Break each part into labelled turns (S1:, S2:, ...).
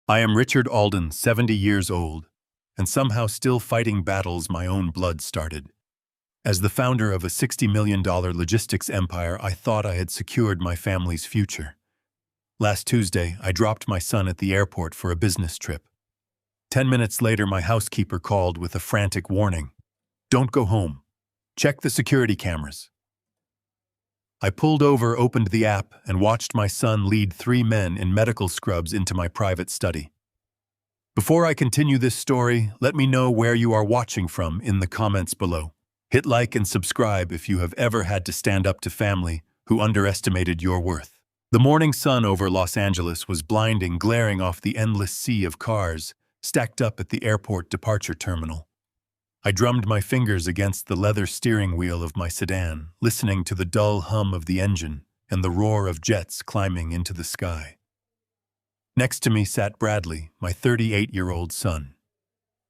S1: I am Richard Alden, 70 years old, and somehow still fighting battles my own blood started. As the founder of a $60 million logistics empire, I thought I had secured my family's future. Last Tuesday, I dropped my son at the airport for a business trip. 10 minutes later, my housekeeper called with a frantic warning. "Don't go home. Check the security cameras." I pulled over, opened the app, and watched my son lead 3 men in medical scrubs into my private study. Before I continue this story, let me know where you are watching from in the comments below. Hit like and subscribe if you have ever had to stand up to family who underestimated your worth. The morning sun over Los Angeles was blinding, glaring off the endless sea of cars stacked up at the airport departure terminal. I drummed my fingers against the leather steering wheel of my sedan, listening to the dull hum of the engine and the roar of jets climbing into the sky. Next to me sat Bradley, my 38-year-old son.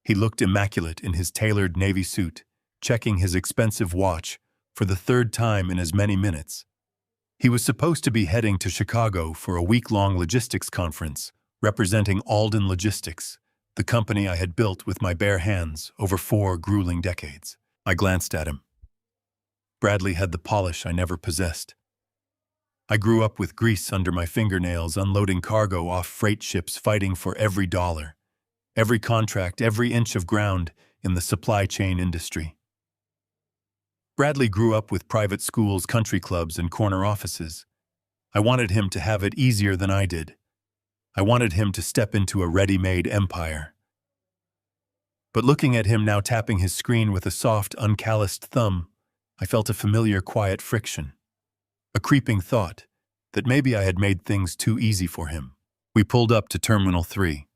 S1: He looked immaculate in his tailored navy suit, checking his expensive watch for the 3rd time in as many minutes. He was supposed to be heading to Chicago for a week-long logistics conference representing Alden Logistics, the company I had built with my bare hands over 4 grueling decades. I glanced at him. Bradley had the polish I never possessed. I grew up with grease under my fingernails, unloading cargo off freight ships, fighting for every dollar, every contract, every inch of ground in the supply chain industry. Bradley grew up with private schools, country clubs, and corner offices. I wanted him to have it easier than I did. I wanted him to step into a ready-made empire. But looking at him now tapping his screen with a soft, uncalloused thumb, I felt a familiar, quiet friction. A creeping thought that maybe I had made things too easy for him. We pulled up to Terminal 3.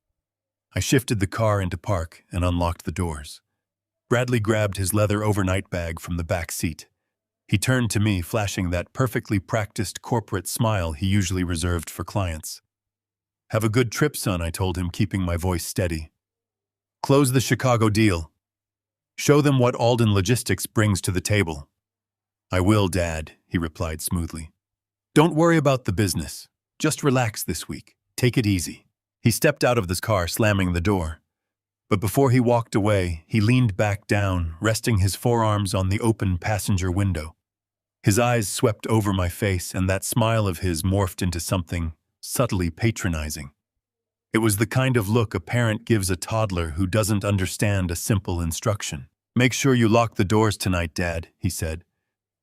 S1: I shifted the car into park and unlocked the doors. Bradley grabbed his leather overnight bag from the back seat. He turned to me, flashing that perfectly practiced corporate smile he usually reserved for clients. "Have a good trip, son," I told him, keeping my voice steady. "Close the Chicago deal. Show them what Alden Logistics brings to the table." "I will, Dad," he replied smoothly. "Don't worry about the business. Just relax this week. Take it easy." He stepped out of the car, slamming the door. But before he walked away, he leaned back down, resting his forearms on the open passenger window. His eyes swept over my face, and that smile of his morphed into something subtly patronizing. It was the kind of look a parent gives a toddler who doesn't understand a simple instruction. "Make sure you lock the doors tonight, Dad," he said,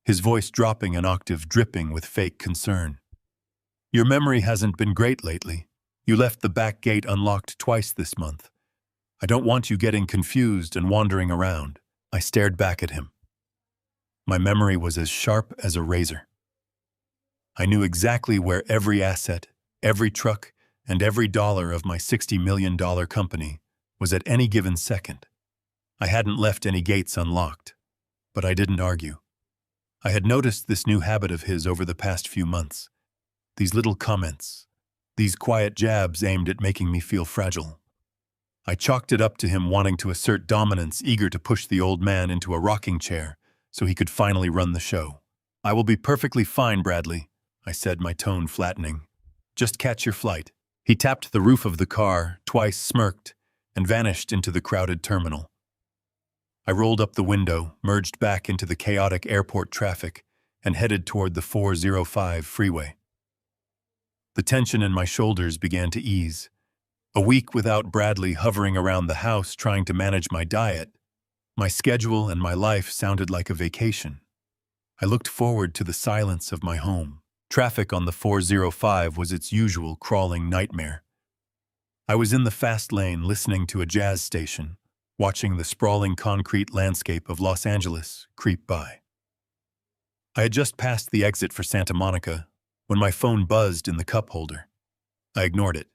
S1: his voice dropping an octave, dripping with fake concern. "Your memory hasn't been great lately. You left the back gate unlocked twice this month. I don't want you getting confused and wandering around." I stared back at him. My memory was as sharp as a razor. I knew exactly where every asset, every truck, and every dollar of my $60 million company was at any given second. I hadn't left any gates unlocked, but I didn't argue. I had noticed this new habit of his over the past few months. These little comments, these quiet jabs aimed at making me feel fragile. I chalked it up to him wanting to assert dominance, eager to push the old man into a rocking chair so he could finally run the show. "I will be perfectly fine, Bradley," I said, my tone flattening. "Just catch your flight." He tapped the roof of the car, twice smirked, and vanished into the crowded terminal. I rolled up the window, merged back into the chaotic airport traffic, and headed toward the 405 freeway. The tension in my shoulders began to ease. A week without Bradley hovering around the house trying to manage my diet, my schedule and my life sounded like a vacation. I looked forward to the silence of my home. Traffic on the 405 was its usual crawling nightmare. I was in the fast lane listening to a jazz station, watching the sprawling concrete landscape of Los Angeles creep by. I had just passed the exit for Santa Monica when my phone buzzed in the cup holder. I ignored it.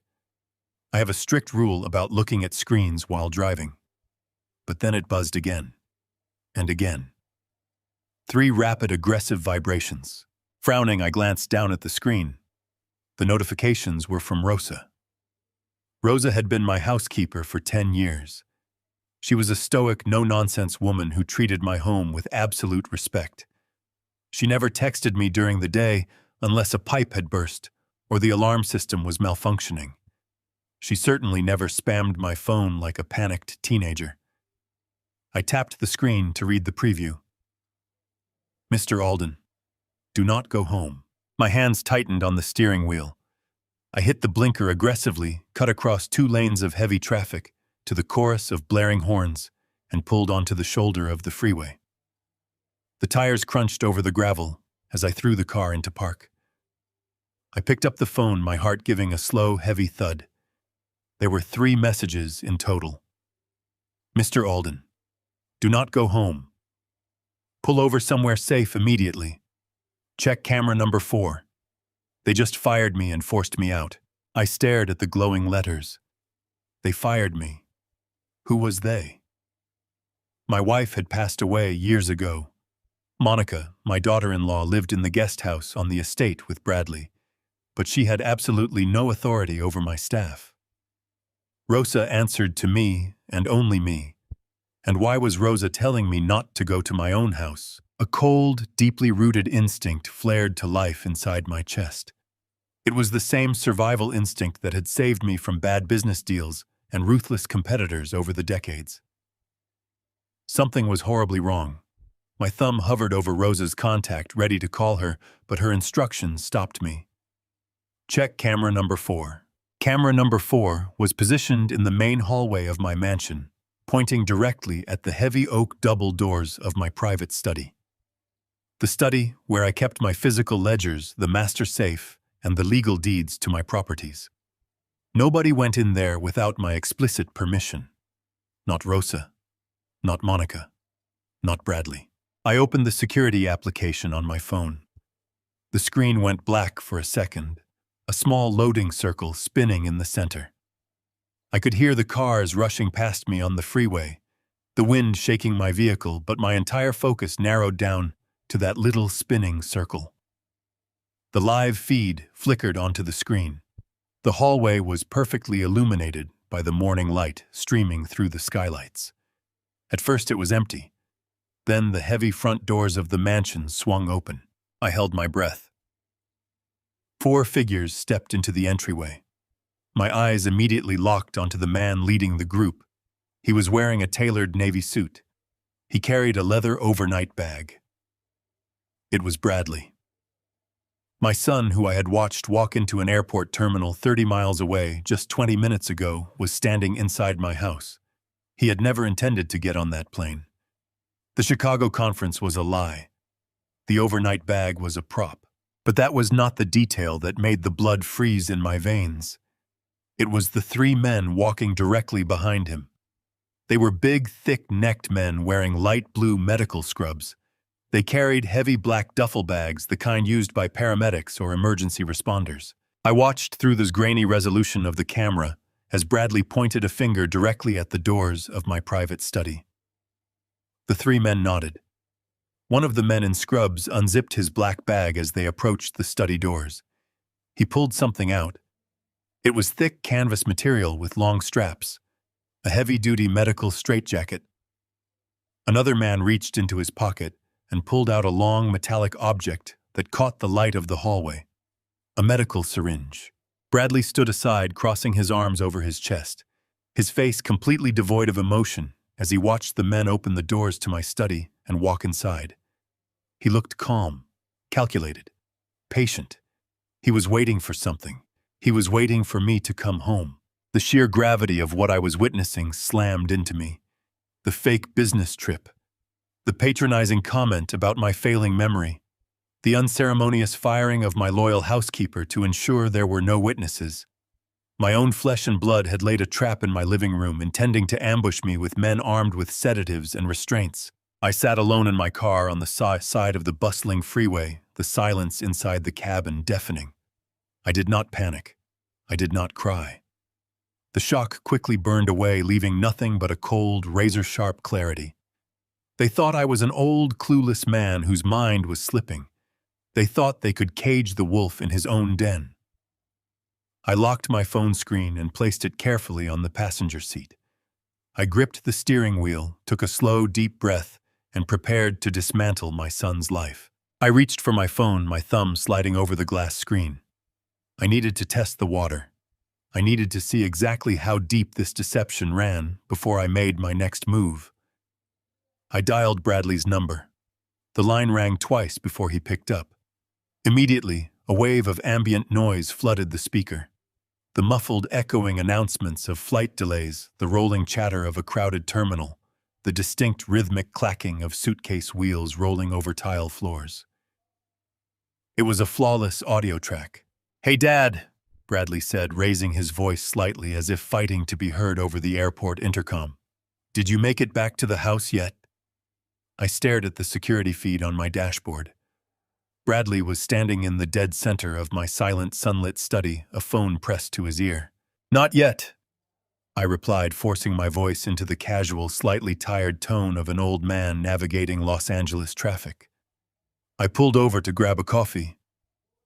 S1: I have a strict rule about looking at screens while driving. But then it buzzed again, and again. 3 rapid, aggressive vibrations. Frowning, I glanced down at the screen. The notifications were from Rosa. Rosa had been my housekeeper for 10 years. She was a stoic, no-nonsense woman who treated my home with absolute respect. She never texted me during the day unless a pipe had burst or the alarm system was malfunctioning. She certainly never spammed my phone like a panicked teenager. I tapped the screen to read the preview. Mr. Alden, do not go home. My hands tightened on the steering wheel. I hit the blinker aggressively, cut across 2 lanes of heavy traffic, to the chorus of blaring horns, and pulled onto the shoulder of the freeway. The tires crunched over the gravel as I threw the car into park. I picked up the phone, my heart giving a slow, heavy thud. There were 3 messages in total. Mr. Alden, do not go home. Pull over somewhere safe immediately. Check camera number 4. They just fired me and forced me out. I stared at the glowing letters. They fired me. Who was they? My wife had passed away years ago. Monica, my daughter-in-law, lived in the guest house on the estate with Bradley, but she had absolutely no authority over my staff. Rosa answered to me and only me. And why was Rosa telling me not to go to my own house? A cold, deeply rooted instinct flared to life inside my chest. It was the same survival instinct that had saved me from bad business deals and ruthless competitors over the decades. Something was horribly wrong. My thumb hovered over Rosa's contact, ready to call her, but her instructions stopped me. Check camera number 4. Camera number 4 was positioned in the main hallway of my mansion, pointing directly at the heavy oak double doors of my private study. The study where I kept my physical ledgers, the master safe, and the legal deeds to my properties. Nobody went in there without my explicit permission. Not Rosa, not Monica, not Bradley. I opened the security application on my phone. The screen went black for a second, a small loading circle spinning in the center. I could hear the cars rushing past me on the freeway, the wind shaking my vehicle, but my entire focus narrowed down to that little spinning circle. The live feed flickered onto the screen. The hallway was perfectly illuminated by the morning light streaming through the skylights. At first it was empty. Then the heavy front doors of the mansion swung open. I held my breath. 4 figures stepped into the entryway. My eyes immediately locked onto the man leading the group. He was wearing a tailored navy suit. He carried a leather overnight bag. It was Bradley. My son, who I had watched walk into an airport terminal 30 miles away just 20 minutes ago, was standing inside my house. He had never intended to get on that plane. The Chicago conference was a lie. The overnight bag was a prop. But that was not the detail that made the blood freeze in my veins. It was the 3 men walking directly behind him. They were big, thick-necked men wearing light blue medical scrubs. They carried heavy black duffel bags, the kind used by paramedics or emergency responders. I watched through the grainy resolution of the camera as Bradley pointed a finger directly at the doors of my private study. The 3 men nodded. One of the men in scrubs unzipped his black bag as they approached the study doors. He pulled something out. It was thick canvas material with long straps, a heavy-duty medical straitjacket. Another man reached into his pocket and pulled out a long metallic object that caught the light of the hallway. A medical syringe. Bradley stood aside, crossing his arms over his chest, his face completely devoid of emotion as he watched the men open the doors to my study and walk inside. He looked calm, calculated, patient. He was waiting for something. He was waiting for me to come home. The sheer gravity of what I was witnessing slammed into me. The fake business trip. The patronizing comment about my failing memory. The unceremonious firing of my loyal housekeeper to ensure there were no witnesses. My own flesh and blood had laid a trap in my living room, intending to ambush me with men armed with sedatives and restraints. I sat alone in my car on the side of the bustling freeway, the silence inside the cabin deafening. I did not panic. I did not cry. The shock quickly burned away, leaving nothing but a cold, razor-sharp clarity. They thought I was an old, clueless man whose mind was slipping. They thought they could cage the wolf in his own den. I locked my phone screen and placed it carefully on the passenger seat. I gripped the steering wheel, took a slow, deep breath, and prepared to dismantle my son's life. I reached for my phone, my thumb sliding over the glass screen. I needed to test the water. I needed to see exactly how deep this deception ran before I made my next move. I dialed Bradley's number. The line rang twice before he picked up. Immediately, a wave of ambient noise flooded the speaker. The muffled, echoing announcements of flight delays, the rolling chatter of a crowded terminal, the distinct rhythmic clacking of suitcase wheels rolling over tile floors. It was a flawless audio track. "Hey, Dad," Bradley said, raising his voice slightly as if fighting to be heard over the airport intercom. "Did you make it back to the house yet?" I stared at the security feed on my dashboard. Bradley was standing in the dead center of my silent, sunlit study, a phone pressed to his ear. "Not yet," I replied, forcing my voice into the casual, slightly tired tone of an old man navigating Los Angeles traffic. "I pulled over to grab a coffee.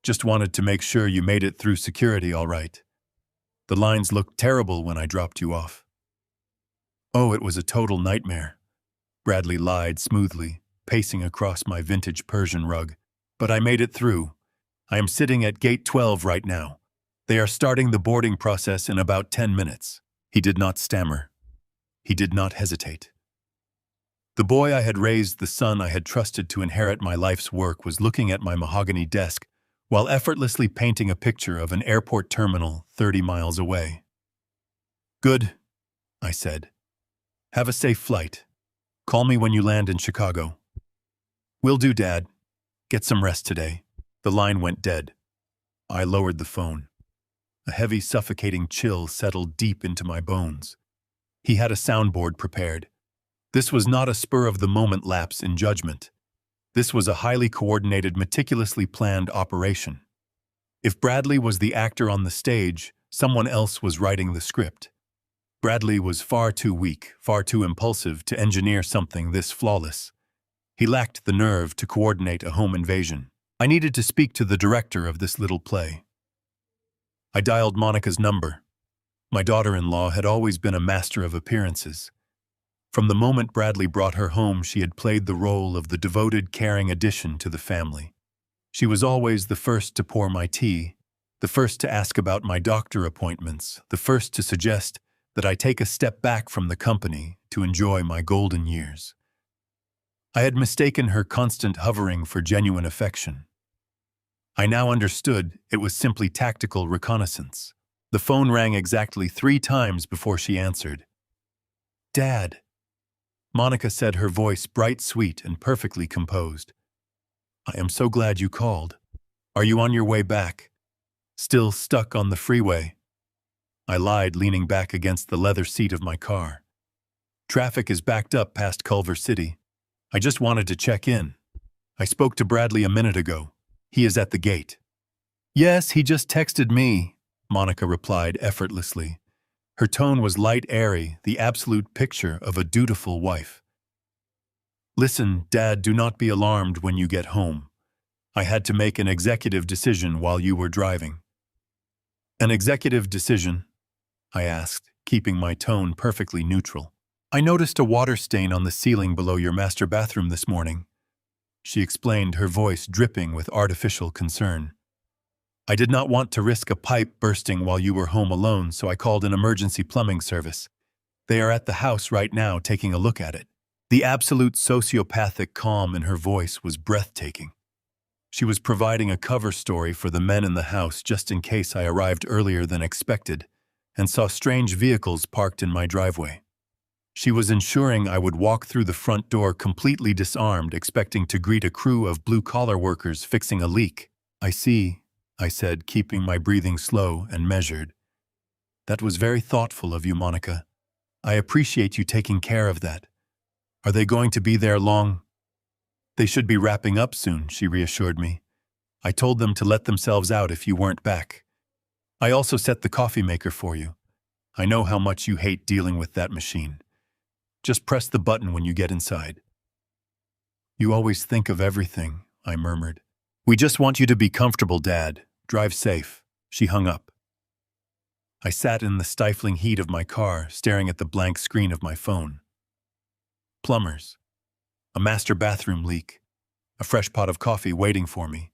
S1: Just wanted to make sure you made it through security all right. The lines looked terrible when I dropped you off." "Oh, it was a total nightmare," Bradley lied smoothly, pacing across my vintage Persian rug. "But I made it through. I am sitting at gate 12 right now. They are starting the boarding process in about 10 minutes. He did not stammer. He did not hesitate. The boy I had raised, the son I had trusted to inherit my life's work, was looking at my mahogany desk while effortlessly painting a picture of an airport terminal 30 miles away. "Good," I said. "Have a safe flight. Call me when you land in Chicago." "Will do, Dad. Get some rest today." The line went dead. I lowered the phone. A heavy, suffocating chill settled deep into my bones. He had a soundboard prepared. This was not a spur-of-the-moment lapse in judgment. This was a highly coordinated, meticulously planned operation. If Bradley was the actor on the stage, someone else was writing the script. Bradley was far too weak, far too impulsive to engineer something this flawless. He lacked the nerve to coordinate a home invasion. I needed to speak to the director of this little play. I dialed Monica's number. My daughter-in-law had always been a master of appearances. From the moment Bradley brought her home, she had played the role of the devoted, caring addition to the family. She was always the first to pour my tea, the first to ask about my doctor appointments, the first to suggest that I take a step back from the company to enjoy my golden years. I had mistaken her constant hovering for genuine affection. I now understood it was simply tactical reconnaissance. The phone rang exactly 3 times before she answered. "Dad," Monica said, her voice bright, sweet, and perfectly composed. "I am so glad you called. Are you on your way back? Still stuck on the freeway?" I lied, leaning back against the leather seat of my car. "Traffic is backed up past Culver City. I just wanted to check in. I spoke to Bradley a minute ago. He is at the gate." "Yes, he just texted me," Monica replied effortlessly. Her tone was light, airy, the absolute picture of a dutiful wife. "Listen, Dad, do not be alarmed when you get home. I had to make an executive decision while you were driving." "An executive decision?" I asked, keeping my tone perfectly neutral. "I noticed a water stain on the ceiling below your master bathroom this morning," she explained, her voice dripping with artificial concern. "I did not want to risk a pipe bursting while you were home alone, so I called an emergency plumbing service. They are at the house right now taking a look at it." The absolute sociopathic calm in her voice was breathtaking. She was providing a cover story for the men in the house just in case I arrived earlier than expected and saw strange vehicles parked in my driveway. She was ensuring I would walk through the front door completely disarmed, expecting to greet a crew of blue-collar workers fixing a leak. "I see," I said, keeping my breathing slow and measured. "That was very thoughtful of you, Monica. I appreciate you taking care of that. Are they going to be there long?" "They should be wrapping up soon," she reassured me. "I told them to let themselves out if you weren't back. I also set the coffee maker for you. I know how much you hate dealing with that machine. Just press the button when you get inside." "You always think of everything," I murmured. "We just want you to be comfortable, Dad. Drive safe." She hung up. I sat in the stifling heat of my car, staring at the blank screen of my phone. Plumbers. A master bathroom leak. A fresh pot of coffee waiting for me.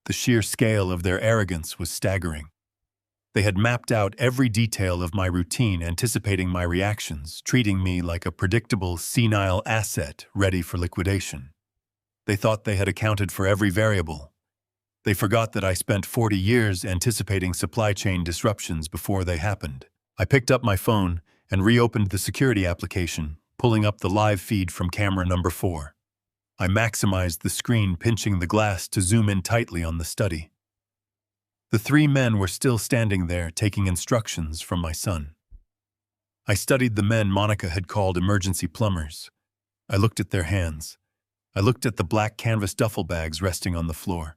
S1: The sheer scale of their arrogance was staggering. They had mapped out every detail of my routine, anticipating my reactions, treating me like a predictable, senile asset ready for liquidation. They thought they had accounted for every variable. They forgot that I spent 40 years anticipating supply chain disruptions before they happened. I picked up my phone and reopened the security application, pulling up the live feed from camera number 4. I maximized the screen, pinching the glass to zoom in tightly on the study. The 3 men were still standing there, taking instructions from my son. I studied the men Monica had called emergency plumbers. I looked at their hands. I looked at the black canvas duffel bags resting on the floor.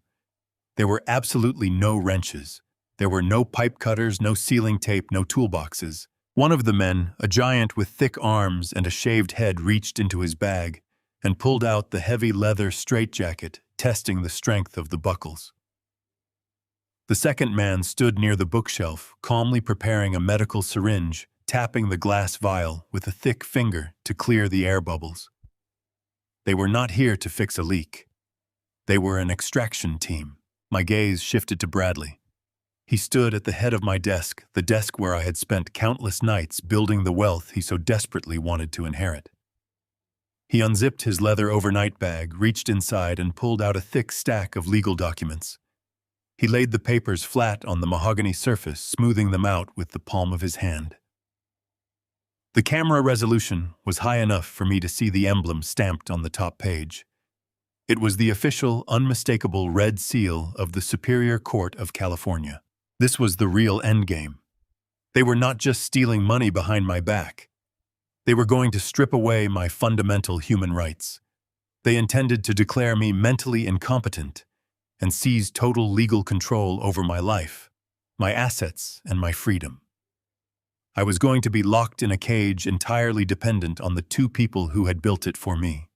S1: There were absolutely no wrenches. There were no pipe cutters, no sealing tape, no toolboxes. One of the men, a giant with thick arms and a shaved head, reached into his bag and pulled out the heavy leather straitjacket, testing the strength of the buckles. The second man stood near the bookshelf, calmly preparing a medical syringe, tapping the glass vial with a thick finger to clear the air bubbles. They were not here to fix a leak. They were an extraction team. My gaze shifted to Bradley. He stood at the head of my desk, the desk where I had spent countless nights building the wealth he so desperately wanted to inherit. He unzipped his leather overnight bag, reached inside, and pulled out a thick stack of legal documents. He laid the papers flat on the mahogany surface, smoothing them out with the palm of his hand. The camera resolution was high enough for me to see the emblem stamped on the top page. It was the official, unmistakable red seal of the Superior Court of California. This was the real endgame. They were not just stealing money behind my back. They were going to strip away my fundamental human rights. They intended to declare me mentally incompetent and seize total legal control over my life, my assets, and my freedom. I was going to be locked in a cage entirely dependent on the 2 people who had built it for me.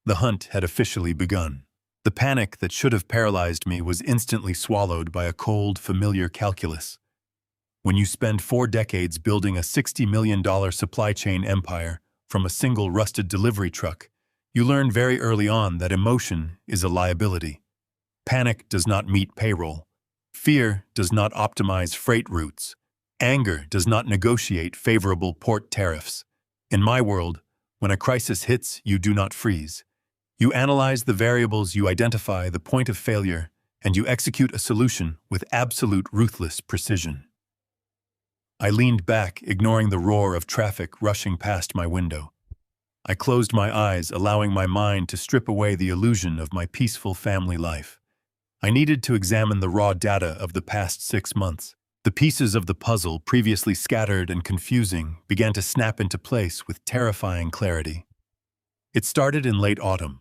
S1: The hunt had officially begun. The panic that should have paralyzed me was instantly swallowed by a cold, familiar calculus. When you spend 4 decades building a $60 million supply chain empire from a single rusted delivery truck, you learn very early on that emotion is a liability. Panic does not meet payroll. Fear does not optimize freight routes. Anger does not negotiate favorable port tariffs. In my world, when a crisis hits, you do not freeze. You analyze the variables, you identify the point of failure, and you execute a solution with absolute ruthless precision. I leaned back, ignoring the roar of traffic rushing past my window. I closed my eyes, allowing my mind to strip away the illusion of my peaceful family life. I needed to examine the raw data of the past 6 months. The pieces of the puzzle, previously scattered and confusing, began to snap into place with terrifying clarity. It started in late autumn.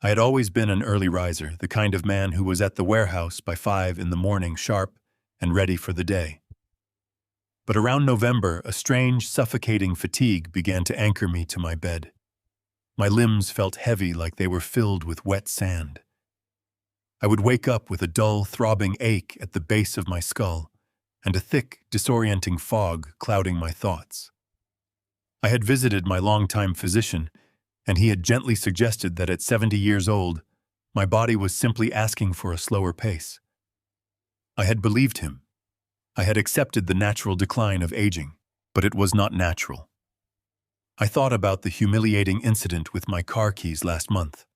S1: I had always been an early riser, the kind of man who was at the warehouse by 5 in the morning sharp and ready for the day. But around November, a strange, suffocating fatigue began to anchor me to my bed. My limbs felt heavy, like they were filled with wet sand. I would wake up with a dull, throbbing ache at the base of my skull and a thick, disorienting fog clouding my thoughts. I had visited my longtime physician, and he had gently suggested that at 70 years old, my body was simply asking for a slower pace. I had believed him. I had accepted the natural decline of aging, but it was not natural. I thought about the humiliating incident with my car keys last month.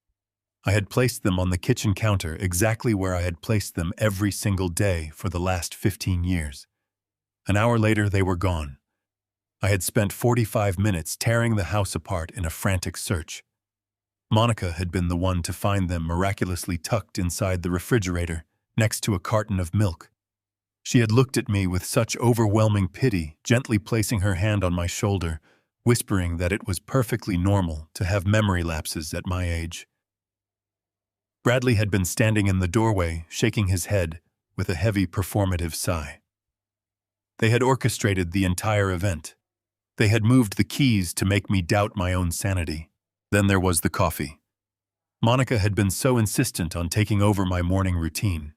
S1: I had placed them on the kitchen counter exactly where I had placed them every single day for the last 15 years. An hour later, they were gone. I had spent 45 minutes tearing the house apart in a frantic search. Monica had been the one to find them miraculously tucked inside the refrigerator, next to a carton of milk. She had looked at me with such overwhelming pity, gently placing her hand on my shoulder, whispering that it was perfectly normal to have memory lapses at my age. Bradley had been standing in the doorway, shaking his head with a heavy performative sigh. They had orchestrated the entire event. They had moved the keys to make me doubt my own sanity. Then there was the coffee. Monica had been so insistent on taking over my morning routine.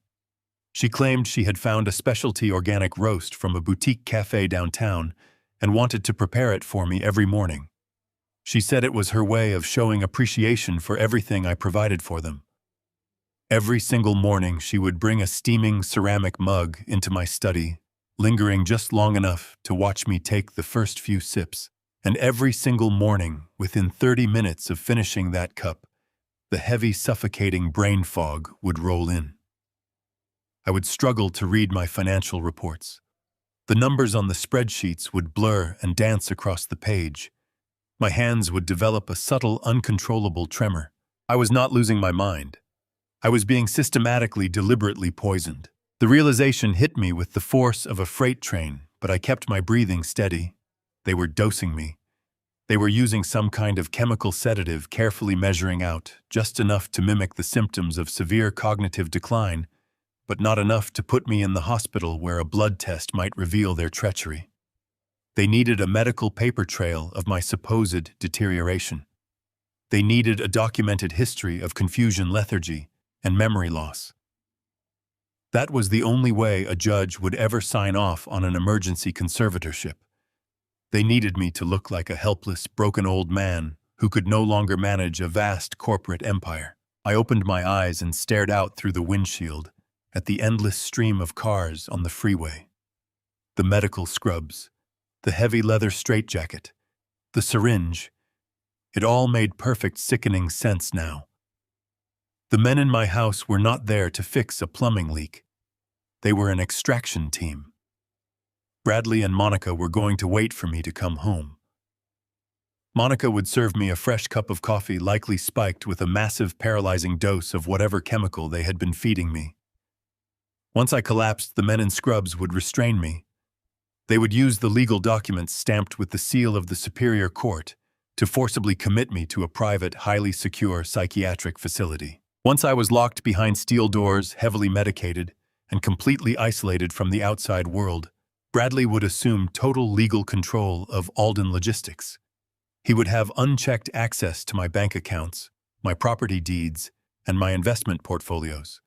S1: She claimed she had found a specialty organic roast from a boutique cafe downtown and wanted to prepare it for me every morning. She said it was her way of showing appreciation for everything I provided for them. Every single morning, she would bring a steaming ceramic mug into my study, lingering just long enough to watch me take the first few sips. And every single morning, within 30 minutes of finishing that cup, the heavy, suffocating brain fog would roll in. I would struggle to read my financial reports. The numbers on the spreadsheets would blur and dance across the page. My hands would develop a subtle, uncontrollable tremor. I was not losing my mind. I was being systematically, deliberately poisoned. The realization hit me with the force of a freight train, but I kept my breathing steady. They were dosing me. They were using some kind of chemical sedative, carefully measuring out, just enough to mimic the symptoms of severe cognitive decline, but not enough to put me in the hospital where a blood test might reveal their treachery. They needed a medical paper trail of my supposed deterioration. They needed a documented history of confusion, lethargy, and memory loss. That was the only way a judge would ever sign off on an emergency conservatorship. They needed me to look like a helpless, broken old man who could no longer manage a vast corporate empire. I opened my eyes and stared out through the windshield at the endless stream of cars on the freeway. The medical scrubs, the heavy leather straitjacket, the syringe. It all made perfect, sickening sense now. The men in my house were not there to fix a plumbing leak. They were an extraction team. Bradley and Monica were going to wait for me to come home. Monica would serve me a fresh cup of coffee, likely spiked with a massive, paralyzing dose of whatever chemical they had been feeding me. Once I collapsed, the men in scrubs would restrain me. They would use the legal documents stamped with the seal of the Superior Court to forcibly commit me to a private, highly secure psychiatric facility. Once I was locked behind steel doors, heavily medicated, and completely isolated from the outside world, Bradley would assume total legal control of Alden Logistics. He would have unchecked access to my bank accounts, my property deeds, and my investment portfolios.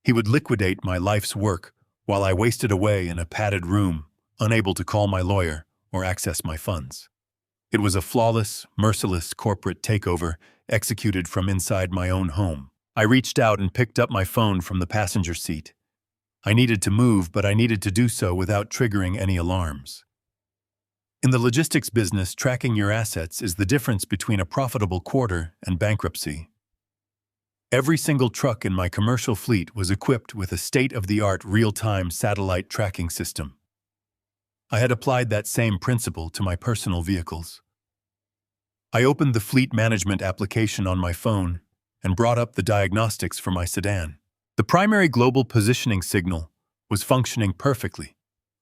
S1: He would liquidate my life's work while I wasted away in a padded room, unable to call my lawyer or access my funds. It was a flawless, merciless corporate takeover executed from inside my own home. I reached out and picked up my phone from the passenger seat. I needed to move, but I needed to do so without triggering any alarms. In the logistics business, tracking your assets is the difference between a profitable quarter and bankruptcy. Every single truck in my commercial fleet was equipped with a state-of-the-art real-time satellite tracking system. I had applied that same principle to my personal vehicles. I opened the fleet management application on my phone and brought up the diagnostics for my sedan. The primary global positioning signal was functioning perfectly,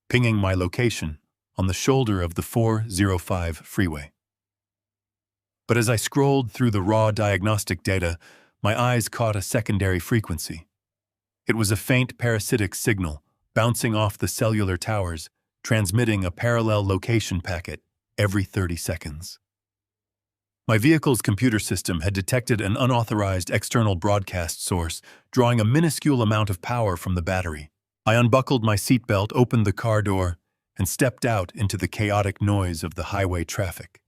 S1: pinging my location on the shoulder of the 405 freeway. But as I scrolled through the raw diagnostic data, my eyes caught a secondary frequency. It was a faint parasitic signal bouncing off the cellular towers, transmitting a parallel location packet every 30 seconds. My vehicle's computer system had detected an unauthorized external broadcast source, drawing a minuscule amount of power from the battery. I unbuckled my seatbelt, opened the car door, and stepped out into the chaotic noise of the highway traffic.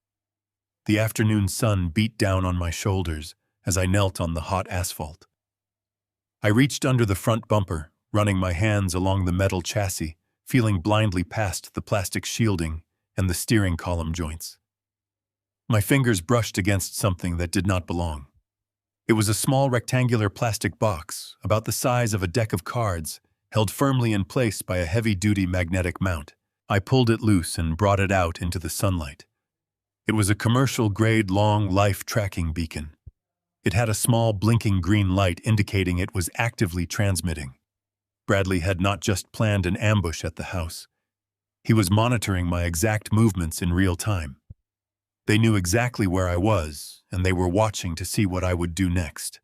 S1: The afternoon sun beat down on my shoulders as I knelt on the hot asphalt. I reached under the front bumper, running my hands along the metal chassis, feeling blindly past the plastic shielding and the steering column joints. My fingers brushed against something that did not belong. It was a small rectangular plastic box, about the size of a deck of cards, held firmly in place by a heavy-duty magnetic mount. I pulled it loose and brought it out into the sunlight. It was a commercial-grade long life tracking beacon. It had a small blinking green light indicating it was actively transmitting. Bradley had not just planned an ambush at the house. He was monitoring my exact movements in real time. They knew exactly where I was, and they were watching to see what I would do next.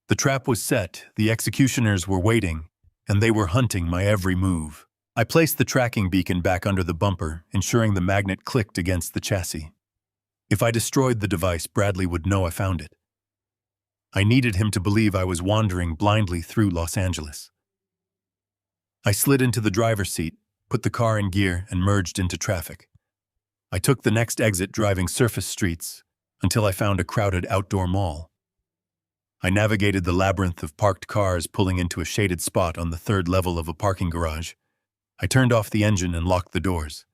S1: The trap was set, the executioners were waiting, and they were hunting my every move. I placed the tracking beacon back under the bumper, ensuring the magnet clicked against the chassis. If I destroyed the device, Bradley would know I found it. I needed him to believe I was wandering blindly through Los Angeles. I slid into the driver's seat, put the car in gear, and merged into traffic. I took the next exit driving surface streets until I found a crowded outdoor mall. I navigated the labyrinth of parked cars pulling into a shaded spot on the third level of a parking garage. I turned off the engine and locked the doors.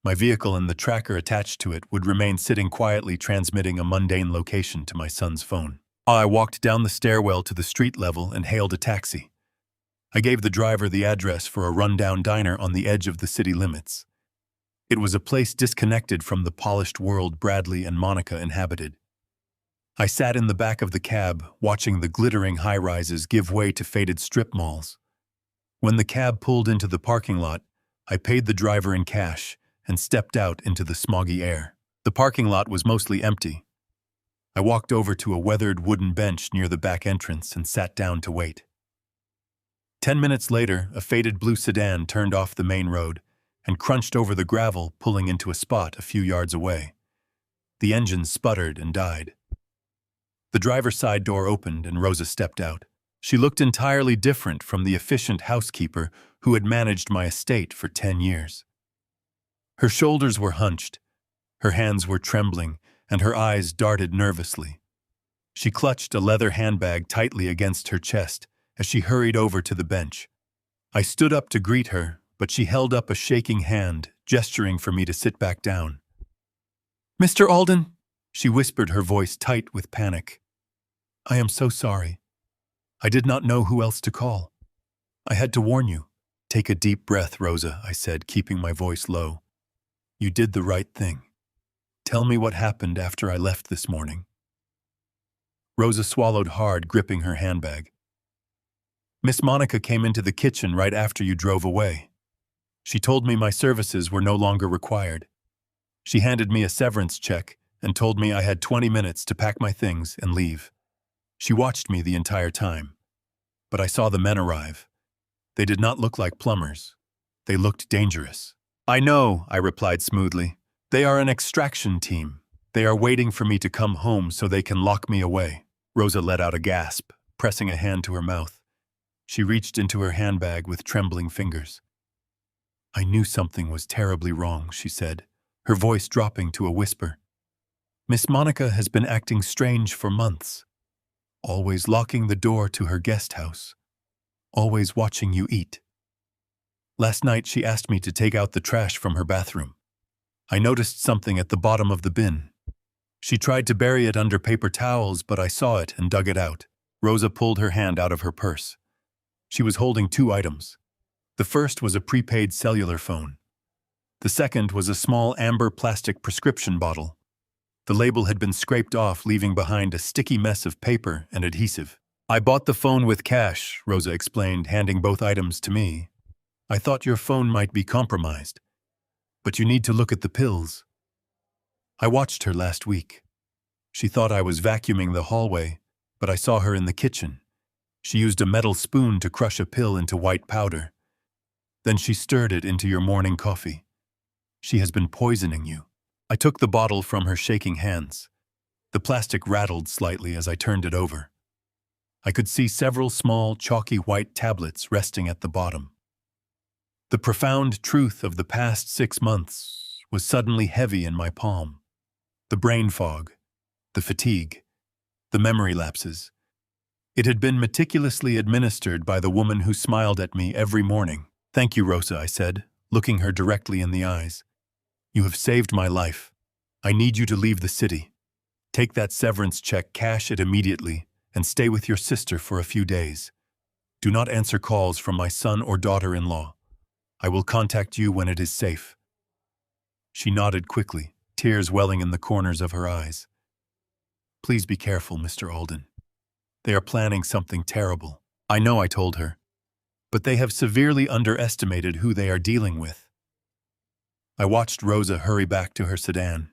S1: My vehicle and the tracker attached to it would remain sitting quietly, transmitting a mundane location to my son's phone. I walked down the stairwell to the street level and hailed a taxi. I gave the driver the address for a rundown diner on the edge of the city limits. It was a place disconnected from the polished world Bradley and Monica inhabited. I sat in the back of the cab, watching the glittering high-rises give way to faded strip malls. When the cab pulled into the parking lot, I paid the driver in cash and stepped out into the smoggy air. The parking lot was mostly empty. I walked over to a weathered wooden bench near the back entrance and sat down to wait. 10 minutes later, a faded blue sedan turned off the main road and crunched over the gravel, pulling into a spot a few yards away. The engine sputtered and died. The driver's side door opened and Rosa stepped out. She looked entirely different from the efficient housekeeper who had managed my estate for 10 years. Her shoulders were hunched, her hands were trembling, and her eyes darted nervously. She clutched a leather handbag tightly against her chest as she hurried over to the bench. I stood up to greet her, but she held up a shaking hand, gesturing for me to sit back down. "Mr. Alden," she whispered, her voice tight with panic. "I am so sorry. I did not know who else to call. I had to warn you." "Take a deep breath, Rosa," I said, keeping my voice low. "You did the right thing. Tell me what happened after I left this morning." Rosa swallowed hard, gripping her handbag. "Miss Monica came into the kitchen right after you drove away. She told me my services were no longer required. She handed me a severance check and told me I had 20 minutes to pack my things and leave. She watched me the entire time. But I saw the men arrive. They did not look like plumbers. They looked dangerous." "I know," I replied smoothly. "They are an extraction team. They are waiting for me to come home so they can lock me away." Rosa let out a gasp, pressing a hand to her mouth. She reached into her handbag with trembling fingers. "I knew something was terribly wrong," she said, her voice dropping to a whisper. "Miss Monica has been acting strange for months, always locking the door to her guest house, always watching you eat. Last night she asked me to take out the trash from her bathroom. I noticed something at the bottom of the bin. She tried to bury it under paper towels, but I saw it and dug it out." Rosa pulled her hand out of her purse. She was holding 2 items. The first was a prepaid cellular phone. The second was a small amber plastic prescription bottle. The label had been scraped off, leaving behind a sticky mess of paper and adhesive. "I bought the phone with cash," Rosa explained, handing both items to me. "I thought your phone might be compromised. But you need to look at the pills. I watched her last week. She thought I was vacuuming the hallway, but I saw her in the kitchen. She used a metal spoon to crush a pill into white powder. Then she stirred it into your morning coffee. She has been poisoning you." I took the bottle from her shaking hands. The plastic rattled slightly as I turned it over. I could see several small, chalky white tablets resting at the bottom. The profound truth of the past 6 months was suddenly heavy in my palm. The brain fog, the fatigue, the memory lapses. It had been meticulously administered by the woman who smiled at me every morning. "Thank you, Rosa," I said, looking her directly in the eyes. "You have saved my life. I need you to leave the city. Take that severance check, cash it immediately, and stay with your sister for a few days. Do not answer calls from my son or daughter-in-law. I will contact you when it is safe." She nodded quickly, tears welling in the corners of her eyes. "Please be careful, Mr. Alden. They are planning something terrible." "I know," I told her. "But they have severely underestimated who they are dealing with." I watched Rosa hurry back to her sedan.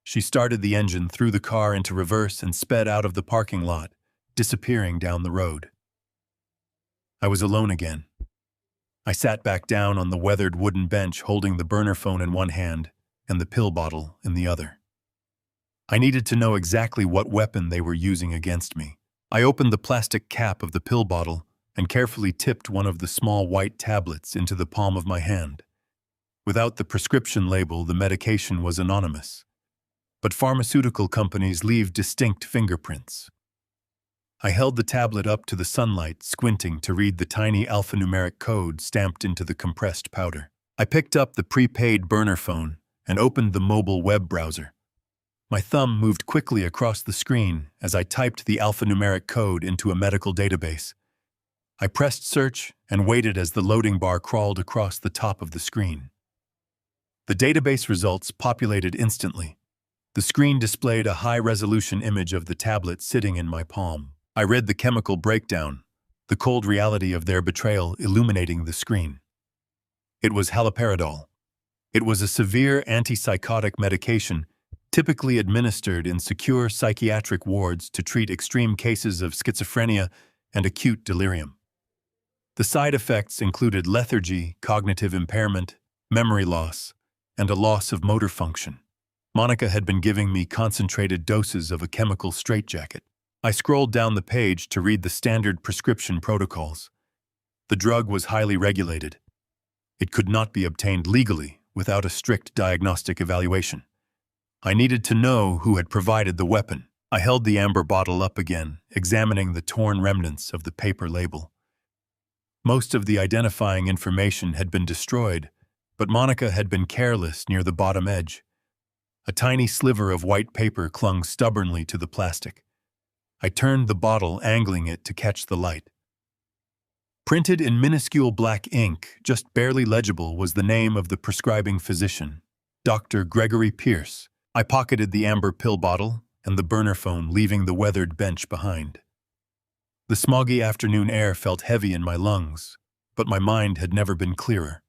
S1: She started the engine, threw the car into reverse, and sped out of the parking lot, disappearing down the road. I was alone again. I sat back down on the weathered wooden bench, holding the burner phone in one hand and the pill bottle in the other. I needed to know exactly what weapon they were using against me. I opened the plastic cap of the pill bottle and carefully tipped one of the small white tablets into the palm of my hand. Without the prescription label, the medication was anonymous. But pharmaceutical companies leave distinct fingerprints. I held the tablet up to the sunlight, squinting to read the tiny alphanumeric code stamped into the compressed powder. I picked up the prepaid burner phone and opened the mobile web browser. My thumb moved quickly across the screen as I typed the alphanumeric code into a medical database. I pressed search and waited as the loading bar crawled across the top of the screen. The database results populated instantly. The screen displayed a high-resolution image of the tablet sitting in my palm. I read the chemical breakdown, the cold reality of their betrayal illuminating the screen. It was haloperidol. It was a severe antipsychotic medication typically administered in secure psychiatric wards to treat extreme cases of schizophrenia and acute delirium. The side effects included lethargy, cognitive impairment, memory loss, and a loss of motor function. Monica had been giving me concentrated doses of a chemical straitjacket. I scrolled down the page to read the standard prescription protocols. The drug was highly regulated. It could not be obtained legally without a strict diagnostic evaluation. I needed to know who had provided the weapon. I held the amber bottle up again, examining the torn remnants of the paper label. Most of the identifying information had been destroyed, but Monica had been careless near the bottom edge. A tiny sliver of white paper clung stubbornly to the plastic. I turned the bottle, angling it to catch the light. Printed in minuscule black ink, just barely legible, was the name of the prescribing physician, Dr. Gregory Pierce. I pocketed the amber pill bottle and the burner phone, leaving the weathered bench behind. The smoggy afternoon air felt heavy in my lungs, but my mind had never been clearer.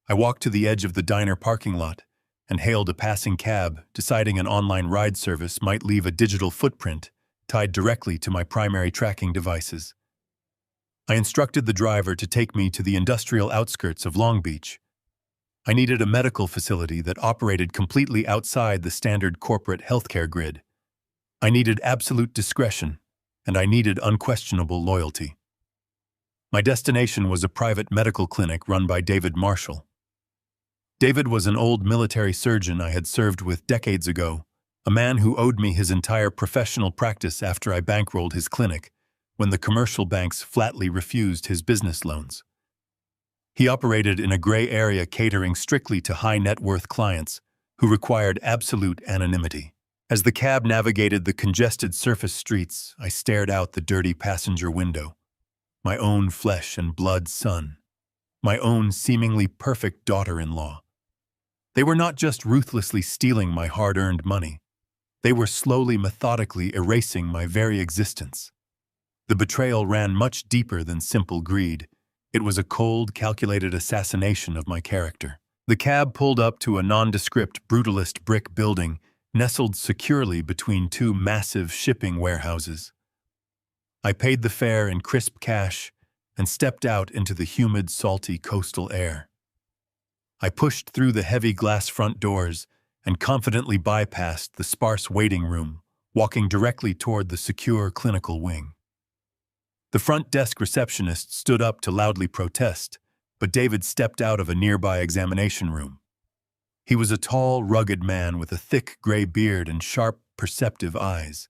S1: I walked to the edge of the diner parking lot and hailed a passing cab, deciding an online ride service might leave a digital footprint tied directly to my primary tracking devices. I instructed the driver to take me to the industrial outskirts of Long Beach. I needed a medical facility that operated completely outside the standard corporate healthcare grid. I needed absolute discretion, and I needed unquestionable loyalty. My destination was a private medical clinic run by David Marshall. David was an old military surgeon I had served with decades ago, a man who owed me his entire professional practice after I bankrolled his clinic when the commercial banks flatly refused his business loans. He operated in a gray area, catering strictly to high-net-worth clients who required absolute anonymity. As the cab navigated the congested surface streets, I stared out the dirty passenger window. My own flesh and blood son. My own seemingly perfect daughter-in-law. They were not just ruthlessly stealing my hard-earned money. They were slowly, methodically erasing my very existence. The betrayal ran much deeper than simple greed. It was a cold, calculated assassination of my character. The cab pulled up to a nondescript, brutalist brick building nestled securely between two massive shipping warehouses. I paid the fare in crisp cash and stepped out into the humid, salty coastal air. I pushed through the heavy glass front doors and confidently bypassed the sparse waiting room, walking directly toward the secure clinical wing. The front desk receptionist stood up to loudly protest, but David stepped out of a nearby examination room. He was a tall, rugged man with a thick gray beard and sharp, perceptive eyes.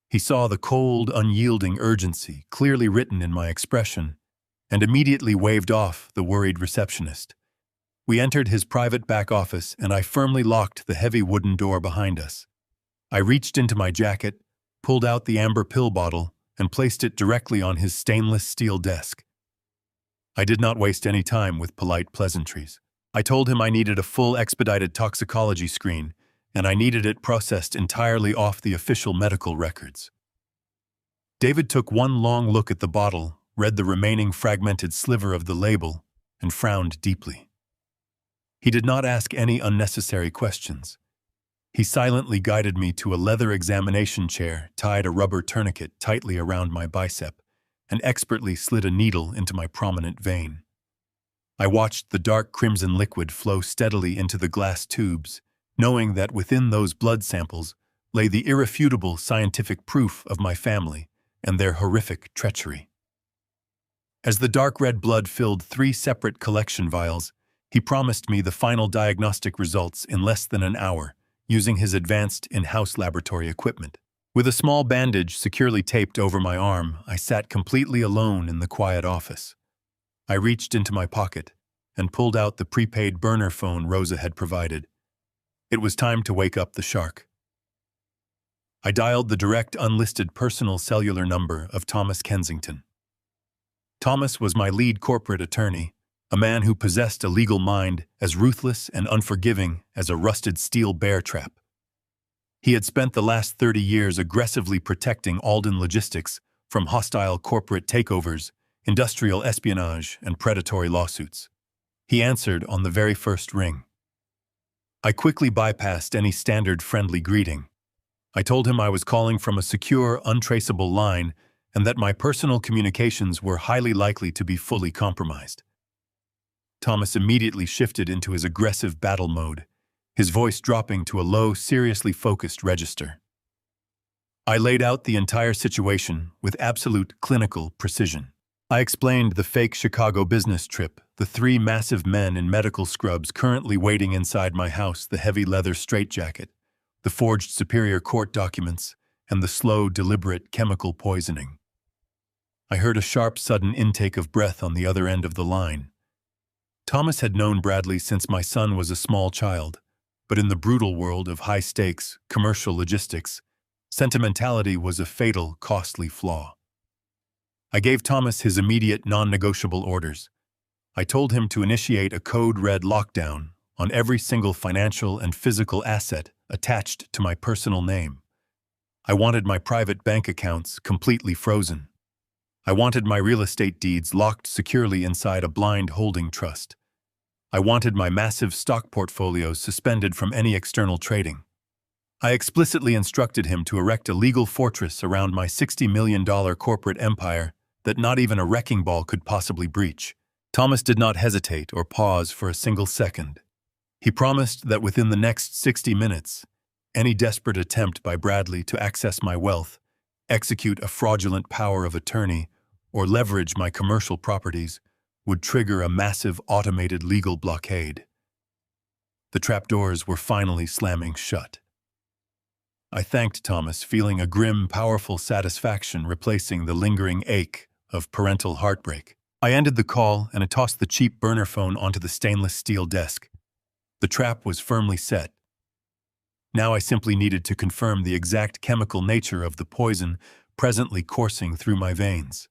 S1: He saw the cold, unyielding urgency clearly written in my expression and immediately waved off the worried receptionist. We entered his private back office, and I firmly locked the heavy wooden door behind us. I reached into my jacket, pulled out the amber pill bottle, and placed it directly on his stainless steel desk. I did not waste any time with polite pleasantries. I told him I needed a full expedited toxicology screen, and I needed it processed entirely off the official medical records. David took one long look at the bottle, read the remaining fragmented sliver of the label, and frowned deeply. He did not ask any unnecessary questions. He silently guided me to a leather examination chair, tied a rubber tourniquet tightly around my bicep, and expertly slid a needle into my prominent vein. I watched the dark crimson liquid flow steadily into the glass tubes, knowing that within those blood samples lay the irrefutable scientific proof of my family and their horrific treachery. As the dark red blood filled 3 separate collection vials, he promised me the final diagnostic results in less than an hour, using his advanced in-house laboratory equipment. With a small bandage securely taped over my arm, I sat completely alone in the quiet office. I reached into my pocket and pulled out the prepaid burner phone Rosa had provided. It was time to wake up the shark. I dialed the direct unlisted personal cellular number of Thomas Kensington. Thomas was my lead corporate attorney, a man who possessed a legal mind as ruthless and unforgiving as a rusted steel bear trap. He had spent the last 30 years aggressively protecting Alden Logistics from hostile corporate takeovers, industrial espionage, and predatory lawsuits. He answered on the very first ring. I quickly bypassed any standard friendly greeting. I told him I was calling from a secure, untraceable line and that my personal communications were highly likely to be fully compromised. Thomas immediately shifted into his aggressive battle mode, his voice dropping to a low, seriously focused register. I laid out the entire situation with absolute clinical precision. I explained the fake Chicago business trip, the 3 massive men in medical scrubs currently waiting inside my house, the heavy leather straitjacket, the forged superior court documents, and the slow, deliberate chemical poisoning. I heard a sharp, sudden intake of breath on the other end of the line. Thomas had known Bradley since my son was a small child, but in the brutal world of high-stakes, commercial logistics, sentimentality was a fatal, costly flaw. I gave Thomas his immediate, non-negotiable orders. I told him to initiate a code-red lockdown on every single financial and physical asset attached to my personal name. I wanted my private bank accounts completely frozen. I wanted my real estate deeds locked securely inside a blind holding trust. I wanted my massive stock portfolios suspended from any external trading. I explicitly instructed him to erect a legal fortress around my $60 million corporate empire that not even a wrecking ball could possibly breach. Thomas did not hesitate or pause for a single second. He promised that within the next 60 minutes, any desperate attempt by Bradley to access my wealth, execute a fraudulent power of attorney, or leverage my commercial properties would trigger a massive automated legal blockade. The trapdoors were finally slamming shut. I thanked Thomas, feeling a grim, powerful satisfaction replacing the lingering ache of parental heartbreak. I ended the call and I tossed the cheap burner phone onto the stainless steel desk. The trap was firmly set. Now I simply needed to confirm the exact chemical nature of the poison presently coursing through my veins.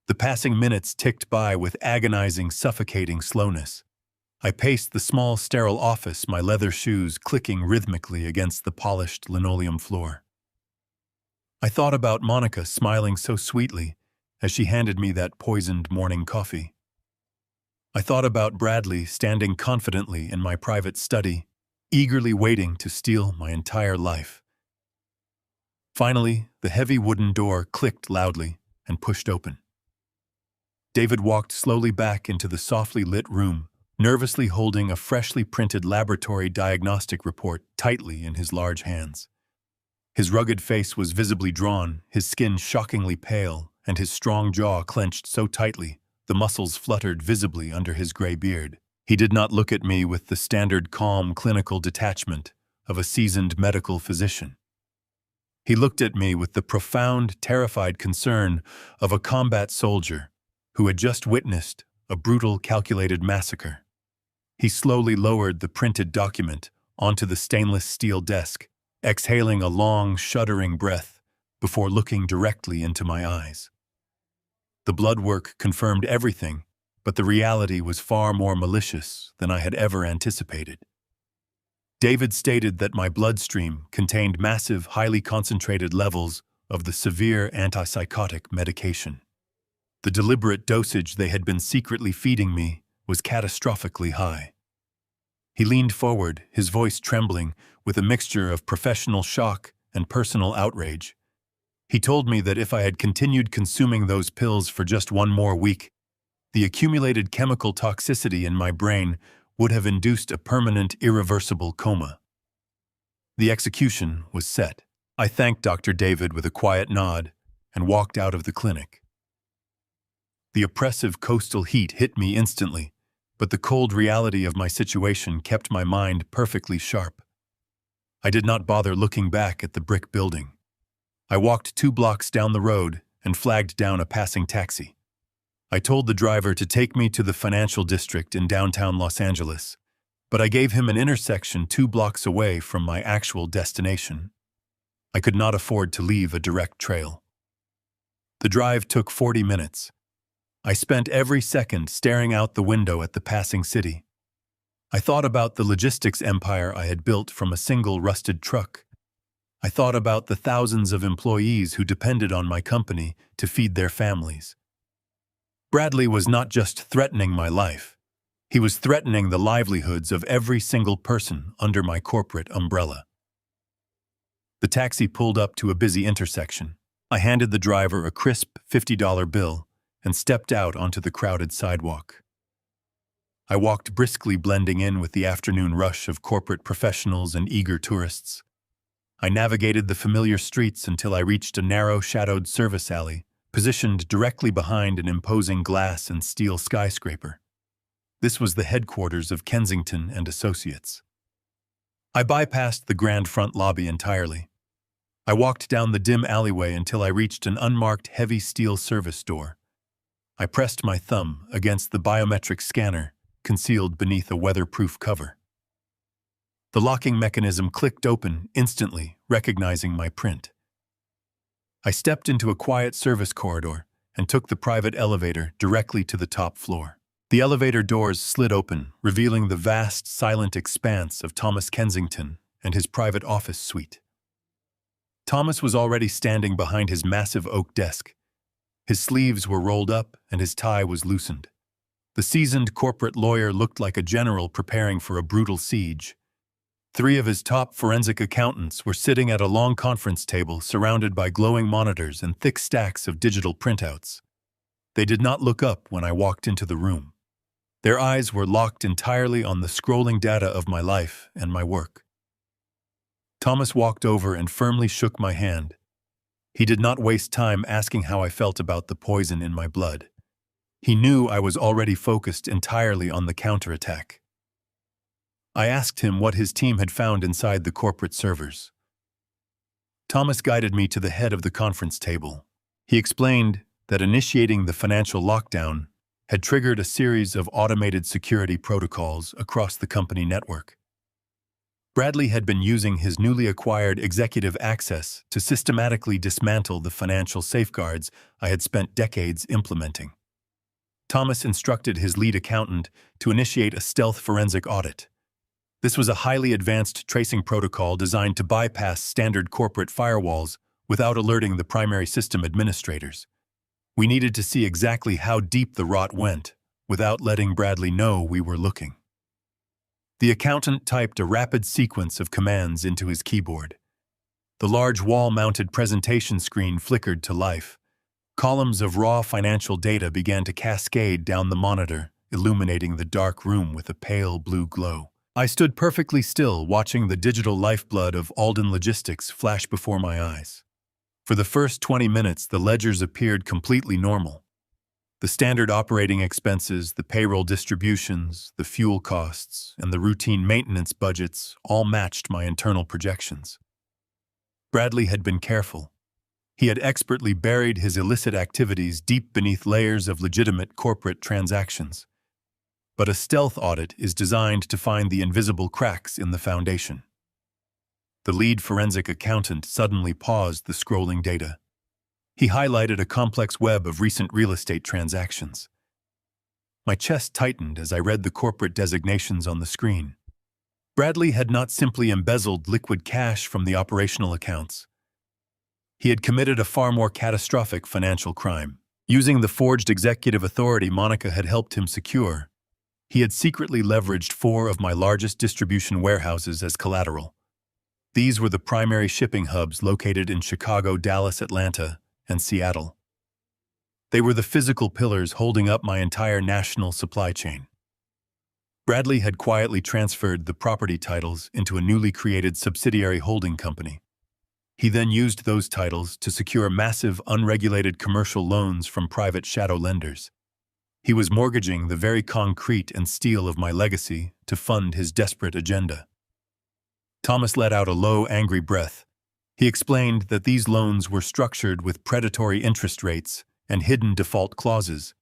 S1: The passing minutes ticked by with agonizing, suffocating slowness. I paced the small, sterile office, my leather shoes clicking rhythmically against the polished linoleum floor. I thought about Monica smiling so sweetly as she handed me that poisoned morning coffee. I thought about Bradley standing confidently in my private study, eagerly waiting to steal my entire life. Finally, the heavy wooden door clicked loudly and pushed open. David walked slowly back into the softly lit room, nervously holding a freshly printed laboratory diagnostic report tightly in his large hands. His rugged face was visibly drawn, his skin shockingly pale, and his strong jaw clenched so tightly the muscles fluttered visibly under his gray beard. He did not look at me with the standard calm clinical detachment of a seasoned medical physician. He looked at me with the profound, terrified concern of a combat soldier who had just witnessed a brutal, calculated massacre. He slowly lowered the printed document onto the stainless steel desk, exhaling a long, shuddering breath before looking directly into my eyes. The blood work confirmed everything, but the reality was far more malicious than I had ever anticipated. David stated that my bloodstream contained massive, highly concentrated levels of the severe antipsychotic medication. The deliberate dosage they had been secretly feeding me was catastrophically high. He leaned forward, his voice trembling with a mixture of professional shock and personal outrage. He told me that if I had continued consuming those pills for just one more week, the accumulated chemical toxicity in my brain would have induced a permanent, irreversible coma. The execution was set. I thanked Dr. David with a quiet nod and walked out of the clinic. The oppressive coastal heat hit me instantly, but the cold reality of my situation kept my mind perfectly sharp. I did not bother looking back at the brick building. I walked 2 blocks down the road and flagged down a passing taxi. I told the driver to take me to the financial district in downtown Los Angeles, but I gave him an intersection 2 blocks away from my actual destination. I could not afford to leave a direct trail. The drive took 40 minutes. I spent every second staring out the window at the passing city. I thought about the logistics empire I had built from a single rusted truck. I thought about the thousands of employees who depended on my company to feed their families. Bradley was not just threatening my life. He was threatening the livelihoods of every single person under my corporate umbrella. The taxi pulled up to a busy intersection. I handed the driver a crisp $50 bill and stepped out onto the crowded sidewalk. I walked briskly, blending in with the afternoon rush of corporate professionals and eager tourists. I navigated the familiar streets until I reached a narrow, shadowed service alley, positioned directly behind an imposing glass and steel skyscraper. This was the headquarters of Kensington and Associates. I bypassed the grand front lobby entirely. I walked down the dim alleyway until I reached an unmarked heavy steel service door. I pressed my thumb against the biometric scanner concealed beneath a weatherproof cover. The locking mechanism clicked open instantly, recognizing my print. I stepped into a quiet service corridor and took the private elevator directly to the top floor. The elevator doors slid open, revealing the vast, silent expanse of Thomas Kensington and his private office suite. Thomas was already standing behind his massive oak desk. His sleeves were rolled up and his tie was loosened. The seasoned corporate lawyer looked like a general preparing for a brutal siege. 3 of his top forensic accountants were sitting at a long conference table surrounded by glowing monitors and thick stacks of digital printouts. They did not look up when I walked into the room. Their eyes were locked entirely on the scrolling data of my life and my work. Thomas walked over and firmly shook my hand. He did not waste time asking how I felt about the poison in my blood. He knew I was already focused entirely on the counterattack. I asked him what his team had found inside the corporate servers. Thomas guided me to the head of the conference table. He explained that initiating the financial lockdown had triggered a series of automated security protocols across the company network. Bradley had been using his newly acquired executive access to systematically dismantle the financial safeguards I had spent decades implementing. Thomas instructed his lead accountant to initiate a stealth forensic audit. This was a highly advanced tracing protocol designed to bypass standard corporate firewalls without alerting the primary system administrators. We needed to see exactly how deep the rot went without letting Bradley know we were looking. The accountant typed a rapid sequence of commands into his keyboard. The large wall-mounted presentation screen flickered to life. Columns of raw financial data began to cascade down the monitor, illuminating the dark room with a pale blue glow. I stood perfectly still, watching the digital lifeblood of Alden Logistics flash before my eyes. For the first 20 minutes, the ledgers appeared completely normal. The standard operating expenses, the payroll distributions, the fuel costs, and the routine maintenance budgets all matched my internal projections. Bradley had been careful. He had expertly buried his illicit activities deep beneath layers of legitimate corporate transactions. But a stealth audit is designed to find the invisible cracks in the foundation. The lead forensic accountant suddenly paused the scrolling data. He highlighted a complex web of recent real estate transactions. My chest tightened as I read the corporate designations on the screen. Bradley had not simply embezzled liquid cash from the operational accounts. He had committed a far more catastrophic financial crime. Using the forged executive authority Monica had helped him secure, he had secretly leveraged 4 of my largest distribution warehouses as collateral. These were the primary shipping hubs located in Chicago, Dallas, Atlanta, and Seattle. They were the physical pillars holding up my entire national supply chain. Bradley had quietly transferred the property titles into a newly created subsidiary holding company. He then used those titles to secure massive, unregulated commercial loans from private shadow lenders. He was mortgaging the very concrete and steel of my legacy to fund his desperate agenda. Thomas let out a low, angry breath. He explained that these loans were structured with predatory interest rates and hidden default clauses.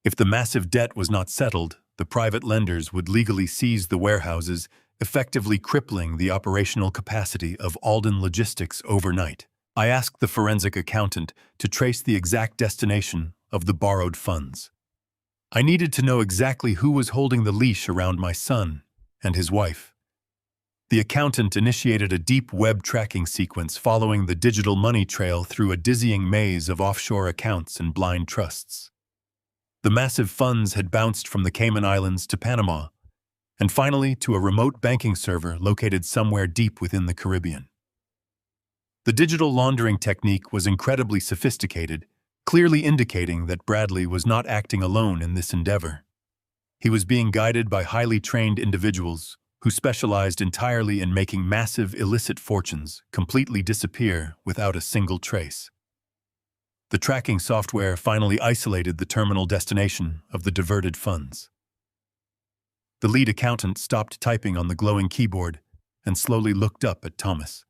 S1: If the massive debt was not settled, the private lenders would legally seize the warehouses, effectively crippling the operational capacity of Alden Logistics overnight. I asked the forensic accountant to trace the exact destination of the borrowed funds. I needed to know exactly who was holding the leash around my son and his wife. The accountant initiated a deep web tracking sequence following the digital money trail through a dizzying maze of offshore accounts and blind trusts. The massive funds had bounced from the Cayman Islands to Panama, and finally to a remote banking server located somewhere deep within the Caribbean. The digital laundering technique was incredibly sophisticated, clearly indicating that Bradley was not acting alone in this endeavor. He was being guided by highly trained individuals who specialized entirely in making massive illicit fortunes completely disappear without a single trace. The tracking software finally isolated the terminal destination of the diverted funds. The lead accountant stopped typing on the glowing keyboard and slowly looked up at Thomas.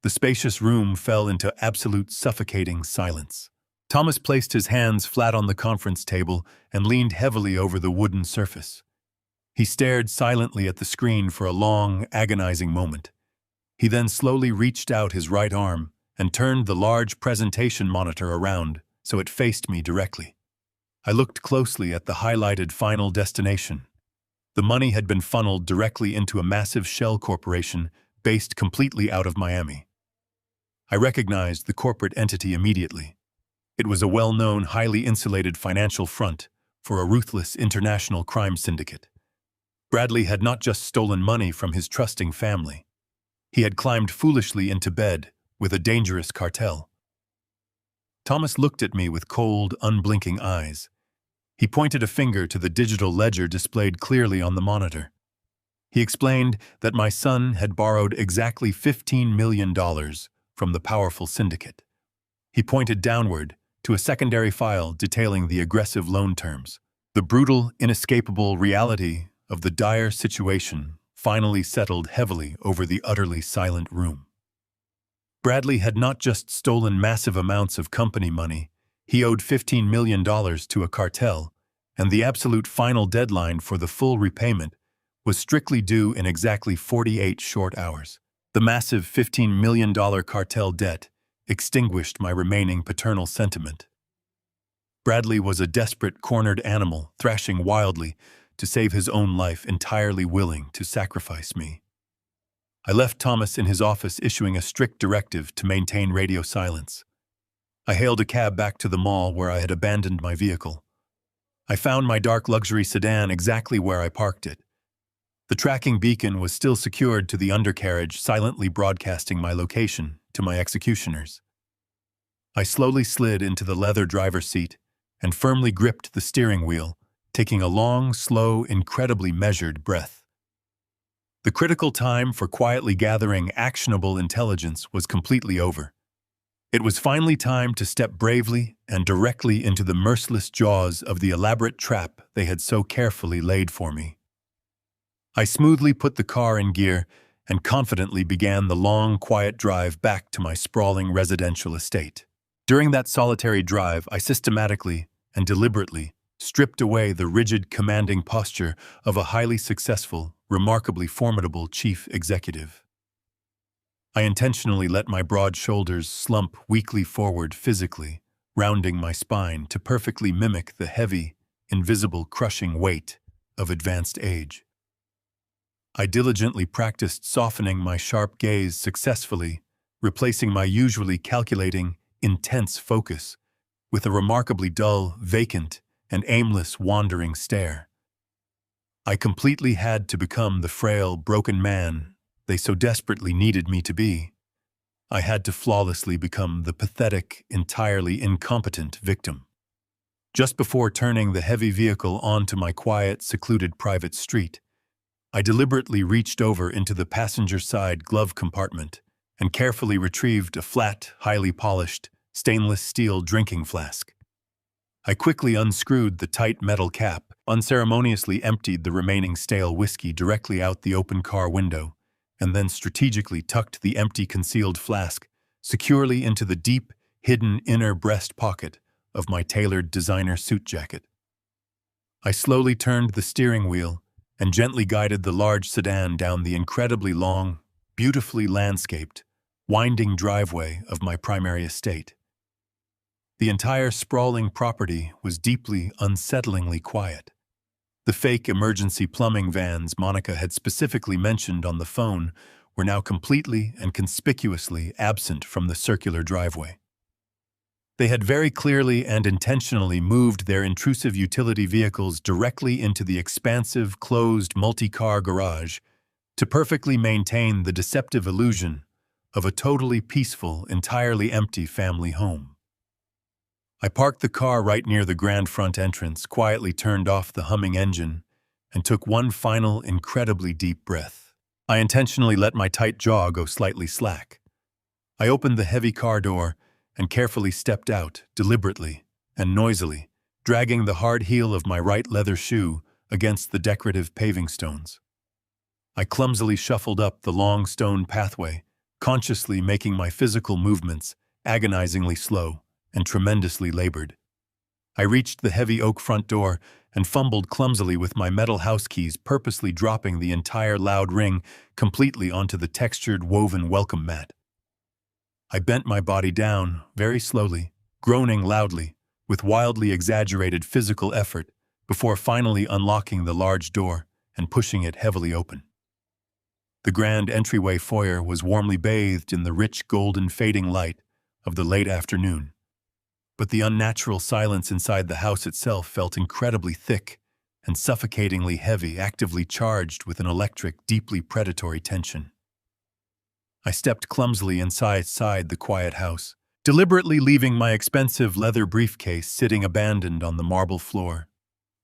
S1: The spacious room fell into absolute suffocating silence. Thomas placed his hands flat on the conference table and leaned heavily over the wooden surface. He stared silently at the screen for a long, agonizing moment. He then slowly reached out his right arm and turned the large presentation monitor around so it faced me directly. I looked closely at the highlighted final destination. The money had been funneled directly into a massive shell corporation based completely out of Miami. I recognized the corporate entity immediately. It was a well-known, highly insulated financial front for a ruthless international crime syndicate. Bradley had not just stolen money from his trusting family. He had climbed foolishly into bed with a dangerous cartel. Thomas looked at me with cold, unblinking eyes. He pointed a finger to the digital ledger displayed clearly on the monitor. He explained that my son had borrowed exactly $15 million from the powerful syndicate. He pointed downward to a secondary file detailing the aggressive loan terms. The brutal, inescapable reality of the dire situation finally settled heavily over the utterly silent room. Bradley had not just stolen massive amounts of company money, he owed $15 million to a cartel, and the absolute final deadline for the full repayment was strictly due in exactly 48 short hours. The massive $15 million cartel debt extinguished my remaining paternal sentiment. Bradley was a desperate, cornered animal, thrashing wildly to save his own life, entirely willing to sacrifice me. I left Thomas in his office issuing a strict directive to maintain radio silence. I hailed a cab back to the mall where I had abandoned my vehicle. I found my dark luxury sedan exactly where I parked it. The tracking beacon was still secured to the undercarriage, silently broadcasting my location to my executioners. I slowly slid into the leather driver's seat and firmly gripped the steering wheel, taking a long, slow, incredibly measured breath. The critical time for quietly gathering actionable intelligence was completely over. It was finally time to step bravely and directly into the merciless jaws of the elaborate trap they had so carefully laid for me. I smoothly put the car in gear and confidently began the long, quiet drive back to my sprawling residential estate. During that solitary drive, I systematically and deliberately stripped away the rigid, commanding posture of a highly successful, remarkably formidable chief executive. I intentionally let my broad shoulders slump weakly forward physically, rounding my spine to perfectly mimic the heavy, invisible, crushing weight of advanced age. I diligently practiced softening my sharp gaze successfully, replacing my usually calculating, intense focus with a remarkably dull, vacant, and aimless wandering stare. I completely had to become the frail, broken man they so desperately needed me to be. I had to flawlessly become the pathetic, entirely incompetent victim. Just before turning the heavy vehicle onto my quiet, secluded private street, I deliberately reached over into the passenger side glove compartment and carefully retrieved a flat, highly polished, stainless steel drinking flask. I quickly unscrewed the tight metal cap, unceremoniously emptied the remaining stale whiskey directly out the open car window, and then strategically tucked the empty concealed flask securely into the deep, hidden inner breast pocket of my tailored designer suit jacket. I slowly turned the steering wheel and gently guided the large sedan down the incredibly long, beautifully landscaped, winding driveway of my primary estate. The entire sprawling property was deeply, unsettlingly quiet. The fake emergency plumbing vans Monica had specifically mentioned on the phone were now completely and conspicuously absent from the circular driveway. They had very clearly and intentionally moved their intrusive utility vehicles directly into the expansive, closed, multi-car garage to perfectly maintain the deceptive illusion of a totally peaceful, entirely empty family home. I parked the car right near the grand front entrance, quietly turned off the humming engine, and took one final, incredibly deep breath. I intentionally let my tight jaw go slightly slack. I opened the heavy car door and carefully stepped out, deliberately and noisily, dragging the hard heel of my right leather shoe against the decorative paving stones. I clumsily shuffled up the long stone pathway, consciously making my physical movements agonizingly slow and tremendously labored. I reached the heavy oak front door and fumbled clumsily with my metal house keys, purposely dropping the entire loud ring completely onto the textured, woven welcome mat. I bent my body down, very slowly, groaning loudly, with wildly exaggerated physical effort, before finally unlocking the large door and pushing it heavily open. The grand entryway foyer was warmly bathed in the rich golden fading light of the late afternoon, but the unnatural silence inside the house itself felt incredibly thick and suffocatingly heavy, actively charged with an electric, deeply predatory tension. I stepped clumsily inside the quiet house, deliberately leaving my expensive leather briefcase sitting abandoned on the marble floor,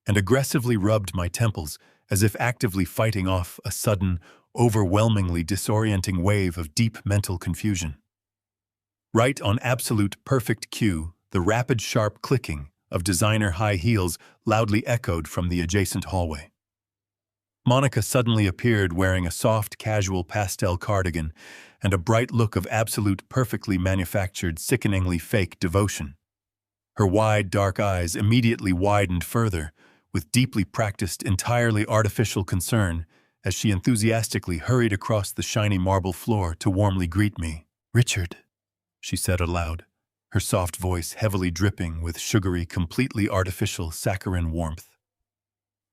S1: and aggressively rubbed my temples as if actively fighting off a sudden, overwhelmingly disorienting wave of deep mental confusion. Right on absolute perfect cue, the rapid, sharp clicking of designer high heels loudly echoed from the adjacent hallway. Monica suddenly appeared wearing a soft, casual pastel cardigan and a bright look of absolute, perfectly manufactured, sickeningly fake devotion. Her wide, dark eyes immediately widened further, with deeply practiced, entirely artificial concern, as she enthusiastically hurried across the shiny marble floor to warmly greet me. "Richard," she said aloud, her soft voice heavily dripping with sugary, completely artificial saccharine warmth.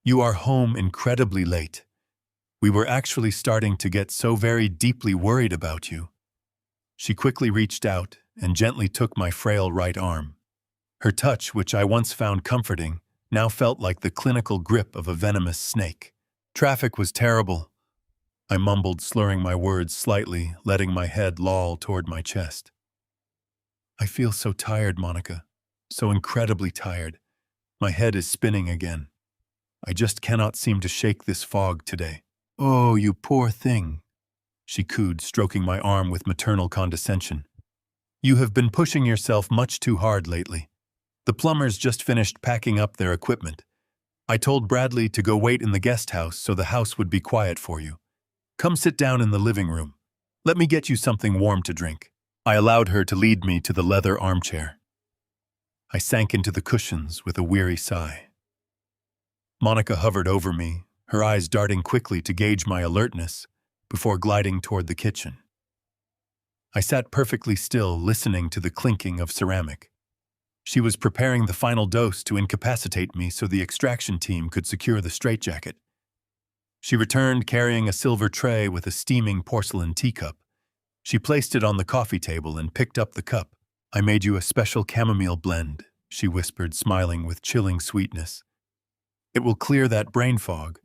S1: "You are home incredibly late. We were actually starting to get so very deeply worried about you." She quickly reached out and gently took my frail right arm. Her touch, which I once found comforting, now felt like the clinical grip of a venomous snake. "Traffic was terrible," I mumbled, slurring my words slightly, letting my head loll toward my chest. "I feel so tired, Monica. So incredibly tired. My head is spinning again. I just cannot seem to shake this fog today." "Oh, you poor thing," she cooed, stroking my arm with maternal condescension. "You have been pushing yourself much too hard lately. The plumbers just finished packing up their equipment. I told Bradley to go wait in the guest house so the house would be quiet for you. Come sit down in the living room. Let me get you something warm to drink." I allowed her to lead me to the leather armchair. I sank into the cushions with a weary sigh. Monica hovered over me, her eyes darting quickly to gauge my alertness before gliding toward the kitchen. I sat perfectly still, listening to the clinking of ceramic. She was preparing the final dose to incapacitate me so the extraction team could secure the straitjacket. She returned carrying a silver tray with a steaming porcelain teacup. She placed it on the coffee table and picked up the cup. "I made you a special chamomile blend," she whispered, smiling with chilling sweetness. "It will clear that brain fog.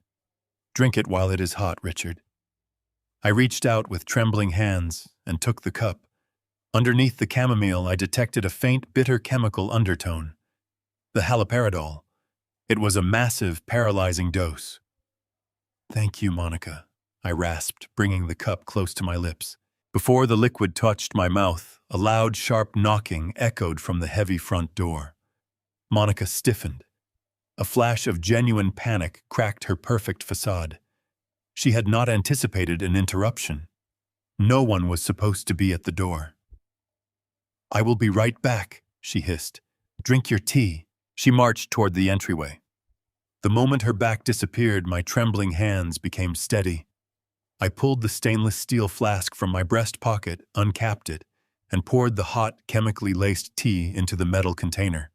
S1: Drink it while it is hot, Richard." I reached out with trembling hands and took the cup. Underneath the chamomile, I detected a faint, bitter chemical undertone. The haloperidol. It was a massive, paralyzing dose. "Thank you, Monica," I rasped, bringing the cup close to my lips. Before the liquid touched my mouth, a loud, sharp knocking echoed from the heavy front door. Monica stiffened. A flash of genuine panic cracked her perfect facade. She had not anticipated an interruption, No one was supposed to be at the door. "I will be right back," she hissed. "Drink your tea." She marched toward the entryway. The moment her back disappeared, my trembling hands became steady. I pulled the stainless steel flask from my breast pocket, uncapped it, and poured the hot, chemically laced tea into the metal container.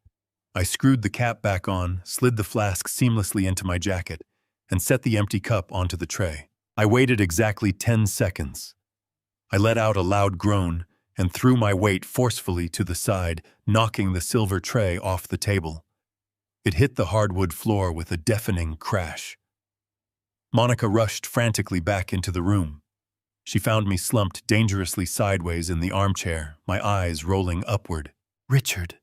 S1: I screwed the cap back on, slid the flask seamlessly into my jacket, and set the empty cup onto the tray. I waited exactly 10 seconds. I let out a loud groan and threw my weight forcefully to the side, knocking the silver tray off the table. It hit the hardwood floor with a deafening crash. Monica rushed frantically back into the room. She found me slumped dangerously sideways in the armchair, my eyes rolling upward. "Richard!"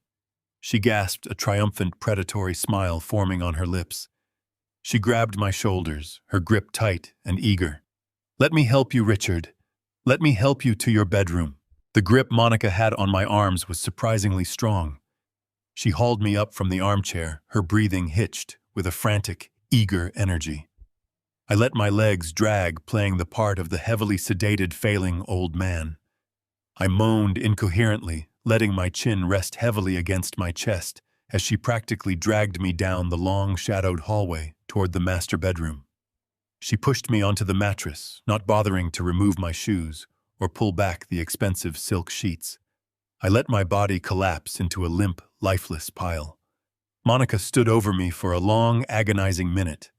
S1: She gasped, a triumphant, predatory smile forming on her lips. She grabbed my shoulders, her grip tight and eager. "Let me help you, Richard. Let me help you to your bedroom." The grip Monica had on my arms was surprisingly strong. She hauled me up from the armchair, her breathing hitched, with a frantic, eager energy. I let my legs drag, playing the part of the heavily sedated, failing old man. I moaned incoherently, letting my chin rest heavily against my chest as she practically dragged me down the long, shadowed hallway toward the master bedroom. She pushed me onto the mattress, not bothering to remove my shoes or pull back the expensive silk sheets. I let my body collapse into a limp, lifeless pile. Monica stood over me for a long, agonizing minute.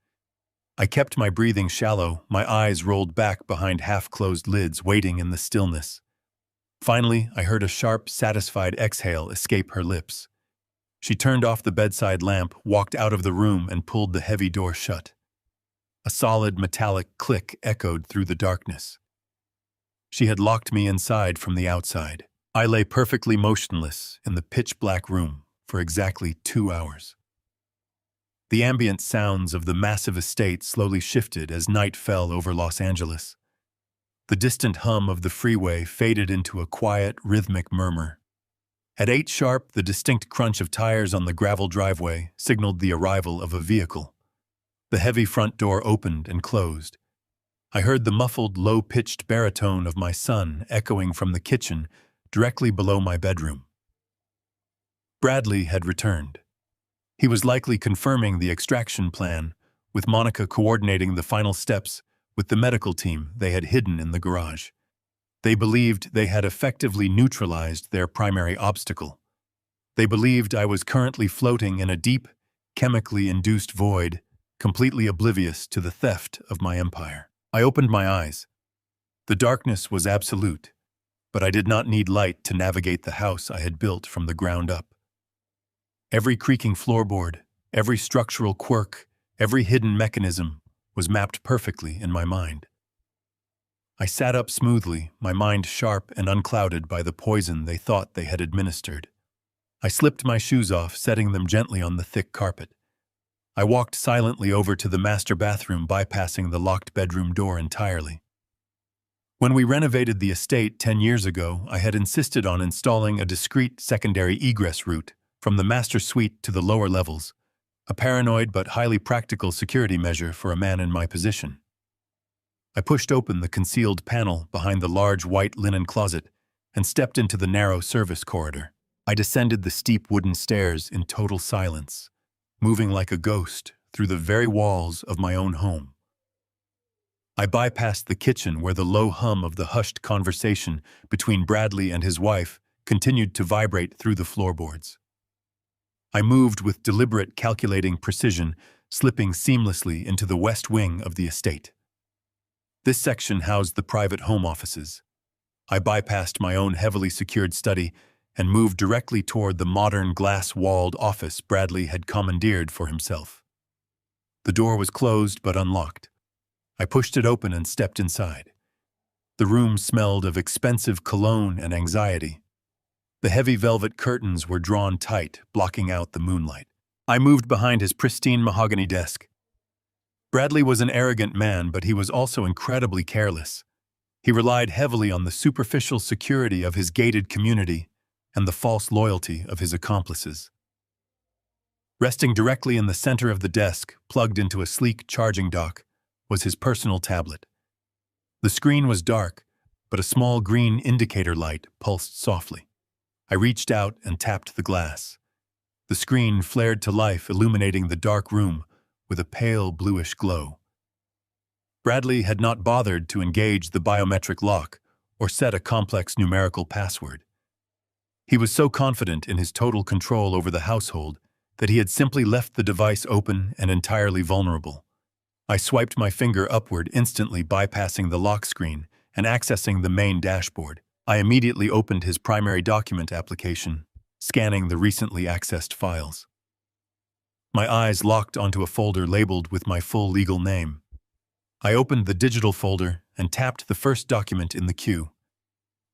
S1: I kept my breathing shallow, my eyes rolled back behind half-closed lids, waiting in the stillness. Finally, I heard a sharp, satisfied exhale escape her lips. She turned off the bedside lamp, walked out of the room, and pulled the heavy door shut. A solid, metallic click echoed through the darkness. She had locked me inside from the outside. I lay perfectly motionless in the pitch-black room for exactly 2 hours. The ambient sounds of the massive estate slowly shifted as night fell over Los Angeles. The distant hum of the freeway faded into a quiet, rhythmic murmur. At 8 sharp, the distinct crunch of tires on the gravel driveway signaled the arrival of a vehicle. The heavy front door opened and closed. I heard the muffled, low-pitched baritone of my son echoing from the kitchen directly below my bedroom. Bradley had returned. He was likely confirming the extraction plan, with Monica coordinating the final steps with the medical team they had hidden in the garage. They believed they had effectively neutralized their primary obstacle. They believed I was currently floating in a deep, chemically induced void, completely oblivious to the theft of my empire. I opened my eyes. The darkness was absolute, but I did not need light to navigate the house I had built from the ground up. Every creaking floorboard, every structural quirk, every hidden mechanism was mapped perfectly in my mind. I sat up smoothly, my mind sharp and unclouded by the poison they thought they had administered. I slipped my shoes off, setting them gently on the thick carpet. I walked silently over to the master bathroom, bypassing the locked bedroom door entirely. When we renovated the estate 10 years ago, I had insisted on installing a discreet secondary egress route from the master suite to the lower levels, a paranoid but highly practical security measure for a man in my position. I pushed open the concealed panel behind the large white linen closet and stepped into the narrow service corridor. I descended the steep wooden stairs in total silence, moving like a ghost through the very walls of my own home. I bypassed the kitchen where the low hum of the hushed conversation between Bradley and his wife continued to vibrate through the floorboards. I moved with deliberate, calculating precision, slipping seamlessly into the west wing of the estate. This section housed the private home offices. I bypassed my own heavily secured study and moved directly toward the modern glass-walled office Bradley had commandeered for himself. The door was closed but unlocked. I pushed it open and stepped inside. The room smelled of expensive cologne and anxiety. The heavy velvet curtains were drawn tight, blocking out the moonlight. I moved behind his pristine mahogany desk. Bradley was an arrogant man, but he was also incredibly careless. He relied heavily on the superficial security of his gated community and the false loyalty of his accomplices. Resting directly in the center of the desk, plugged into a sleek charging dock, was his personal tablet. The screen was dark, but a small green indicator light pulsed softly. I reached out and tapped the glass. The screen flared to life, illuminating the dark room with a pale bluish glow. Bradley had not bothered to engage the biometric lock or set a complex numerical password. He was so confident in his total control over the household that he had simply left the device open and entirely vulnerable. I swiped my finger upward, instantly bypassing the lock screen and accessing the main dashboard. I immediately opened his primary document application, scanning the recently accessed files. My eyes locked onto a folder labeled with my full legal name. I opened the digital folder and tapped the first document in the queue.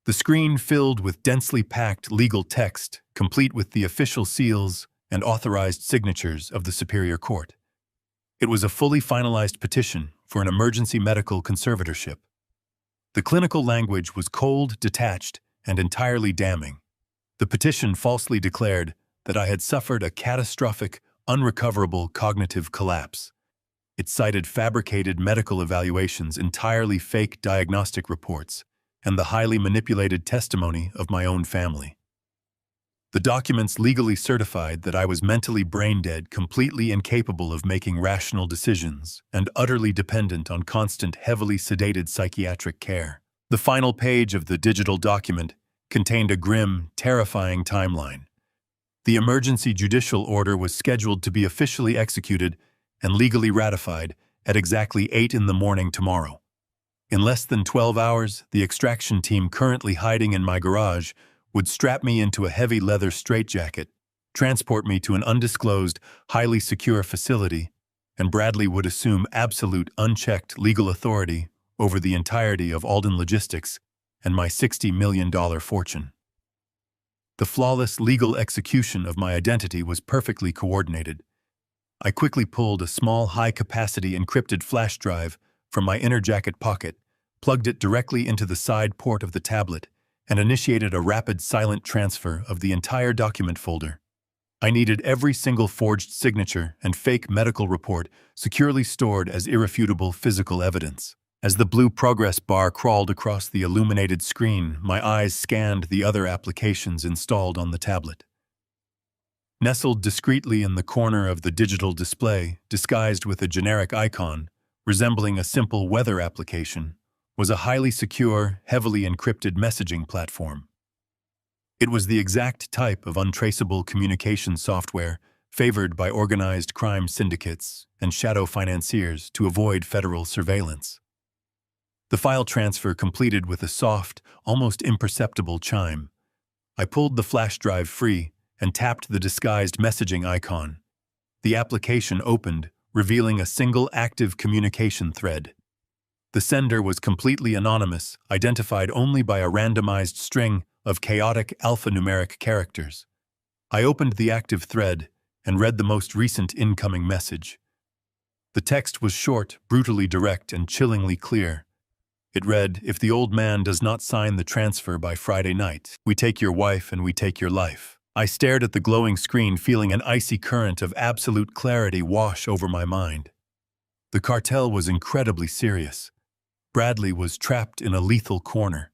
S1: The screen filled with densely packed legal text, complete with the official seals and authorized signatures of the Superior Court. It was a fully finalized petition for an emergency medical conservatorship. The clinical language was cold, detached, and entirely damning. The petition falsely declared that I had suffered a catastrophic, unrecoverable cognitive collapse. It cited fabricated medical evaluations, entirely fake diagnostic reports, and the highly manipulated testimony of my own family. The documents legally certified that I was mentally brain-dead, completely incapable of making rational decisions, and utterly dependent on constant, heavily sedated psychiatric care. The final page of the digital document contained a grim, terrifying timeline. The emergency judicial order was scheduled to be officially executed and legally ratified at exactly 8 in the morning tomorrow. In less than 12 hours, the extraction team currently hiding in my garage would strap me into a heavy leather straitjacket, transport me to an undisclosed, highly secure facility, and Bradley would assume absolute, unchecked legal authority over the entirety of Alden Logistics and my $60 million fortune. The flawless legal execution of my identity was perfectly coordinated. I quickly pulled a small, high-capacity encrypted flash drive from my inner jacket pocket, plugged it directly into the side port of the tablet, and initiated a rapid, silent transfer of the entire document folder. I needed every single forged signature and fake medical report securely stored as irrefutable physical evidence. As the blue progress bar crawled across the illuminated screen, my eyes scanned the other applications installed on the tablet. Nestled discreetly in the corner of the digital display, disguised with a generic icon, resembling a simple weather application, was a highly secure, heavily encrypted messaging platform. It was the exact type of untraceable communication software favored by organized crime syndicates and shadow financiers to avoid federal surveillance. The file transfer completed with a soft, almost imperceptible chime. I pulled the flash drive free and tapped the disguised messaging icon. The application opened, revealing a single active communication thread. The sender was completely anonymous, identified only by a randomized string of chaotic alphanumeric characters. I opened the active thread and read the most recent incoming message. The text was short, brutally direct, and chillingly clear. It read, "If the old man does not sign the transfer by Friday night, we take your wife and we take your life." I stared at the glowing screen, feeling an icy current of absolute clarity wash over my mind. The cartel was incredibly serious. Bradley was trapped in a lethal corner.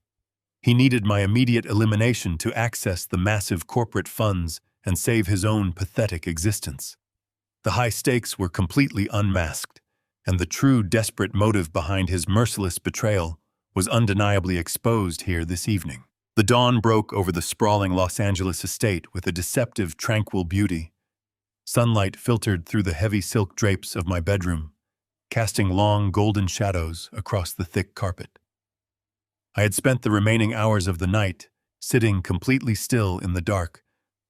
S1: He needed my immediate elimination to access the massive corporate funds and save his own pathetic existence. The high stakes were completely unmasked, and the true desperate motive behind his merciless betrayal was undeniably exposed here this evening. The dawn broke over the sprawling Los Angeles estate with a deceptive, tranquil beauty. Sunlight filtered through the heavy silk drapes of my bedroom, casting long golden shadows across the thick carpet. I had spent the remaining hours of the night sitting completely still in the dark,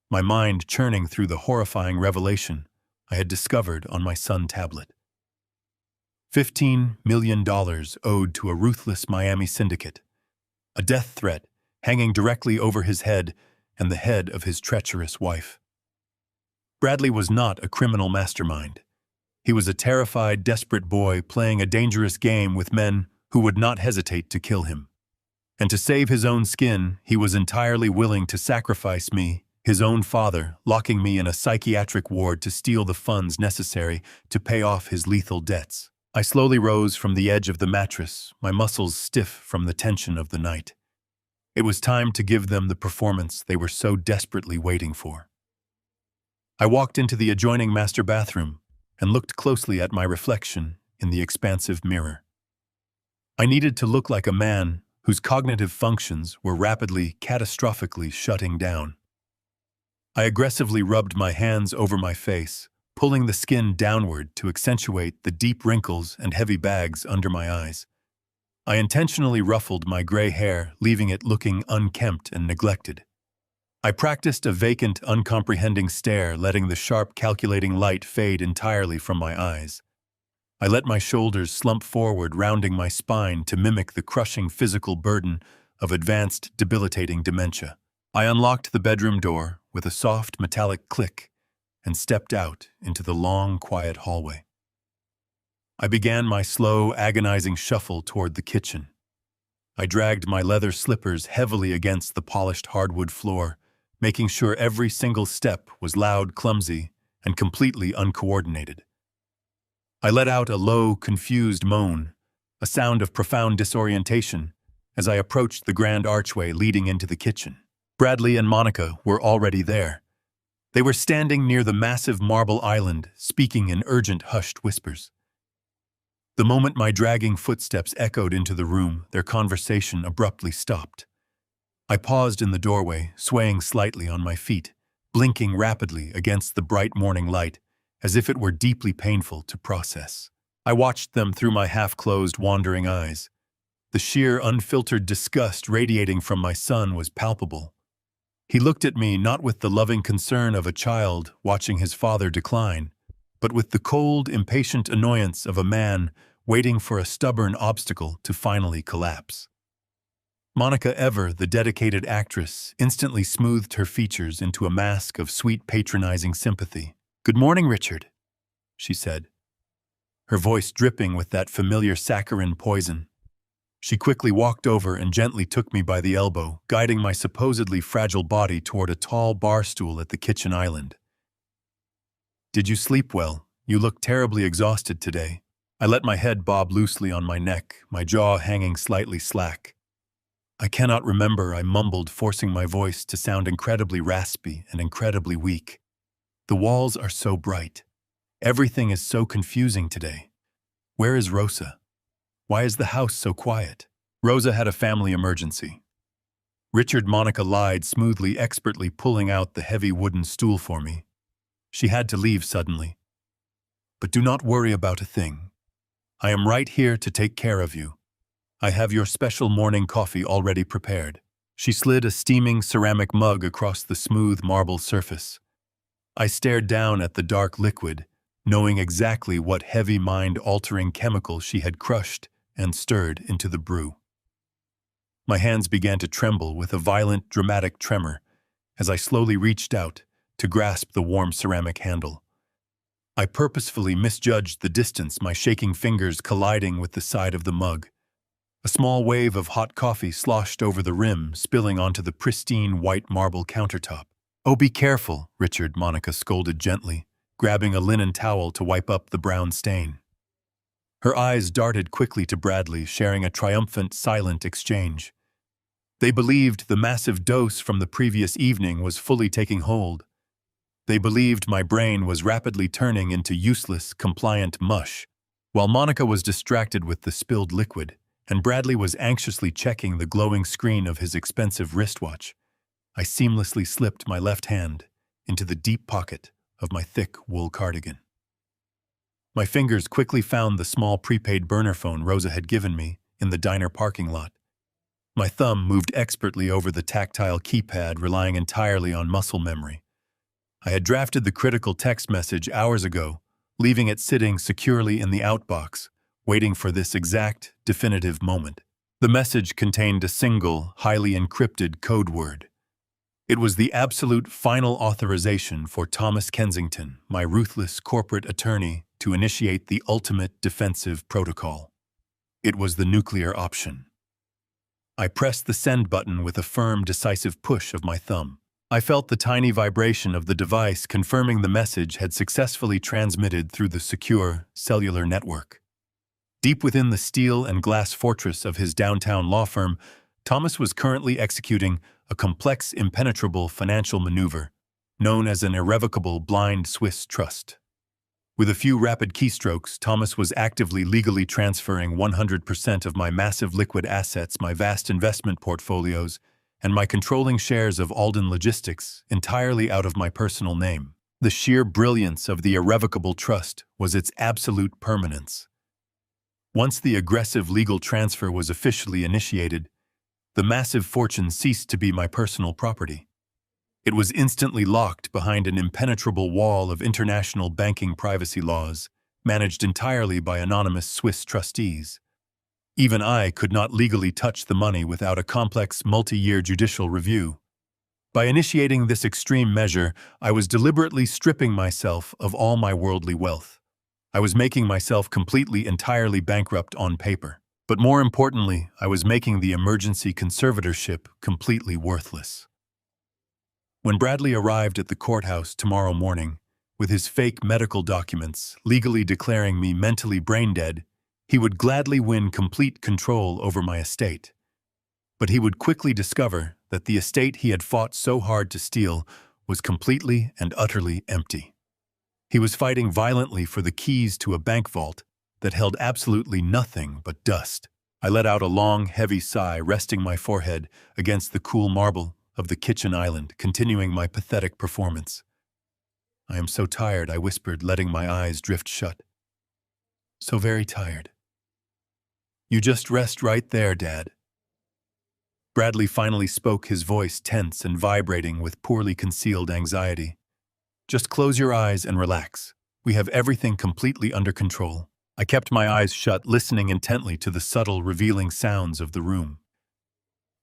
S1: my mind churning through the horrifying revelation I had discovered on my Sun tablet. $15 million owed to a ruthless Miami syndicate, a death threat hanging directly over his head and the head of his treacherous wife. Bradley was not a criminal mastermind. He was a terrified, desperate boy playing a dangerous game with men who would not hesitate to kill him. And to save his own skin, he was entirely willing to sacrifice me, his own father, locking me in a psychiatric ward to steal the funds necessary to pay off his lethal debts. I slowly rose from the edge of the mattress, my muscles stiff from the tension of the night. It was time to give them the performance they were so desperately waiting for. I walked into the adjoining master bathroom and looked closely at my reflection in the expansive mirror. I needed to look like a man whose cognitive functions were rapidly, catastrophically shutting down. I aggressively rubbed my hands over my face, pulling the skin downward to accentuate the deep wrinkles and heavy bags under my eyes. I intentionally ruffled my gray hair, leaving it looking unkempt and neglected. I practiced a vacant, uncomprehending stare, letting the sharp, calculating light fade entirely from my eyes. I let my shoulders slump forward, rounding my spine to mimic the crushing physical burden of advanced, debilitating dementia. I unlocked the bedroom door with a soft, metallic click and stepped out into the long, quiet hallway. I began my slow, agonizing shuffle toward the kitchen. I dragged my leather slippers heavily against the polished hardwood floor, making sure every single step was loud, clumsy, and completely uncoordinated. I let out a low, confused moan, a sound of profound disorientation, as I approached the grand archway leading into the kitchen. Bradley and Monica were already there. They were standing near the massive marble island, speaking in urgent, hushed whispers. The moment my dragging footsteps echoed into the room, their conversation abruptly stopped. I paused in the doorway, swaying slightly on my feet, blinking rapidly against the bright morning light, as if it were deeply painful to process. I watched them through my half-closed, wandering eyes. The sheer, unfiltered disgust radiating from my son was palpable. He looked at me not with the loving concern of a child watching his father decline, but with the cold, impatient annoyance of a man waiting for a stubborn obstacle to finally collapse. Monica Ever, the dedicated actress, instantly smoothed her features into a mask of sweet, patronizing sympathy. "Good morning, Richard," she said, her voice dripping with that familiar saccharine poison. She quickly walked over and gently took me by the elbow, guiding my supposedly fragile body toward a tall bar stool at the kitchen island. "Did you sleep well? You look terribly exhausted today." I let my head bob loosely on my neck, my jaw hanging slightly slack. "I cannot remember," I mumbled, forcing my voice to sound incredibly raspy and incredibly weak. "The walls are so bright. Everything is so confusing today. Where is Rosa? Why is the house so quiet?" "Rosa had a family emergency." Richard, Monica lied, smoothly, expertly pulling out the heavy wooden stool for me. "She had to leave suddenly. But do not worry about a thing. I am right here to take care of you. I have your special morning coffee already prepared." She slid a steaming ceramic mug across the smooth marble surface. I stared down at the dark liquid, knowing exactly what heavy mind-altering chemical she had crushed and stirred into the brew. My hands began to tremble with a violent, dramatic tremor as I slowly reached out to grasp the warm ceramic handle. I purposefully misjudged the distance, my shaking fingers colliding with the side of the mug. A small wave of hot coffee sloshed over the rim, spilling onto the pristine white marble countertop. "Oh, be careful," Richard, Monica scolded gently, grabbing a linen towel to wipe up the brown stain. Her eyes darted quickly to Bradley, sharing a triumphant, silent exchange. They believed the massive dose from the previous evening was fully taking hold. They believed my brain was rapidly turning into useless, compliant mush, while Monica was distracted with the spilled liquid, and Bradley was anxiously checking the glowing screen of his expensive wristwatch. I seamlessly slipped my left hand into the deep pocket of my thick wool cardigan. My fingers quickly found the small prepaid burner phone Rosa had given me in the diner parking lot. My thumb moved expertly over the tactile keypad, relying entirely on muscle memory. I had drafted the critical text message hours ago, leaving it sitting securely in the outbox, waiting for this exact, definitive moment. The message contained a single, highly encrypted code word. It was the absolute final authorization for Thomas Kensington, my ruthless corporate attorney, to initiate the ultimate defensive protocol. It was the nuclear option. I pressed the send button with a firm, decisive push of my thumb. I felt the tiny vibration of the device confirming the message had successfully transmitted through the secure cellular network. Deep within the steel and glass fortress of his downtown law firm, Thomas was currently executing a complex, impenetrable financial maneuver known as an irrevocable blind Swiss trust. With a few rapid keystrokes, Thomas was actively legally transferring 100% of my massive liquid assets, my vast investment portfolios, and my controlling shares of Alden Logistics entirely out of my personal name. The sheer brilliance of the irrevocable trust was its absolute permanence. Once the aggressive legal transfer was officially initiated, the massive fortune ceased to be my personal property. It was instantly locked behind an impenetrable wall of international banking privacy laws, managed entirely by anonymous Swiss trustees. Even I could not legally touch the money without a complex, multi-year judicial review. By initiating this extreme measure, I was deliberately stripping myself of all my worldly wealth. I was making myself completely, entirely bankrupt on paper. But more importantly, I was making the emergency conservatorship completely worthless. When Bradley arrived at the courthouse tomorrow morning, with his fake medical documents legally declaring me mentally brain-dead, he would gladly win complete control over my estate. But he would quickly discover that the estate he had fought so hard to steal was completely and utterly empty. He was fighting violently for the keys to a bank vault that held absolutely nothing but dust. I let out a long, heavy sigh, resting my forehead against the cool marble of the kitchen island, continuing my pathetic performance. "I am so tired," I whispered, letting my eyes drift shut. "So very tired." "You just rest right there, Dad." Bradley finally spoke, his voice tense and vibrating with poorly concealed anxiety. "Just close your eyes and relax. We have everything completely under control." I kept my eyes shut, listening intently to the subtle, revealing sounds of the room.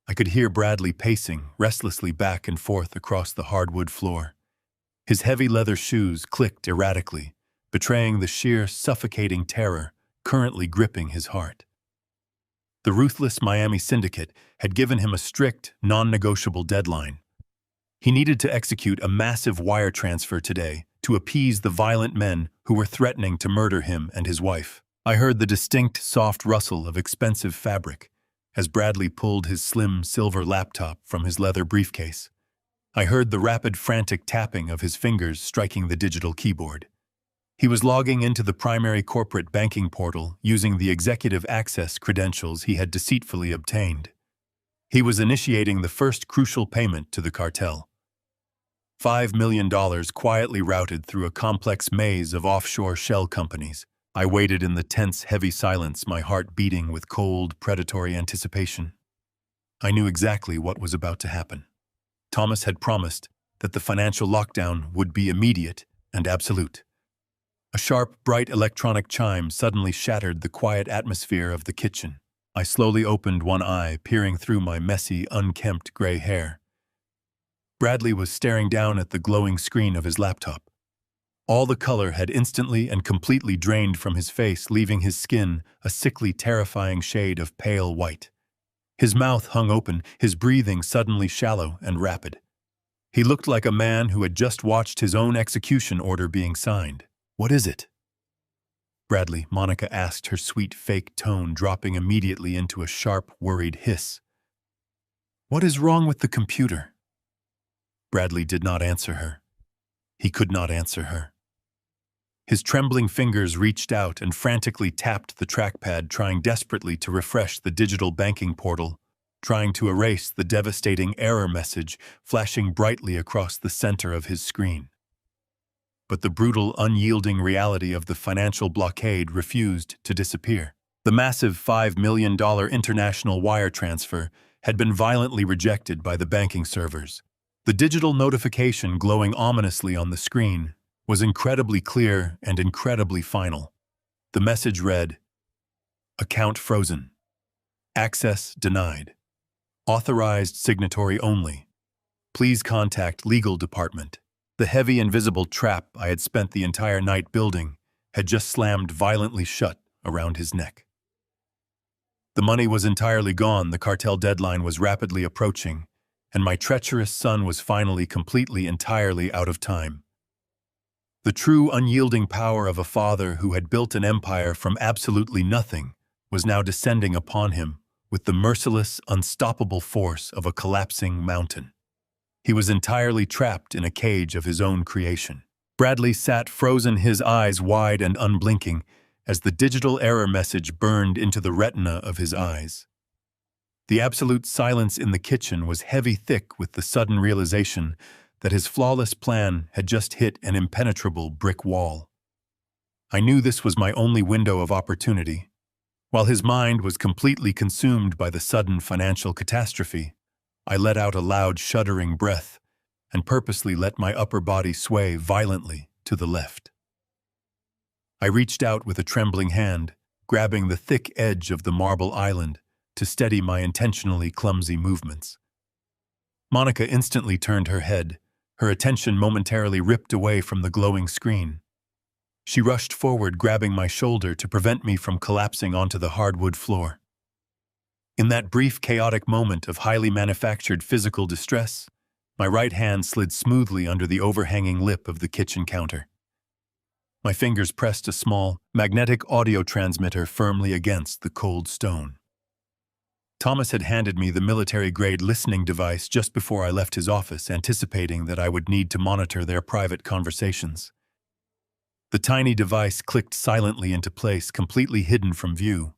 S1: I could hear Bradley pacing restlessly back and forth across the hardwood floor. His heavy leather shoes clicked erratically, betraying the sheer, suffocating terror currently gripping his heart. The ruthless Miami syndicate had given him a strict, non-negotiable deadline. He needed to execute a massive wire transfer today to appease the violent men who were threatening to murder him and his wife. I heard the distinct, soft rustle of expensive fabric as Bradley pulled his slim silver laptop from his leather briefcase. I heard the rapid, frantic tapping of his fingers striking the digital keyboard. He was logging into the primary corporate banking portal using the executive access credentials he had deceitfully obtained. He was initiating the first crucial payment to the cartel. $5 million quietly routed through a complex maze of offshore shell companies. I waited in the tense, heavy silence, my heart beating with cold, predatory anticipation. I knew exactly what was about to happen. Thomas had promised that the financial lockdown would be immediate and absolute. A sharp, bright electronic chime suddenly shattered the quiet atmosphere of the kitchen. I slowly opened one eye, peering through my messy, unkempt gray hair. Bradley was staring down at the glowing screen of his laptop. All the color had instantly and completely drained from his face, leaving his skin a sickly, terrifying shade of pale white. His mouth hung open, his breathing suddenly shallow and rapid. He looked like a man who had just watched his own execution order being signed. "What is it?" "Bradley," Monica asked, her sweet, fake tone dropping immediately into a sharp, worried hiss. "What is wrong with the computer?" Bradley did not answer her. He could not answer her. His trembling fingers reached out and frantically tapped the trackpad, trying desperately to refresh the digital banking portal, trying to erase the devastating error message flashing brightly across the center of his screen. But the brutal, unyielding reality of the financial blockade refused to disappear. The massive $5 million international wire transfer had been violently rejected by the banking servers. The digital notification glowing ominously on the screen was incredibly clear and incredibly final. The message read, "Account frozen. Access denied. Authorized signatory only. Please contact legal department." The heavy, invisible trap I had spent the entire night building had just slammed violently shut around his neck. The money was entirely gone, the cartel deadline was rapidly approaching, and my treacherous son was finally, completely, entirely out of time. The true unyielding power of a father who had built an empire from absolutely nothing was now descending upon him with the merciless, unstoppable force of a collapsing mountain. He was entirely trapped in a cage of his own creation. Bradley sat frozen, his eyes wide and unblinking, as the digital error message burned into the retina of his eyes. The absolute silence in the kitchen was heavy thick with the sudden realization that his flawless plan had just hit an impenetrable brick wall. I knew this was my only window of opportunity. While his mind was completely consumed by the sudden financial catastrophe, I let out a loud, shuddering breath and purposely let my upper body sway violently to the left. I reached out with a trembling hand, grabbing the thick edge of the marble island to steady my intentionally clumsy movements. Monica instantly turned her head, her attention momentarily ripped away from the glowing screen. She rushed forward, grabbing my shoulder to prevent me from collapsing onto the hardwood floor. In that brief, chaotic moment of highly manufactured physical distress, my right hand slid smoothly under the overhanging lip of the kitchen counter. My fingers pressed a small, magnetic audio transmitter firmly against the cold stone. Thomas had handed me the military-grade listening device just before I left his office, anticipating that I would need to monitor their private conversations. The tiny device clicked silently into place, completely hidden from view.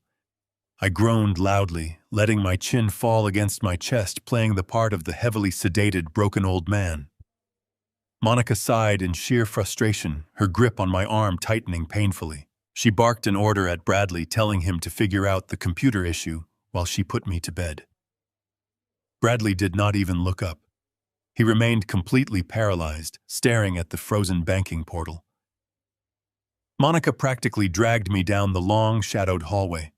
S1: I groaned loudly, letting my chin fall against my chest, playing the part of the heavily sedated, broken old man. Monica sighed in sheer frustration, her grip on my arm tightening painfully. She barked an order at Bradley, telling him to figure out the computer issue while she put me to bed. Bradley did not even look up. He remained completely paralyzed, staring at the frozen banking portal. Monica practically dragged me down the long, shadowed hallway.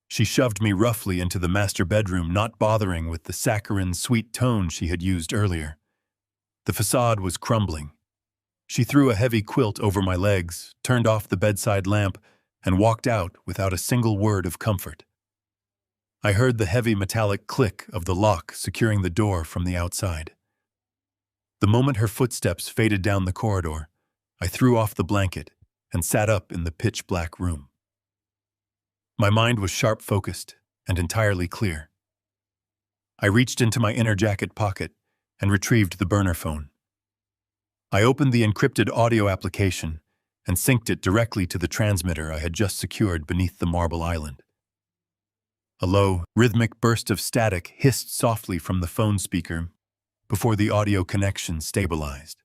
S1: She shoved me roughly into the master bedroom, not bothering with the saccharine, sweet tone she had used earlier. The facade was crumbling. She threw a heavy quilt over my legs, turned off the bedside lamp, and walked out without a single word of comfort. I heard the heavy metallic click of the lock securing the door from the outside. The moment her footsteps faded down the corridor, I threw off the blanket and sat up in the pitch-black room. My mind was sharp-focused and entirely clear. I reached into my inner jacket pocket and retrieved the burner phone. I opened the encrypted audio application and synced it directly to the transmitter I had just secured beneath the marble island. A low, rhythmic burst of static hissed softly from the phone speaker before the audio connection stabilized.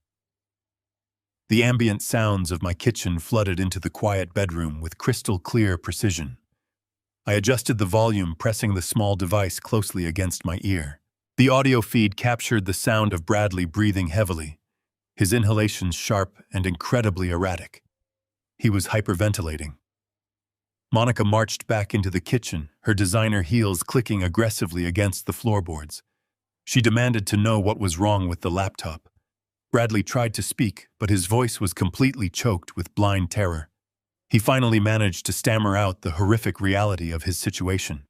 S1: The ambient sounds of my kitchen flooded into the quiet bedroom with crystal-clear precision. I adjusted the volume, pressing the small device closely against my ear. The audio feed captured the sound of Bradley breathing heavily, his inhalations sharp and incredibly erratic. He was hyperventilating. Monica marched back into the kitchen, her designer heels clicking aggressively against the floorboards. She demanded to know what was wrong with the laptop. Bradley tried to speak, but his voice was completely choked with blind terror. He finally managed to stammer out the horrific reality of his situation.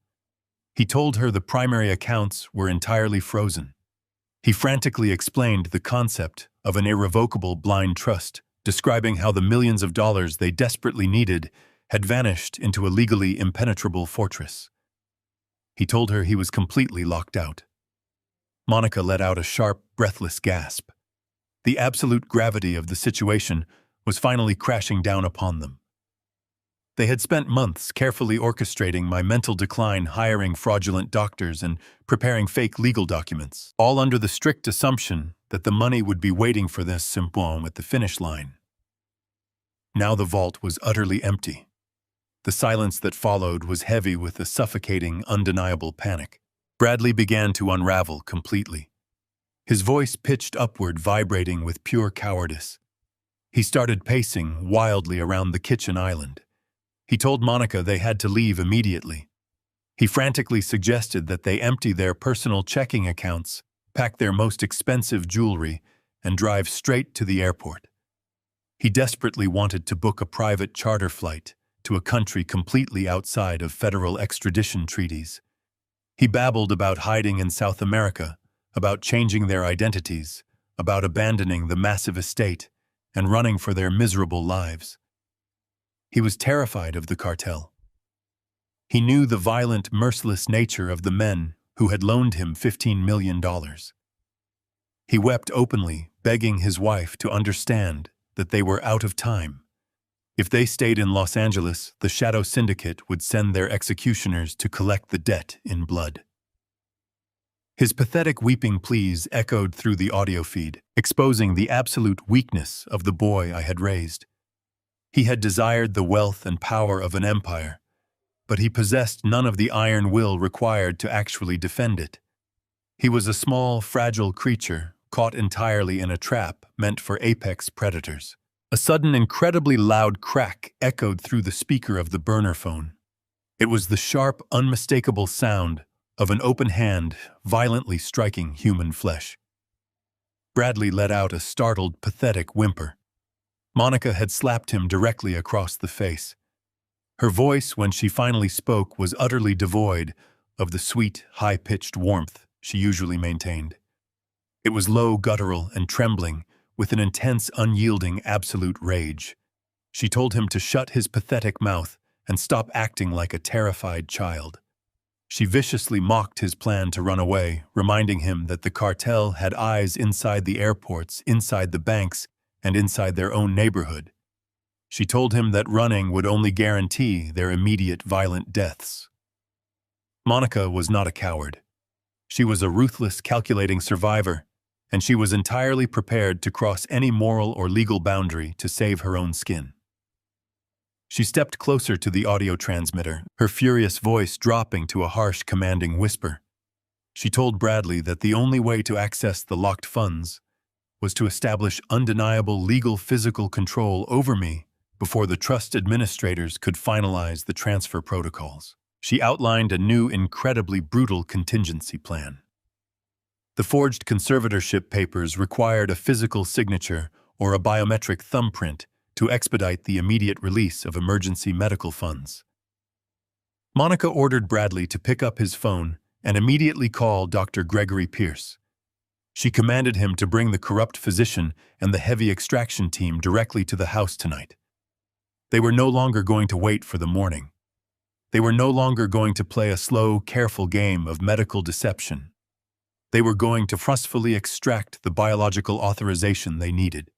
S1: He told her the primary accounts were entirely frozen. He frantically explained the concept of an irrevocable blind trust, describing how the millions of dollars they desperately needed had vanished into a legally impenetrable fortress. He told her he was completely locked out. Monica let out a sharp, breathless gasp. The absolute gravity of the situation was finally crashing down upon them. They had spent months carefully orchestrating my mental decline, hiring fraudulent doctors and preparing fake legal documents, all under the strict assumption that the money would be waiting for this simpon at the finish line. Now the vault was utterly empty. The silence that followed was heavy with a suffocating, undeniable panic. Bradley began to unravel completely. His voice pitched upward, vibrating with pure cowardice. He started pacing wildly around the kitchen island. He told Monica they had to leave immediately. He frantically suggested that they empty their personal checking accounts, pack their most expensive jewelry, and drive straight to the airport. He desperately wanted to book a private charter flight to a country completely outside of federal extradition treaties. He babbled about hiding in South America, about changing their identities, about abandoning the massive estate, and running for their miserable lives. He was terrified of the cartel. He knew the violent, merciless nature of the men who had loaned him $15 million. He wept openly, begging his wife to understand that they were out of time. If they stayed in Los Angeles, the Shadow Syndicate would send their executioners to collect the debt in blood. His pathetic weeping pleas echoed through the audio feed, exposing the absolute weakness of the boy I had raised. He had desired the wealth and power of an empire, but he possessed none of the iron will required to actually defend it. He was a small, fragile creature, caught entirely in a trap meant for apex predators. A sudden, incredibly loud crack echoed through the speaker of the burner phone. It was the sharp, unmistakable sound of an open hand violently striking human flesh. Bradley let out a startled, pathetic whimper. Monica had slapped him directly across the face. Her voice, when she finally spoke, was utterly devoid of the sweet, high-pitched warmth she usually maintained. It was low, guttural, and trembling, with an intense, unyielding, absolute rage. She told him to shut his pathetic mouth and stop acting like a terrified child. She viciously mocked his plan to run away, reminding him that the cartel had eyes inside the airports, inside the banks, and inside their own neighborhood. She told him that running would only guarantee their immediate violent deaths. Monica was not a coward. She was a ruthless, calculating survivor, and she was entirely prepared to cross any moral or legal boundary to save her own skin. She stepped closer to the audio transmitter, her furious voice dropping to a harsh, commanding whisper. She told Bradley that the only way to access the locked funds was to establish undeniable legal physical control over me before the trust administrators could finalize the transfer protocols. She outlined a new, incredibly brutal contingency plan. The forged conservatorship papers required a physical signature or a biometric thumbprint to expedite the immediate release of emergency medical funds. Monica ordered Bradley to pick up his phone and immediately call Dr. Gregory Pierce. She commanded him to bring the corrupt physician and the heavy extraction team directly to the house tonight. They were no longer going to wait for the morning. They were no longer going to play a slow, careful game of medical deception. They were going to forcefully extract the biological authorization they needed.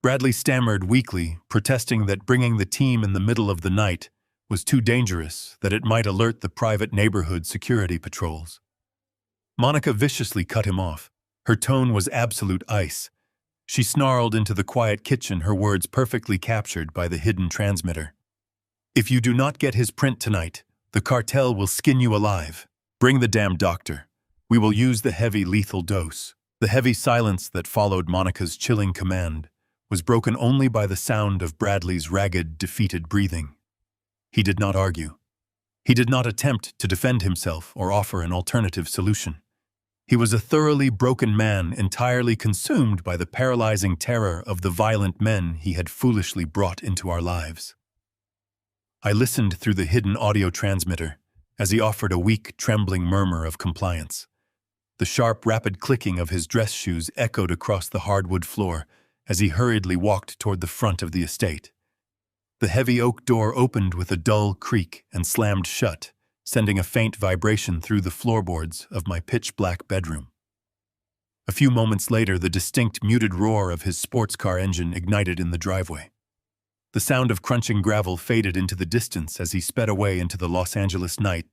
S1: Bradley stammered weakly, protesting that bringing the team in the middle of the night was too dangerous, that it might alert the private neighborhood security patrols. Monica viciously cut him off. Her tone was absolute ice. She snarled into the quiet kitchen, her words perfectly captured by the hidden transmitter. "If you do not get his print tonight, the cartel will skin you alive. Bring the damn doctor. We will use the heavy, lethal dose." The heavy silence that followed Monica's chilling command was broken only by the sound of Bradley's ragged, defeated breathing. He did not argue. He did not attempt to defend himself or offer an alternative solution. He was a thoroughly broken man, entirely consumed by the paralyzing terror of the violent men he had foolishly brought into our lives. I listened through the hidden audio transmitter as he offered a weak, trembling murmur of compliance. The sharp, rapid clicking of his dress shoes echoed across the hardwood floor as he hurriedly walked toward the front of the estate. The heavy oak door opened with a dull creak and slammed shut, sending a faint vibration through the floorboards of my pitch-black bedroom. A few moments later, the distinct, muted roar of his sports car engine ignited in the driveway. The sound of crunching gravel faded into the distance as he sped away into the Los Angeles night,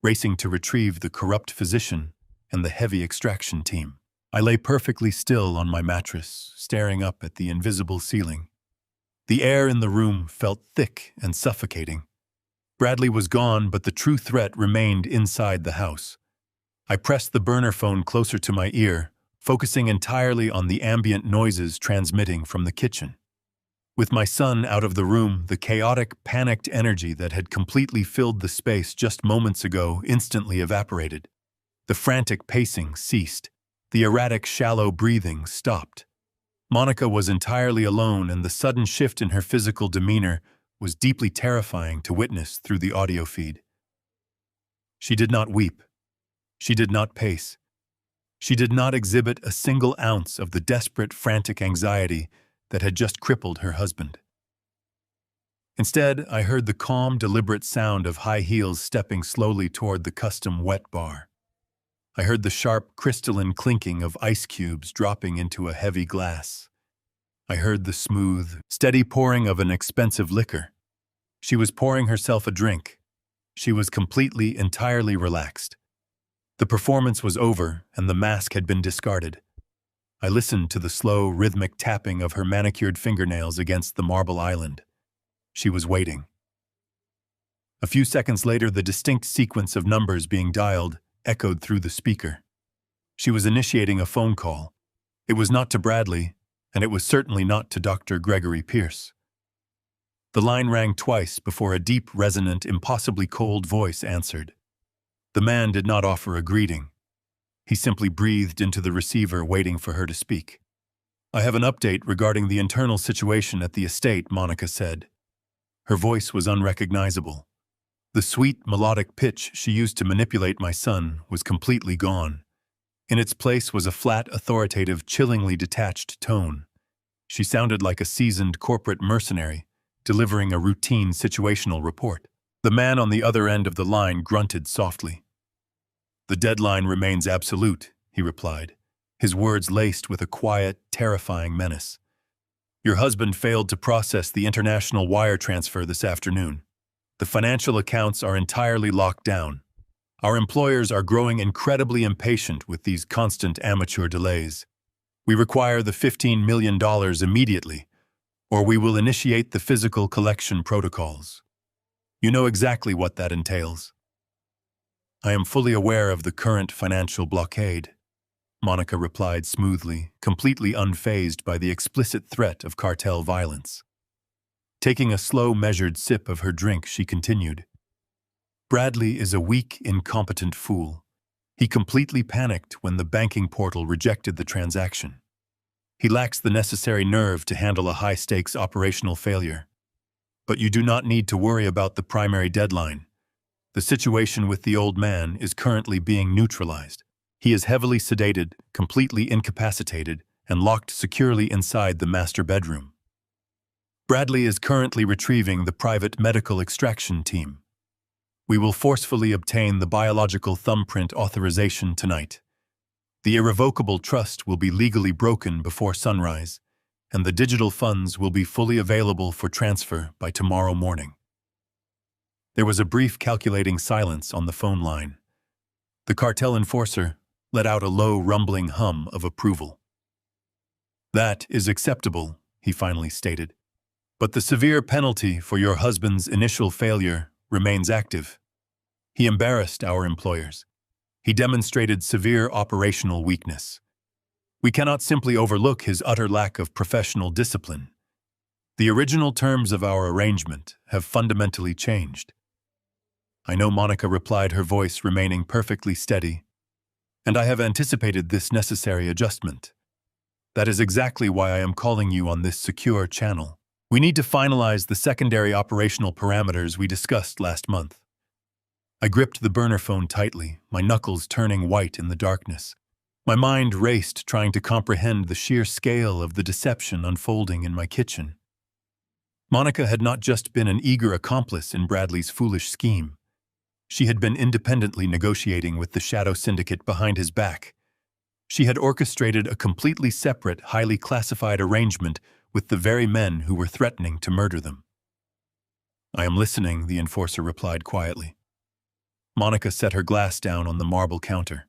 S1: racing to retrieve the corrupt physician and the heavy extraction team. I lay perfectly still on my mattress, staring up at the invisible ceiling. The air in the room felt thick and suffocating. Bradley was gone, but the true threat remained inside the house. I pressed the burner phone closer to my ear, focusing entirely on the ambient noises transmitting from the kitchen. With my son out of the room, the chaotic, panicked energy that had completely filled the space just moments ago instantly evaporated. The frantic pacing ceased. The erratic, shallow breathing stopped. Monica was entirely alone, and the sudden shift in her physical demeanor was deeply terrifying to witness through the audio feed. She did not weep. She did not pace. She did not exhibit a single ounce of the desperate, frantic anxiety that had just crippled her husband. Instead, I heard the calm, deliberate sound of high heels stepping slowly toward the custom wet bar. I heard the sharp, crystalline clinking of ice cubes dropping into a heavy glass. I heard the smooth, steady pouring of an expensive liquor. She was pouring herself a drink. She was completely, entirely relaxed. The performance was over, and the mask had been discarded. I listened to the slow, rhythmic tapping of her manicured fingernails against the marble island. She was waiting. A few seconds later, the distinct sequence of numbers being dialed echoed through the speaker. She was initiating a phone call. It was not to Bradley, and it was certainly not to Dr. Gregory Pierce. The line rang twice before a deep, resonant, impossibly cold voice answered. The man did not offer a greeting. He simply breathed into the receiver, waiting for her to speak. "I have an update regarding the internal situation at the estate," Monica said. Her voice was unrecognizable. The sweet, melodic pitch she used to manipulate my son was completely gone. In its place was a flat, authoritative, chillingly detached tone. She sounded like a seasoned corporate mercenary, delivering a routine situational report. The man on the other end of the line grunted softly. "The deadline remains absolute," he replied, his words laced with a quiet, terrifying menace. "Your husband failed to process the international wire transfer this afternoon. The financial accounts are entirely locked down. Our employers are growing incredibly impatient with these constant amateur delays. We require the $15 million immediately, or we will initiate the physical collection protocols. You know exactly what that entails." "I am fully aware of the current financial blockade," Monica replied smoothly, completely unfazed by the explicit threat of cartel violence. Taking a slow, measured sip of her drink, she continued. "Bradley is a weak, incompetent fool. He completely panicked when the banking portal rejected the transaction. He lacks the necessary nerve to handle a high-stakes operational failure. But you do not need to worry about the primary deadline. The situation with the old man is currently being neutralized. He is heavily sedated, completely incapacitated, and locked securely inside the master bedroom. Bradley is currently retrieving the private medical extraction team. We will forcefully obtain the biological thumbprint authorization tonight. The irrevocable trust will be legally broken before sunrise, and the digital funds will be fully available for transfer by tomorrow morning." There was a brief, calculating silence on the phone line. The cartel enforcer let out a low, rumbling hum of approval. "That is acceptable," he finally stated. "But the severe penalty for your husband's initial failure remains active. He embarrassed our employers. He demonstrated severe operational weakness. We cannot simply overlook his utter lack of professional discipline. The original terms of our arrangement have fundamentally changed." "I know," Monica replied, her voice remaining perfectly steady. "And I have anticipated this necessary adjustment. That is exactly why I am calling you on this secure channel. We need to finalize the secondary operational parameters we discussed last month." I gripped the burner phone tightly, my knuckles turning white in the darkness. My mind raced, trying to comprehend the sheer scale of the deception unfolding in my kitchen. Monica had not just been an eager accomplice in Bradley's foolish scheme. She had been independently negotiating with the shadow syndicate behind his back. She had orchestrated a completely separate, highly classified arrangement with the very men who were threatening to murder them. "I am listening," the enforcer replied quietly. Monica set her glass down on the marble counter.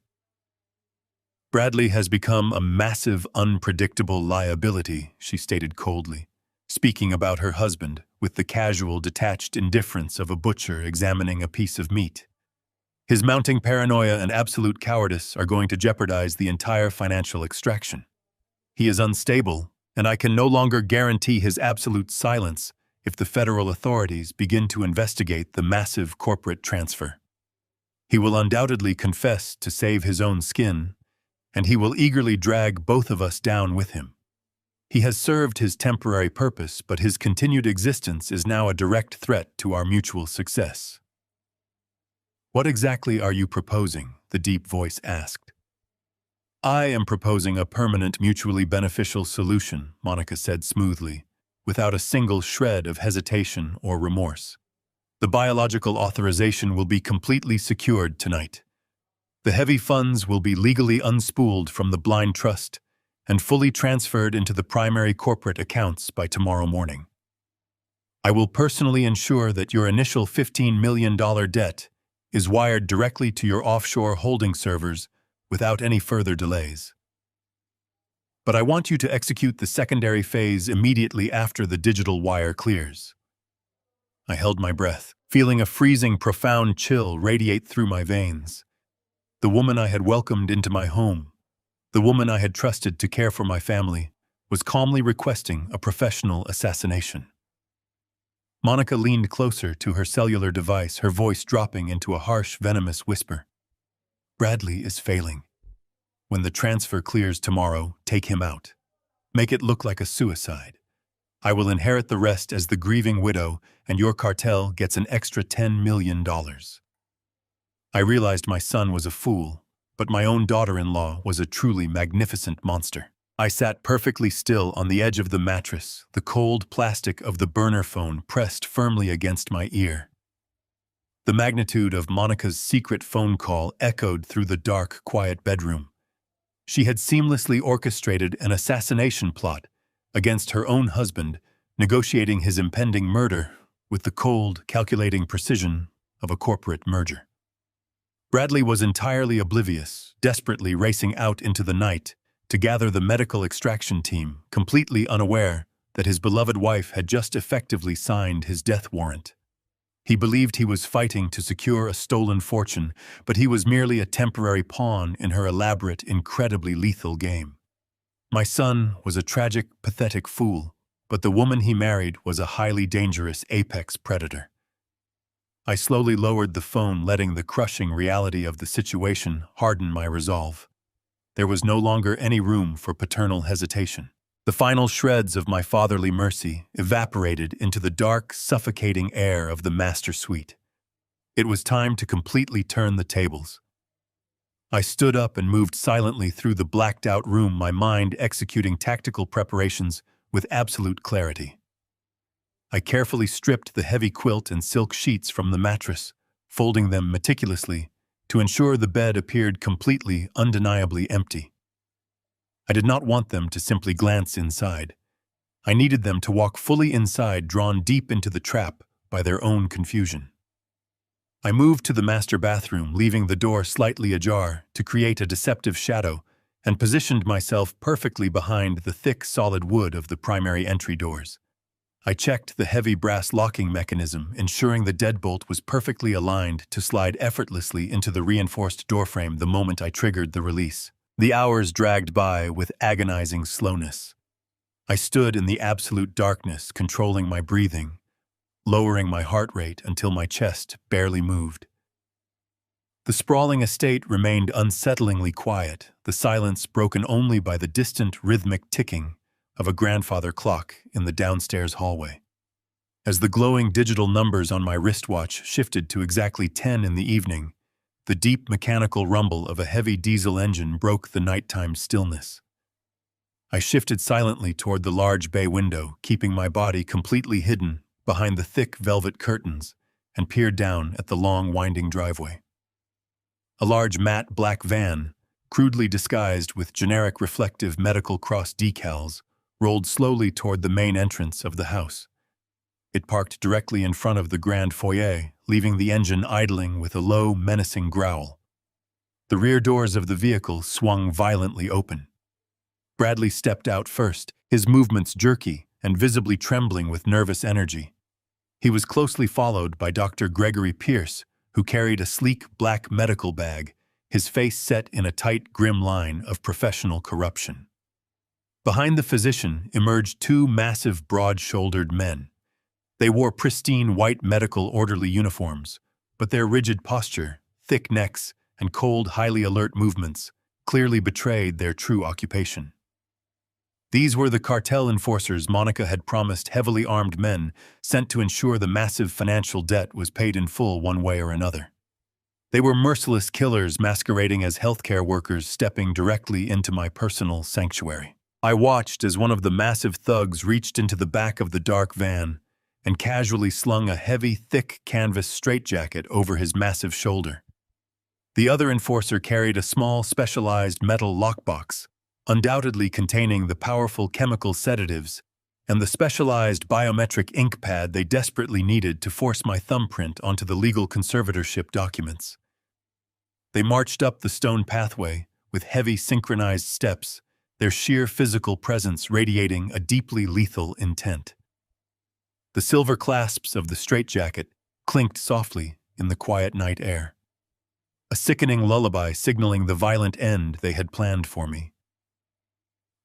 S1: "Bradley has become a massive, unpredictable liability," she stated coldly, speaking about her husband with the casual, detached indifference of a butcher examining a piece of meat. "His mounting paranoia and absolute cowardice are going to jeopardize the entire financial extraction. He is unstable, and I can no longer guarantee his absolute silence if the federal authorities begin to investigate the massive corporate transfer. He will undoubtedly confess to save his own skin, and he will eagerly drag both of us down with him. He has served his temporary purpose, but his continued existence is now a direct threat to our mutual success." "What exactly are you proposing?" the deep voice asked. I am proposing a permanent mutually beneficial solution, Monica said smoothly, without a single shred of hesitation or remorse. The biological authorization will be completely secured tonight. The heavy funds will be legally unspooled from the blind trust and fully transferred into the primary corporate accounts by tomorrow morning. I will personally ensure that your initial $15 million debt is wired directly to your offshore holding servers without any further delays. But I want you to execute the secondary phase immediately after the digital wire clears. I held my breath, feeling a freezing, profound chill radiate through my veins. The woman I had welcomed into my home, the woman I had trusted to care for my family, was calmly requesting a professional assassination. Monica leaned closer to her cellular device, her voice dropping into a harsh, venomous whisper. Bradley is failing. When the transfer clears tomorrow, take him out. Make it look like a suicide. I will inherit the rest as the grieving widow, and your cartel gets an extra $10 million. I realized my son was a fool, but my own daughter-in-law was a truly magnificent monster. I sat perfectly still on the edge of the mattress, the cold plastic of the burner phone pressed firmly against my ear. The magnitude of Monica's secret phone call echoed through the dark, quiet bedroom. She had seamlessly orchestrated an assassination plot against her own husband, negotiating his impending murder with the cold, calculating precision of a corporate merger. Bradley was entirely oblivious, desperately racing out into the night to gather the medical extraction team, completely unaware that his beloved wife had just effectively signed his death warrant. He believed he was fighting to secure a stolen fortune, but he was merely a temporary pawn in her elaborate, incredibly lethal game. My son was a tragic, pathetic fool, but the woman he married was a highly dangerous apex predator. I slowly lowered the phone, letting the crushing reality of the situation harden my resolve. There was no longer any room for paternal hesitation. The final shreds of my fatherly mercy evaporated into the dark, suffocating air of the master suite. It was time to completely turn the tables. I stood up and moved silently through the blacked-out room, my mind executing tactical preparations with absolute clarity. I carefully stripped the heavy quilt and silk sheets from the mattress, folding them meticulously to ensure the bed appeared completely, undeniably empty. I did not want them to simply glance inside. I needed them to walk fully inside, drawn deep into the trap by their own confusion. I moved to the master bathroom, leaving the door slightly ajar to create a deceptive shadow, and positioned myself perfectly behind the thick, solid wood of the primary entry doors. I checked the heavy brass locking mechanism, ensuring the deadbolt was perfectly aligned to slide effortlessly into the reinforced doorframe the moment I triggered the release. The hours dragged by with agonizing slowness. I stood in the absolute darkness, controlling my breathing, lowering my heart rate until my chest barely moved. The sprawling estate remained unsettlingly quiet, the silence broken only by the distant, rhythmic ticking of a grandfather clock in the downstairs hallway. As the glowing digital numbers on my wristwatch shifted to exactly 10 in the evening, the deep mechanical rumble of a heavy diesel engine broke the nighttime stillness. I shifted silently toward the large bay window, keeping my body completely hidden behind the thick velvet curtains, and peered down at the long, winding driveway. A large matte black van, crudely disguised with generic reflective medical cross decals, rolled slowly toward the main entrance of the house. It parked directly in front of the grand foyer, leaving the engine idling with a low, menacing growl. The rear doors of the vehicle swung violently open. Bradley stepped out first, his movements jerky and visibly trembling with nervous energy. He was closely followed by Dr. Gregory Pierce, who carried a sleek black medical bag, his face set in a tight, grim line of professional corruption. Behind the physician emerged two massive, broad-shouldered men. They wore pristine white medical orderly uniforms, but their rigid posture, thick necks, and cold, highly alert movements clearly betrayed their true occupation. These were the cartel enforcers Monica had promised, heavily armed men sent to ensure the massive financial debt was paid in full one way or another. They were merciless killers masquerading as healthcare workers stepping directly into my personal sanctuary. I watched as one of the massive thugs reached into the back of the dark van and casually slung a heavy, thick canvas straitjacket over his massive shoulder. The other enforcer carried a small, specialized metal lockbox, undoubtedly containing the powerful chemical sedatives and the specialized biometric ink pad they desperately needed to force my thumbprint onto the legal conservatorship documents. They marched up the stone pathway with heavy synchronized steps, their sheer physical presence radiating a deeply lethal intent. The silver clasps of the straitjacket clinked softly in the quiet night air, a sickening lullaby signaling the violent end they had planned for me.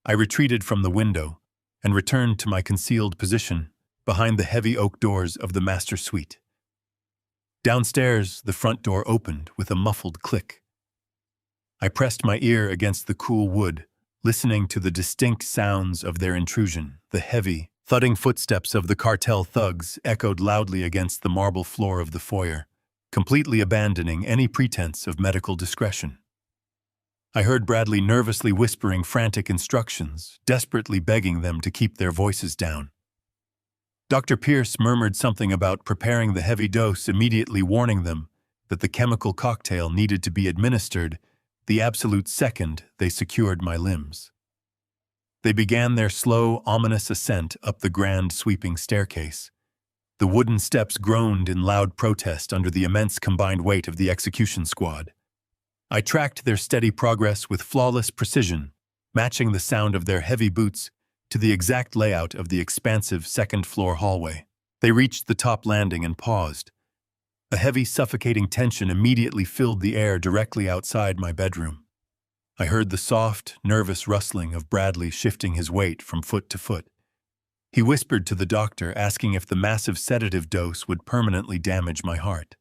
S1: I retreated from the window and returned to my concealed position behind the heavy oak doors of the master suite. Downstairs, the front door opened with a muffled click. I pressed my ear against the cool wood, listening to the distinct sounds of their intrusion. The heavy, thudding footsteps of the cartel thugs echoed loudly against the marble floor of the foyer, completely abandoning any pretense of medical discretion. I heard Bradley nervously whispering frantic instructions, desperately begging them to keep their voices down. Dr. Pierce murmured something about preparing the heavy dose, immediately warning them that the chemical cocktail needed to be administered the absolute second they secured my limbs. They began their slow, ominous ascent up the grand, sweeping staircase. The wooden steps groaned in loud protest under the immense combined weight of the execution squad. I tracked their steady progress with flawless precision, matching the sound of their heavy boots to the exact layout of the expansive second-floor hallway. They reached the top landing and paused. A heavy, suffocating tension immediately filled the air directly outside my bedroom. I heard the soft, nervous rustling of Bradley shifting his weight from foot to foot. He whispered to the doctor, asking if the massive sedative dose would permanently damage my heart.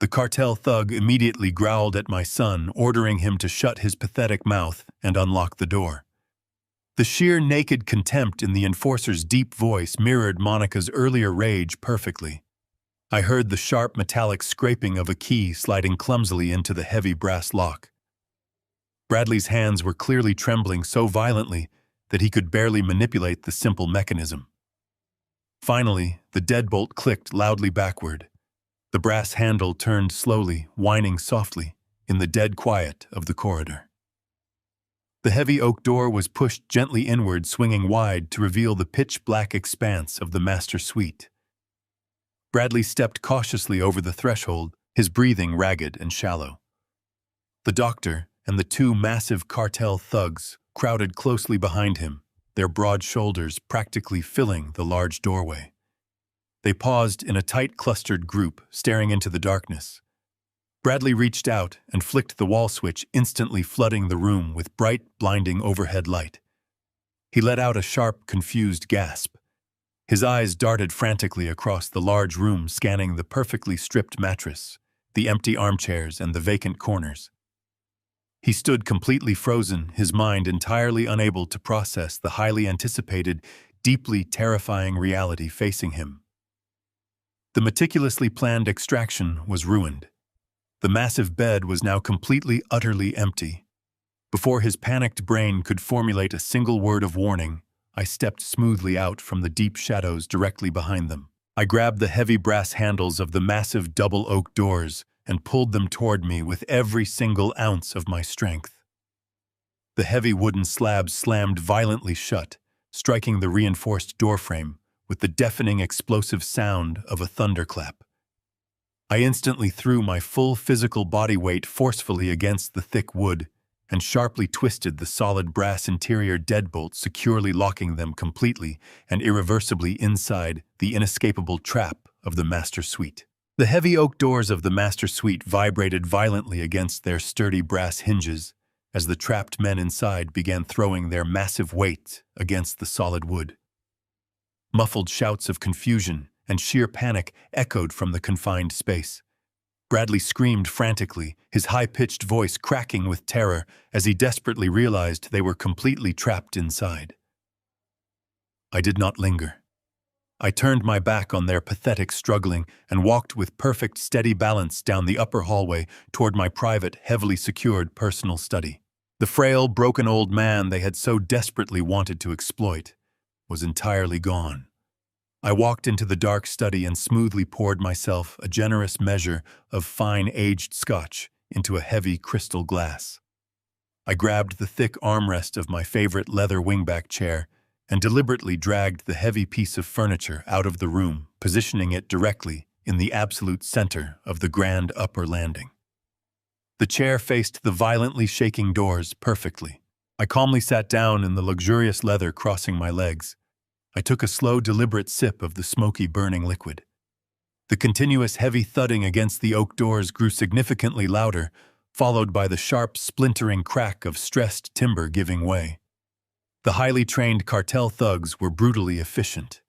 S1: The cartel thug immediately growled at my son, ordering him to shut his pathetic mouth and unlock the door. The sheer naked contempt in the enforcer's deep voice mirrored Monica's earlier rage perfectly. I heard the sharp metallic scraping of a key sliding clumsily into the heavy brass lock. Bradley's hands were clearly trembling so violently that he could barely manipulate the simple mechanism. Finally, the deadbolt clicked loudly backward. The brass handle turned slowly, whining softly, in the dead quiet of the corridor. The heavy oak door was pushed gently inward, swinging wide to reveal the pitch-black expanse of the master suite. Bradley stepped cautiously over the threshold, his breathing ragged and shallow. The doctor and the two massive cartel thugs crowded closely behind him, their broad shoulders practically filling the large doorway. They paused in a tight clustered group, staring into the darkness. Bradley reached out and flicked the wall switch, instantly flooding the room with bright, blinding overhead light. He let out a sharp, confused gasp. His eyes darted frantically across the large room, scanning the perfectly stripped mattress, the empty armchairs, and the vacant corners. He stood completely frozen, his mind entirely unable to process the highly anticipated, deeply terrifying reality facing him. The meticulously planned extraction was ruined. The massive bed was now completely, utterly empty. Before his panicked brain could formulate a single word of warning, I stepped smoothly out from the deep shadows directly behind them. I grabbed the heavy brass handles of the massive double oak doors and pulled them toward me with every single ounce of my strength. The heavy wooden slabs slammed violently shut, striking the reinforced doorframe with the deafening explosive sound of a thunderclap. I instantly threw my full physical body weight forcefully against the thick wood and sharply twisted the solid brass interior deadbolt, securely locking them completely and irreversibly inside the inescapable trap of the master suite. The heavy oak doors of the master suite vibrated violently against their sturdy brass hinges as the trapped men inside began throwing their massive weight against the solid wood. Muffled shouts of confusion and sheer panic echoed from the confined space. Bradley screamed frantically, his high-pitched voice cracking with terror as he desperately realized they were completely trapped inside. I did not linger. I turned my back on their pathetic struggling and walked with perfect steady balance down the upper hallway toward my private, heavily secured personal study. The frail, broken old man they had so desperately wanted to exploit was entirely gone. I walked into the dark study and smoothly poured myself a generous measure of fine aged scotch into a heavy crystal glass. I grabbed the thick armrest of my favorite leather wingback chair and deliberately dragged the heavy piece of furniture out of the room, positioning it directly in the absolute center of the grand upper landing. The chair faced the violently shaking doors perfectly. I calmly sat down in the luxurious leather crossing my legs. I took a slow, deliberate sip of the smoky, burning liquid. The continuous heavy thudding against the oak doors grew significantly louder, followed by the sharp, splintering crack of stressed timber giving way. The highly trained cartel thugs were brutally efficient.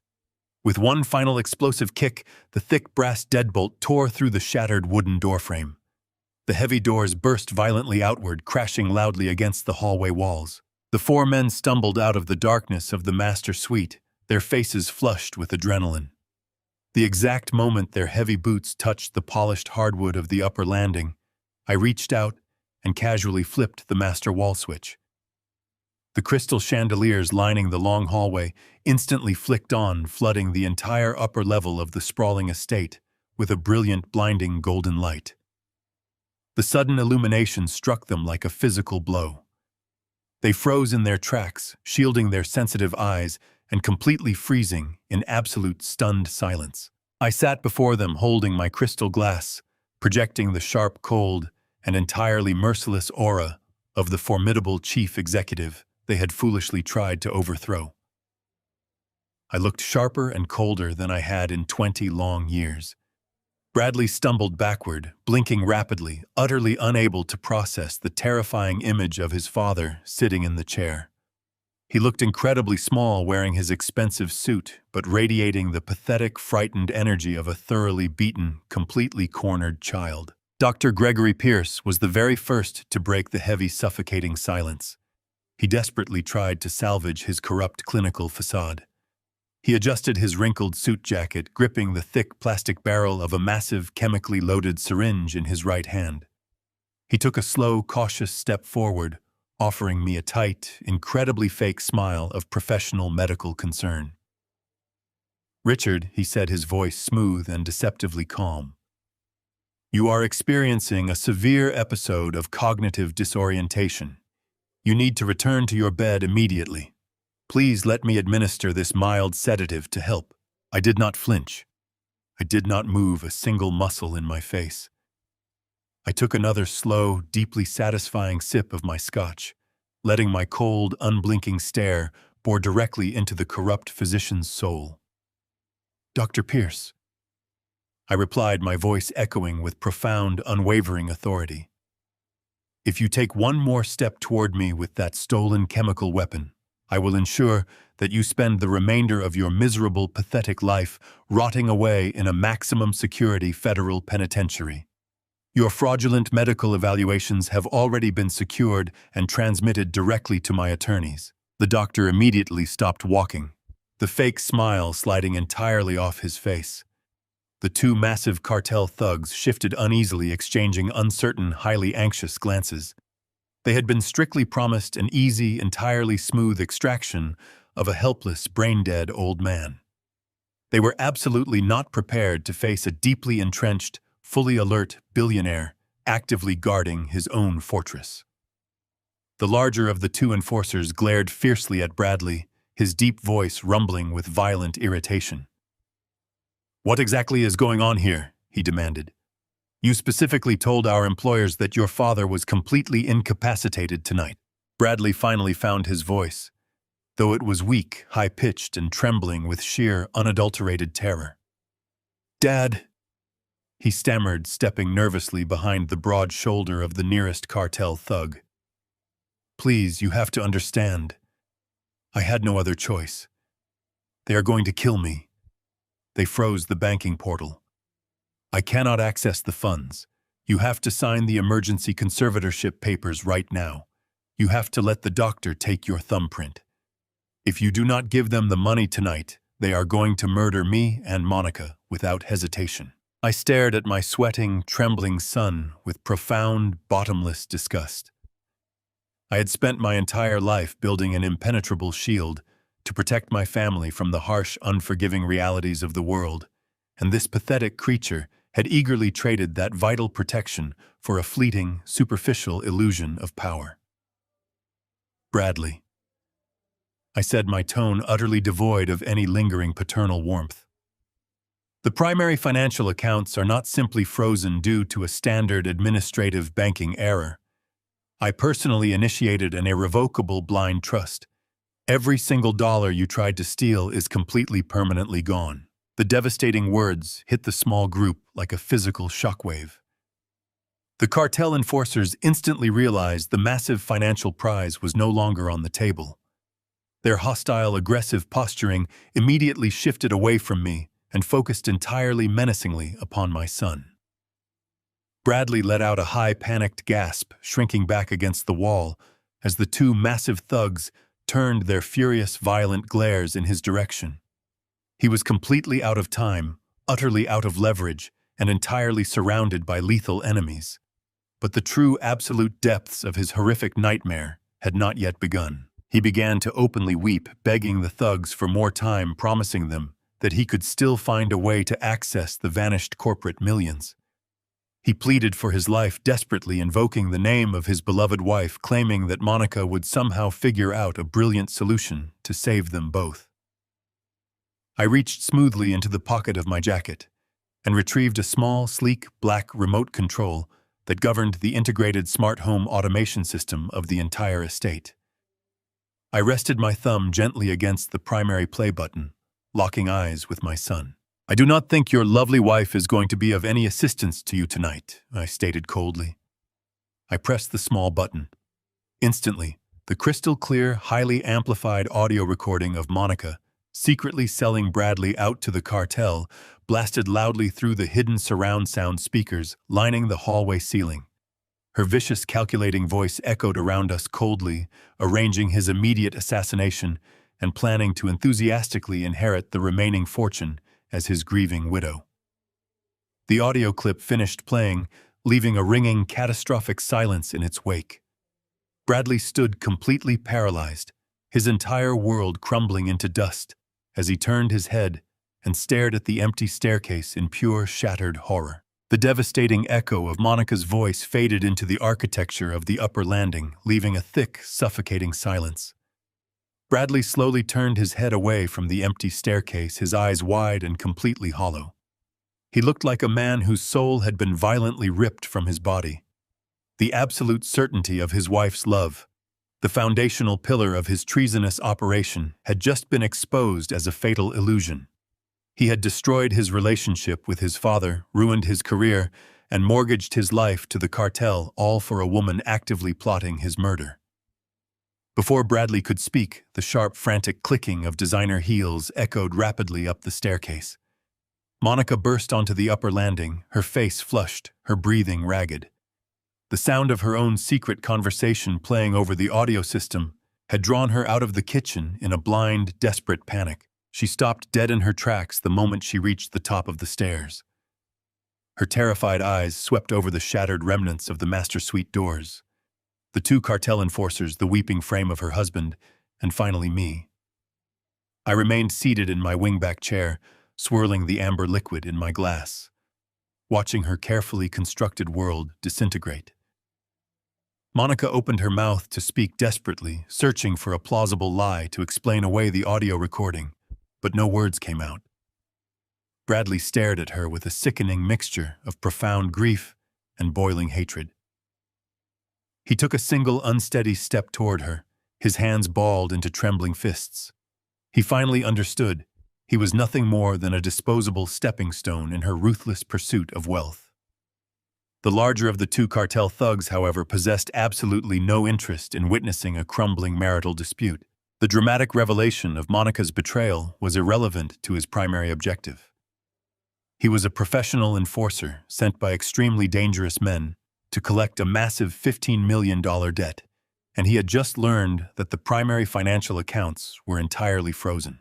S1: With one final explosive kick, the thick brass deadbolt tore through the shattered wooden doorframe. The heavy doors burst violently outward, crashing loudly against the hallway walls. The four men stumbled out of the darkness of the master suite, their faces flushed with adrenaline. The exact moment their heavy boots touched the polished hardwood of the upper landing, I reached out and casually flipped the master wall switch. The crystal chandeliers lining the long hallway instantly flicked on, flooding the entire upper level of the sprawling estate with a brilliant, blinding golden light. The sudden illumination struck them like a physical blow. They froze in their tracks, shielding their sensitive eyes and completely freezing in absolute stunned silence. I sat before them holding my crystal glass, projecting the sharp, cold, and entirely merciless aura of the formidable chief executive they had foolishly tried to overthrow. I looked sharper and colder than I had in 20 long years. Bradley stumbled backward, blinking rapidly, utterly unable to process the terrifying image of his father sitting in the chair. He looked incredibly small wearing his expensive suit, but radiating the pathetic, frightened energy of a thoroughly beaten, completely cornered child. Dr. Gregory Pierce was the very first to break the heavy, suffocating silence. He desperately tried to salvage his corrupt clinical facade. He adjusted his wrinkled suit jacket, gripping the thick plastic barrel of a massive, chemically loaded syringe in his right hand. He took a slow, cautious step forward, offering me a tight, incredibly fake smile of professional medical concern. "Richard," he said, his voice smooth and deceptively calm, "you are experiencing a severe episode of cognitive disorientation. You need to return to your bed immediately. Please let me administer this mild sedative to help." I did not flinch. I did not move a single muscle in my face. I took another slow, deeply satisfying sip of my scotch, letting my cold, unblinking stare bore directly into the corrupt physician's soul. "Dr. Pierce," I replied, my voice echoing with profound, unwavering authority. "If you take one more step toward me with that stolen chemical weapon, I will ensure that you spend the remainder of your miserable, pathetic life rotting away in a maximum security federal penitentiary. Your fraudulent medical evaluations have already been secured and transmitted directly to my attorneys." The doctor immediately stopped walking, the fake smile sliding entirely off his face. The two massive cartel thugs shifted uneasily, exchanging uncertain, highly anxious glances. They had been strictly promised an easy, entirely smooth extraction of a helpless, brain-dead old man. They were absolutely not prepared to face a deeply entrenched, fully alert billionaire actively guarding his own fortress. The larger of the two enforcers glared fiercely at Bradley, his deep voice rumbling with violent irritation. "What exactly is going on here?" he demanded. "You specifically told our employers that your father was completely incapacitated tonight." Bradley finally found his voice, though it was weak, high-pitched, and trembling with sheer, unadulterated terror. "Dad," he stammered, stepping nervously behind the broad shoulder of the nearest cartel thug. "Please, you have to understand. I had no other choice. They are going to kill me. They froze the banking portal. I cannot access the funds. You have to sign the emergency conservatorship papers right now. You have to let the doctor take your thumbprint. If you do not give them the money tonight, They are going to murder me and Monica without hesitation. I stared at my sweating, trembling son with profound, bottomless disgust. I had spent my entire life building an impenetrable shield to protect my family from the harsh, unforgiving realities of the world, and this pathetic creature had eagerly traded that vital protection for a fleeting, superficial illusion of power. Bradley, I said, my tone utterly devoid of any lingering paternal warmth. The primary financial accounts are not simply frozen due to a standard administrative banking error. I personally initiated an irrevocable blind trust. Every single dollar you tried to steal is completely permanently gone. The devastating words hit the small group like a physical shockwave. The cartel enforcers instantly realized the massive financial prize was no longer on the table. Their hostile, aggressive posturing immediately shifted away from me and focused entirely menacingly upon my son. Bradley let out a high, panicked gasp, shrinking back against the wall as the two massive thugs turned their furious, violent glares in his direction. He was completely out of time, utterly out of leverage, and entirely surrounded by lethal enemies. But the true absolute depths of his horrific nightmare had not yet begun. He began to openly weep, begging the thugs for more time, promising them that he could still find a way to access the vanished corporate millions. He pleaded for his life desperately, invoking the name of his beloved wife, claiming that Monica would somehow figure out a brilliant solution to save them both. I reached smoothly into the pocket of my jacket and retrieved a small, sleek, black remote control that governed the integrated smart home automation system of the entire estate. I rested my thumb gently against the primary play button, locking eyes with my son. "I do not think your lovely wife is going to be of any assistance to you tonight," I stated coldly. I pressed the small button. Instantly, the crystal-clear, highly amplified audio recording of Monica secretly selling Bradley out to the cartel blasted loudly through the hidden surround sound speakers lining the hallway ceiling. Her vicious, calculating voice echoed around us coldly, arranging his immediate assassination and planning to enthusiastically inherit the remaining fortune as his grieving widow. The audio clip finished playing, leaving a ringing, catastrophic silence in its wake. Bradley stood completely paralyzed, his entire world crumbling into dust, as he turned his head and stared at the empty staircase in pure, shattered horror. The devastating echo of Monica's voice faded into the architecture of the upper landing, leaving a thick, suffocating silence. Bradley slowly turned his head away from the empty staircase, his eyes wide and completely hollow. He looked like a man whose soul had been violently ripped from his body. The absolute certainty of his wife's love, the foundational pillar of his treasonous operation, had just been exposed as a fatal illusion. He had destroyed his relationship with his father, ruined his career, and mortgaged his life to the cartel, all for a woman actively plotting his murder. Before Bradley could speak, the sharp, frantic clicking of designer heels echoed rapidly up the staircase. Monica burst onto the upper landing, her face flushed, her breathing ragged. The sound of her own secret conversation playing over the audio system had drawn her out of the kitchen in a blind, desperate panic. She stopped dead in her tracks the moment she reached the top of the stairs. Her terrified eyes swept over the shattered remnants of the master suite doors, the two cartel enforcers, the weeping frame of her husband, and finally me. I remained seated in my wingback chair, swirling the amber liquid in my glass, watching her carefully constructed world disintegrate. Monica opened her mouth to speak desperately, searching for a plausible lie to explain away the audio recording, but no words came out. Bradley stared at her with a sickening mixture of profound grief and boiling hatred. He took a single unsteady step toward her, his hands balled into trembling fists. He finally understood. He was nothing more than a disposable stepping stone in her ruthless pursuit of wealth. The larger of the two cartel thugs, however, possessed absolutely no interest in witnessing a crumbling marital dispute. The dramatic revelation of Monica's betrayal was irrelevant to his primary objective. He was a professional enforcer sent by extremely dangerous men to collect a massive $15 million debt, and he had just learned that the primary financial accounts were entirely frozen.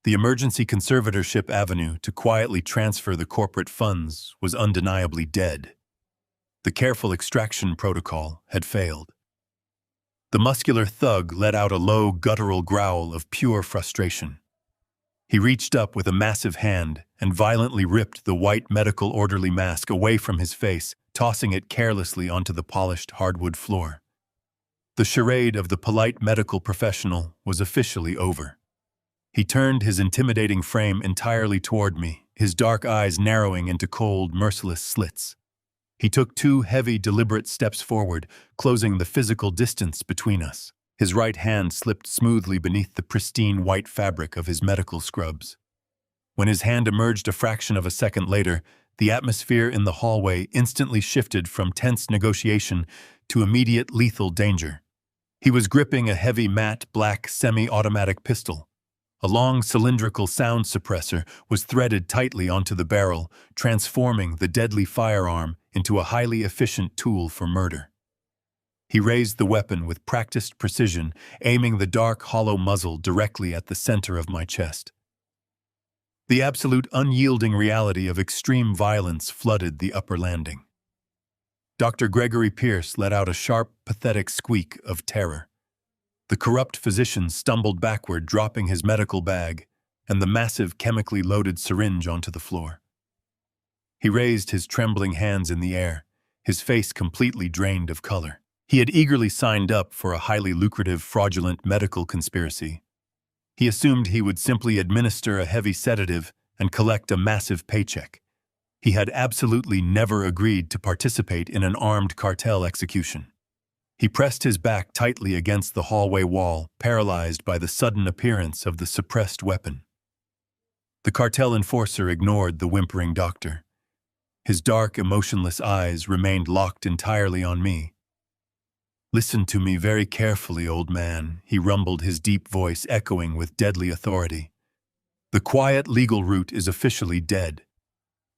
S1: The emergency conservatorship avenue to quietly transfer the corporate funds was undeniably dead. The careful extraction protocol had failed. The muscular thug let out a low, guttural growl of pure frustration. He reached up with a massive hand and violently ripped the white medical orderly mask away from his face, tossing it carelessly onto the polished hardwood floor. The charade of the polite medical professional was officially over. He turned his intimidating frame entirely toward me, his dark eyes narrowing into cold, merciless slits. He took 2 heavy, deliberate steps forward, closing the physical distance between us. His right hand slipped smoothly beneath the pristine white fabric of his medical scrubs. When his hand emerged a fraction of a second later, the atmosphere in the hallway instantly shifted from tense negotiation to immediate lethal danger. He was gripping a heavy matte black semi-automatic pistol. A long cylindrical sound suppressor was threaded tightly onto the barrel, transforming the deadly firearm into a highly efficient tool for murder. He raised the weapon with practiced precision, aiming the dark, hollow muzzle directly at the center of my chest. The absolute unyielding reality of extreme violence flooded the upper landing. Dr. Gregory Pierce let out a sharp, pathetic squeak of terror. The corrupt physician stumbled backward, dropping his medical bag and the massive chemically loaded syringe onto the floor. He raised his trembling hands in the air, his face completely drained of color. He had eagerly signed up for a highly lucrative, fraudulent medical conspiracy. He assumed he would simply administer a heavy sedative and collect a massive paycheck. He had absolutely never agreed to participate in an armed cartel execution. He pressed his back tightly against the hallway wall, paralyzed by the sudden appearance of the suppressed weapon. The cartel enforcer ignored the whimpering doctor. His dark, emotionless eyes remained locked entirely on me. "Listen to me very carefully, old man," he rumbled, his deep voice echoing with deadly authority. "The quiet legal route is officially dead.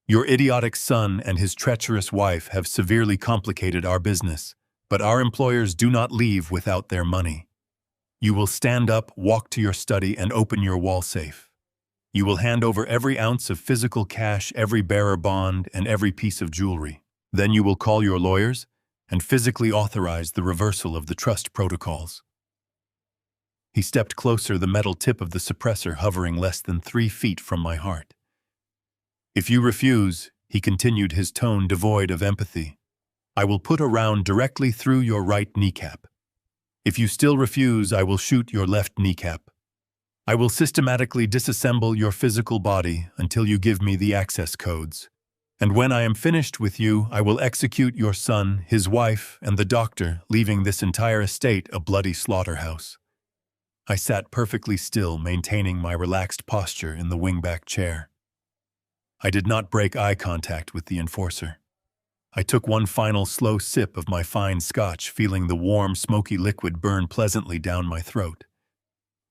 S1: Your idiotic son and his treacherous wife have severely complicated our business, but our employers do not leave without their money. You will stand up, walk to your study, and open your wall safe. You will hand over every ounce of physical cash, every bearer bond, and every piece of jewelry. Then you will call your lawyers and physically authorize the reversal of the trust protocols." He stepped closer, the metal tip of the suppressor hovering less than 3 feet from my heart. "If you refuse," he continued, his tone devoid of empathy, "I will put a round directly through your right kneecap. If you still refuse, I will shoot your left kneecap. I will systematically disassemble your physical body until you give me the access codes. And when I am finished with you, I will execute your son, his wife, and the doctor, leaving this entire estate a bloody slaughterhouse." I sat perfectly still, maintaining my relaxed posture in the wingback chair. I did not break eye contact with the enforcer. I took one final slow sip of my fine scotch, feeling the warm, smoky liquid burn pleasantly down my throat.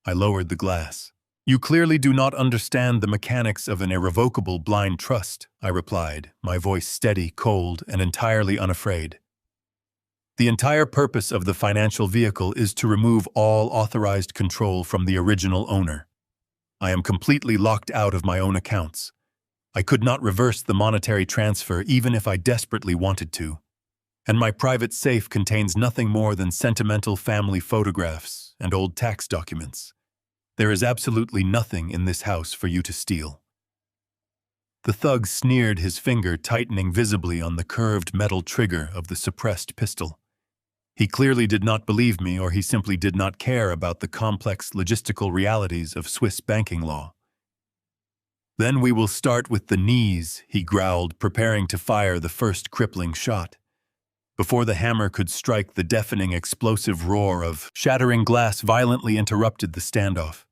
S1: I lowered the glass. "You clearly do not understand the mechanics of an irrevocable blind trust," I replied, my voice steady, cold, and entirely unafraid. "The entire purpose of the financial vehicle is to remove all authorized control from the original owner. I am completely locked out of my own accounts. I could not reverse the monetary transfer even if I desperately wanted to. And my private safe contains nothing more than sentimental family photographs and old tax documents. There is absolutely nothing in this house for you to steal." The thug sneered, his finger tightening visibly on the curved metal trigger of the suppressed pistol. He clearly did not believe me, or he simply did not care about the complex logistical realities of Swiss banking law. "Then we will start with the knees," he growled, preparing to fire the first crippling shot. Before the hammer could strike, the deafening explosive roar of shattering glass violently interrupted the standoff.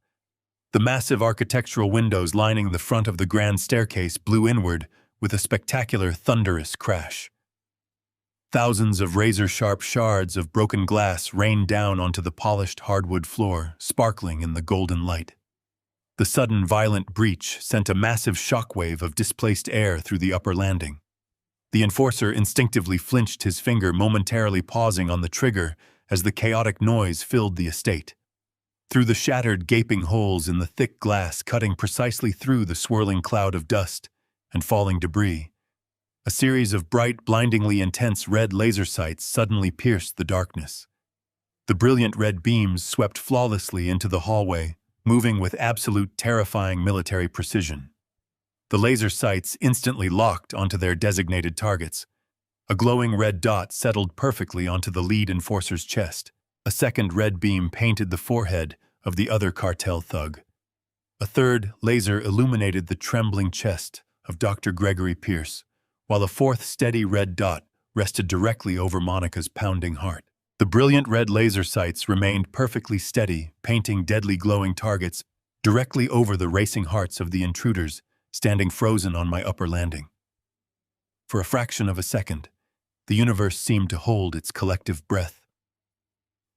S1: The massive architectural windows lining the front of the grand staircase blew inward with a spectacular, thunderous crash. Thousands of razor-sharp shards of broken glass rained down onto the polished hardwood floor, sparkling in the golden light. The sudden, violent breach sent a massive shockwave of displaced air through the upper landing. The enforcer instinctively flinched, his finger momentarily pausing on the trigger as the chaotic noise filled the estate. through the shattered, gaping holes in the thick glass, cutting precisely through the swirling cloud of dust and falling debris. A series of bright, blindingly intense red laser sights suddenly pierced the darkness. The brilliant red beams swept flawlessly into the hallway, moving with absolute terrifying military precision. The laser sights instantly locked onto their designated targets. A glowing red dot settled perfectly onto the lead enforcer's chest. A second red beam painted the forehead of the other cartel thug. A third laser illuminated the trembling chest of Dr. Gregory Pierce, while a fourth steady red dot rested directly over Monica's pounding heart. The brilliant red laser sights remained perfectly steady, painting deadly glowing targets directly over the racing hearts of the intruders standing frozen on my upper landing. For a fraction of a second, the universe seemed to hold its collective breath.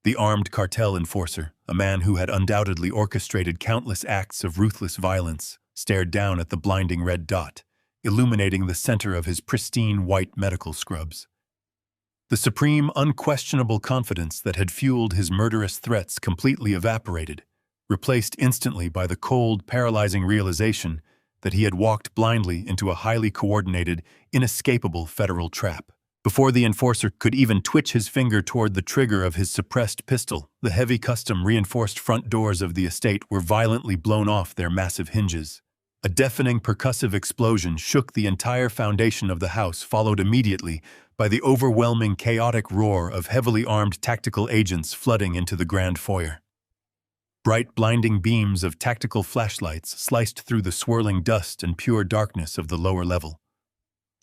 S1: The armed cartel enforcer, a man who had undoubtedly orchestrated countless acts of ruthless violence, stared down at the blinding red dot, illuminating the center of his pristine white medical scrubs. The supreme, unquestionable confidence that had fueled his murderous threats completely evaporated, replaced instantly by the cold, paralyzing realization that he had walked blindly into a highly coordinated, inescapable federal trap. Before the enforcer could even twitch his finger toward the trigger of his suppressed pistol, the heavy custom-reinforced front doors of the estate were violently blown off their massive hinges. A deafening percussive explosion shook the entire foundation of the house, followed immediately by the overwhelming chaotic roar of heavily armed tactical agents flooding into the grand foyer. Bright, blinding beams of tactical flashlights sliced through the swirling dust and pure darkness of the lower level.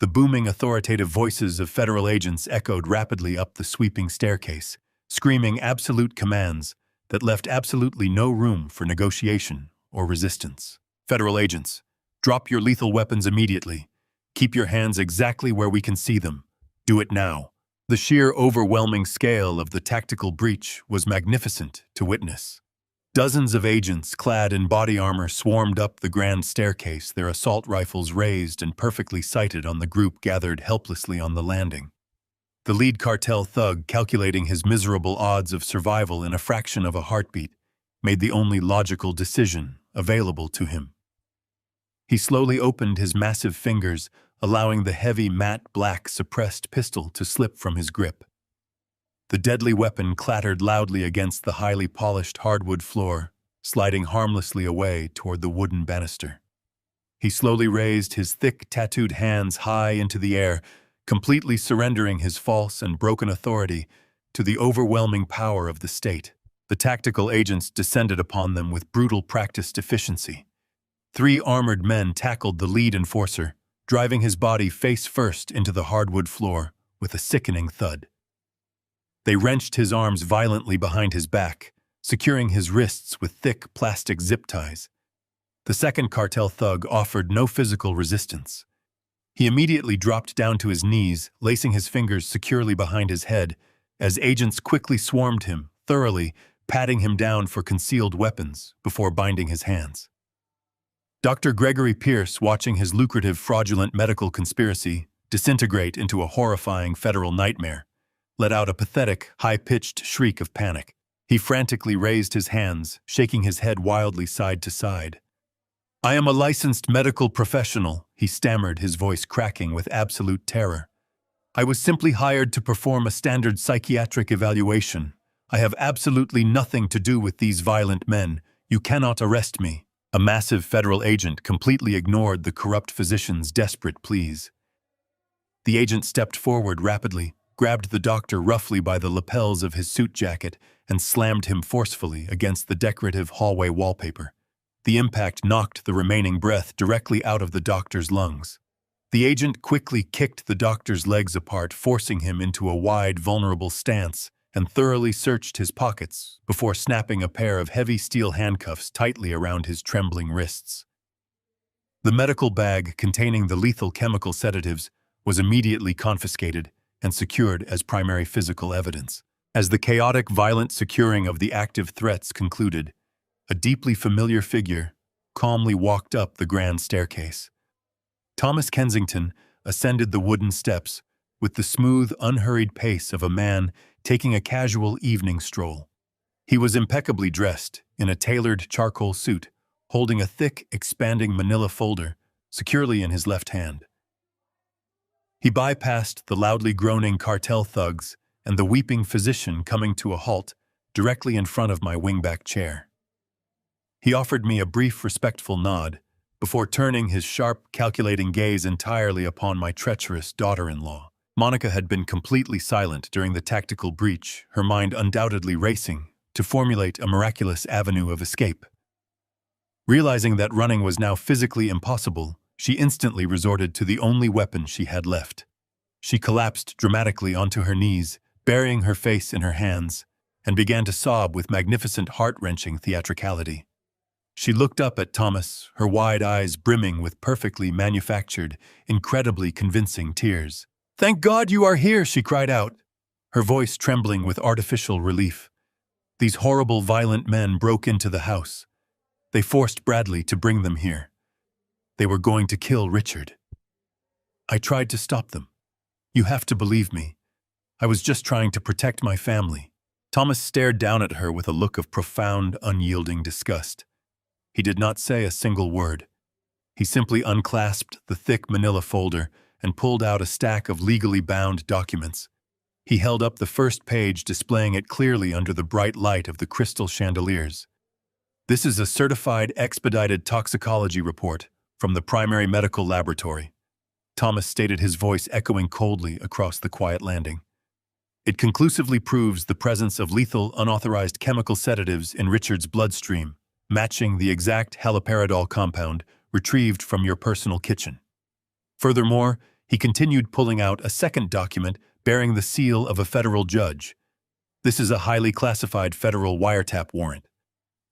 S1: The booming, authoritative voices of federal agents echoed rapidly up the sweeping staircase, screaming absolute commands that left absolutely no room for negotiation or resistance. Federal agents, drop your lethal weapons immediately. Keep your hands exactly where we can see them. Do it now. The sheer overwhelming scale of the tactical breach was magnificent to witness. Dozens of agents clad in body armor swarmed up the grand staircase, their assault rifles raised and perfectly sighted on the group gathered helplessly on the landing. The lead cartel thug, calculating his miserable odds of survival in a fraction of a heartbeat, made the only logical decision available to him. He slowly opened his massive fingers, allowing the heavy, matte black suppressed pistol to slip from his grip. The deadly weapon clattered loudly against the highly polished hardwood floor, sliding harmlessly away toward the wooden banister. He slowly raised his thick, tattooed hands high into the air, completely surrendering his false and broken authority to the overwhelming power of the state. The tactical agents descended upon them with brutal practiced efficiency. 3 armored men tackled the lead enforcer, driving his body face first into the hardwood floor with a sickening thud. They wrenched his arms violently behind his back, securing his wrists with thick plastic zip ties. The second cartel thug offered no physical resistance. He immediately dropped down to his knees, lacing his fingers securely behind his head, as agents quickly swarmed him, thoroughly patting him down for concealed weapons before binding his hands. Dr. Gregory Pierce, watching his lucrative fraudulent medical conspiracy disintegrate into a horrifying federal nightmare, let out a pathetic, high-pitched shriek of panic. He frantically raised his hands, shaking his head wildly side to side. "I am a licensed medical professional," he stammered, his voice cracking with absolute terror. "I was simply hired to perform a standard psychiatric evaluation. I have absolutely nothing to do with these violent men. You cannot arrest me." A massive federal agent completely ignored the corrupt physician's desperate pleas. The agent stepped forward rapidly, grabbed the doctor roughly by the lapels of his suit jacket, and slammed him forcefully against the decorative hallway wallpaper. The impact knocked the remaining breath directly out of the doctor's lungs. The agent quickly kicked the doctor's legs apart, forcing him into a wide, vulnerable stance, and thoroughly searched his pockets before snapping a pair of heavy steel handcuffs tightly around his trembling wrists. The medical bag containing the lethal chemical sedatives was immediately confiscated and secured as primary physical evidence. As the chaotic, violent securing of the active threats concluded, a deeply familiar figure calmly walked up the grand staircase. Thomas Kensington ascended the wooden steps with the smooth, unhurried pace of a man taking a casual evening stroll. He was impeccably dressed, in a tailored charcoal suit, holding a thick, expanding manila folder securely in his left hand. He bypassed the loudly groaning cartel thugs and the weeping physician coming to a halt directly in front of my wingback chair. He offered me a brief, respectful nod before turning his sharp, calculating gaze entirely upon my treacherous daughter-in-law. Monica had been completely silent during the tactical breach, her mind undoubtedly racing to formulate a miraculous avenue of escape. Realizing that running was now physically impossible, she instantly resorted to the only weapon she had left. She collapsed dramatically onto her knees, burying her face in her hands, and began to sob with magnificent heart-wrenching theatricality. She looked up at Thomas, her wide eyes brimming with perfectly manufactured, incredibly convincing tears. "Thank God you are here," she cried out, her voice trembling with artificial relief. "These horrible, violent men broke into the house. They forced Bradley to bring them here. They were going to kill Richard. I tried to stop them. You have to believe me. I was just trying to protect my family." Thomas stared down at her with a look of profound, unyielding disgust. He did not say a single word. He simply unclasped the thick manila folder and pulled out a stack of legally bound documents. He held up the first page, displaying it clearly under the bright light of the crystal chandeliers. "This is a certified expedited toxicology report from the primary medical laboratory," Thomas stated, his voice echoing coldly across the quiet landing. "It conclusively proves the presence of lethal, unauthorized chemical sedatives in Richard's bloodstream, matching the exact haloperidol compound retrieved from your personal kitchen." Furthermore, he continued, pulling out a second document bearing the seal of a federal judge. "This is a highly classified federal wiretap warrant.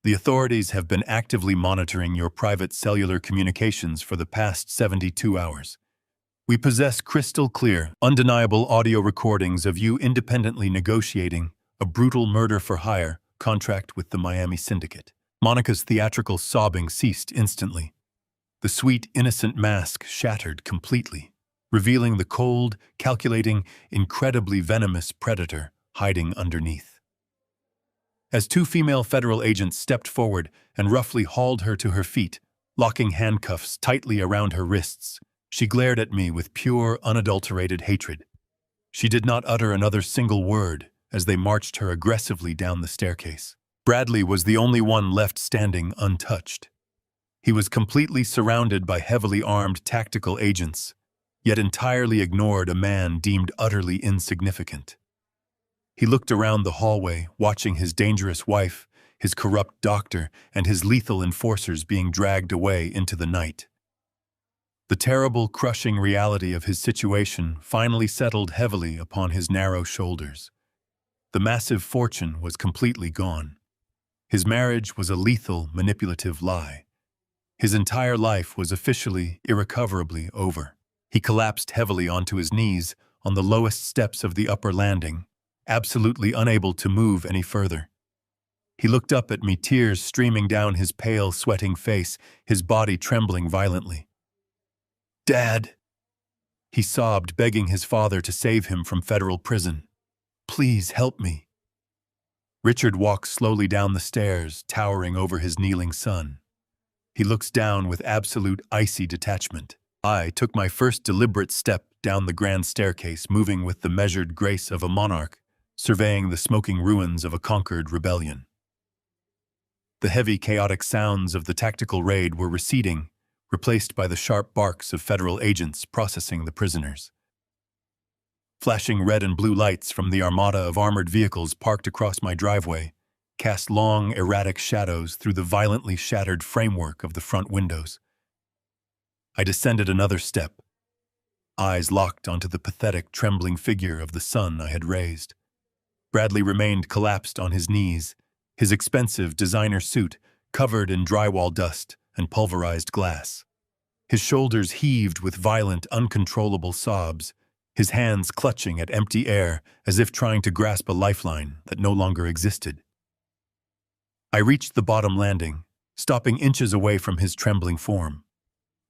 S1: The authorities have been actively monitoring your private cellular communications for the past 72 hours. We possess crystal clear, undeniable audio recordings of you independently negotiating a brutal murder-for-hire contract with the Miami Syndicate." Monica's theatrical sobbing ceased instantly. The sweet, innocent mask shattered completely, revealing the cold, calculating, incredibly venomous predator hiding underneath. As two female federal agents stepped forward and roughly hauled her to her feet, locking handcuffs tightly around her wrists, she glared at me with pure, unadulterated hatred. She did not utter another single word as they marched her aggressively down the staircase. Bradley was the only one left standing untouched. He was completely surrounded by heavily armed tactical agents, yet entirely ignored a man deemed utterly insignificant. He looked around the hallway, watching his dangerous wife, his corrupt doctor, and his lethal enforcers being dragged away into the night. The terrible, crushing reality of his situation finally settled heavily upon his narrow shoulders. The massive fortune was completely gone. His marriage was a lethal, manipulative lie. His entire life was officially, irrecoverably over. He collapsed heavily onto his knees on the lowest steps of the upper landing, absolutely unable to move any further. He looked up at me, tears streaming down his pale, sweating face, his body trembling violently. "Dad," he sobbed, begging his father to save him from federal prison. "Please help me." Richard walks slowly down the stairs, towering over his kneeling son. He looks down with absolute icy detachment. I took my first deliberate step down the grand staircase, moving with the measured grace of a monarch, surveying the smoking ruins of a conquered rebellion. The heavy, chaotic sounds of the tactical raid were receding, replaced by the sharp barks of federal agents processing the prisoners. Flashing red and blue lights from the armada of armored vehicles parked across my driveway cast long, erratic shadows through the violently shattered framework of the front windows. I descended another step, eyes locked onto the pathetic, trembling figure of the son I had raised. Bradley remained collapsed on his knees, his expensive designer suit covered in drywall dust and pulverized glass. His shoulders heaved with violent, uncontrollable sobs, his hands clutching at empty air as if trying to grasp a lifeline that no longer existed. I reached the bottom landing, stopping inches away from his trembling form.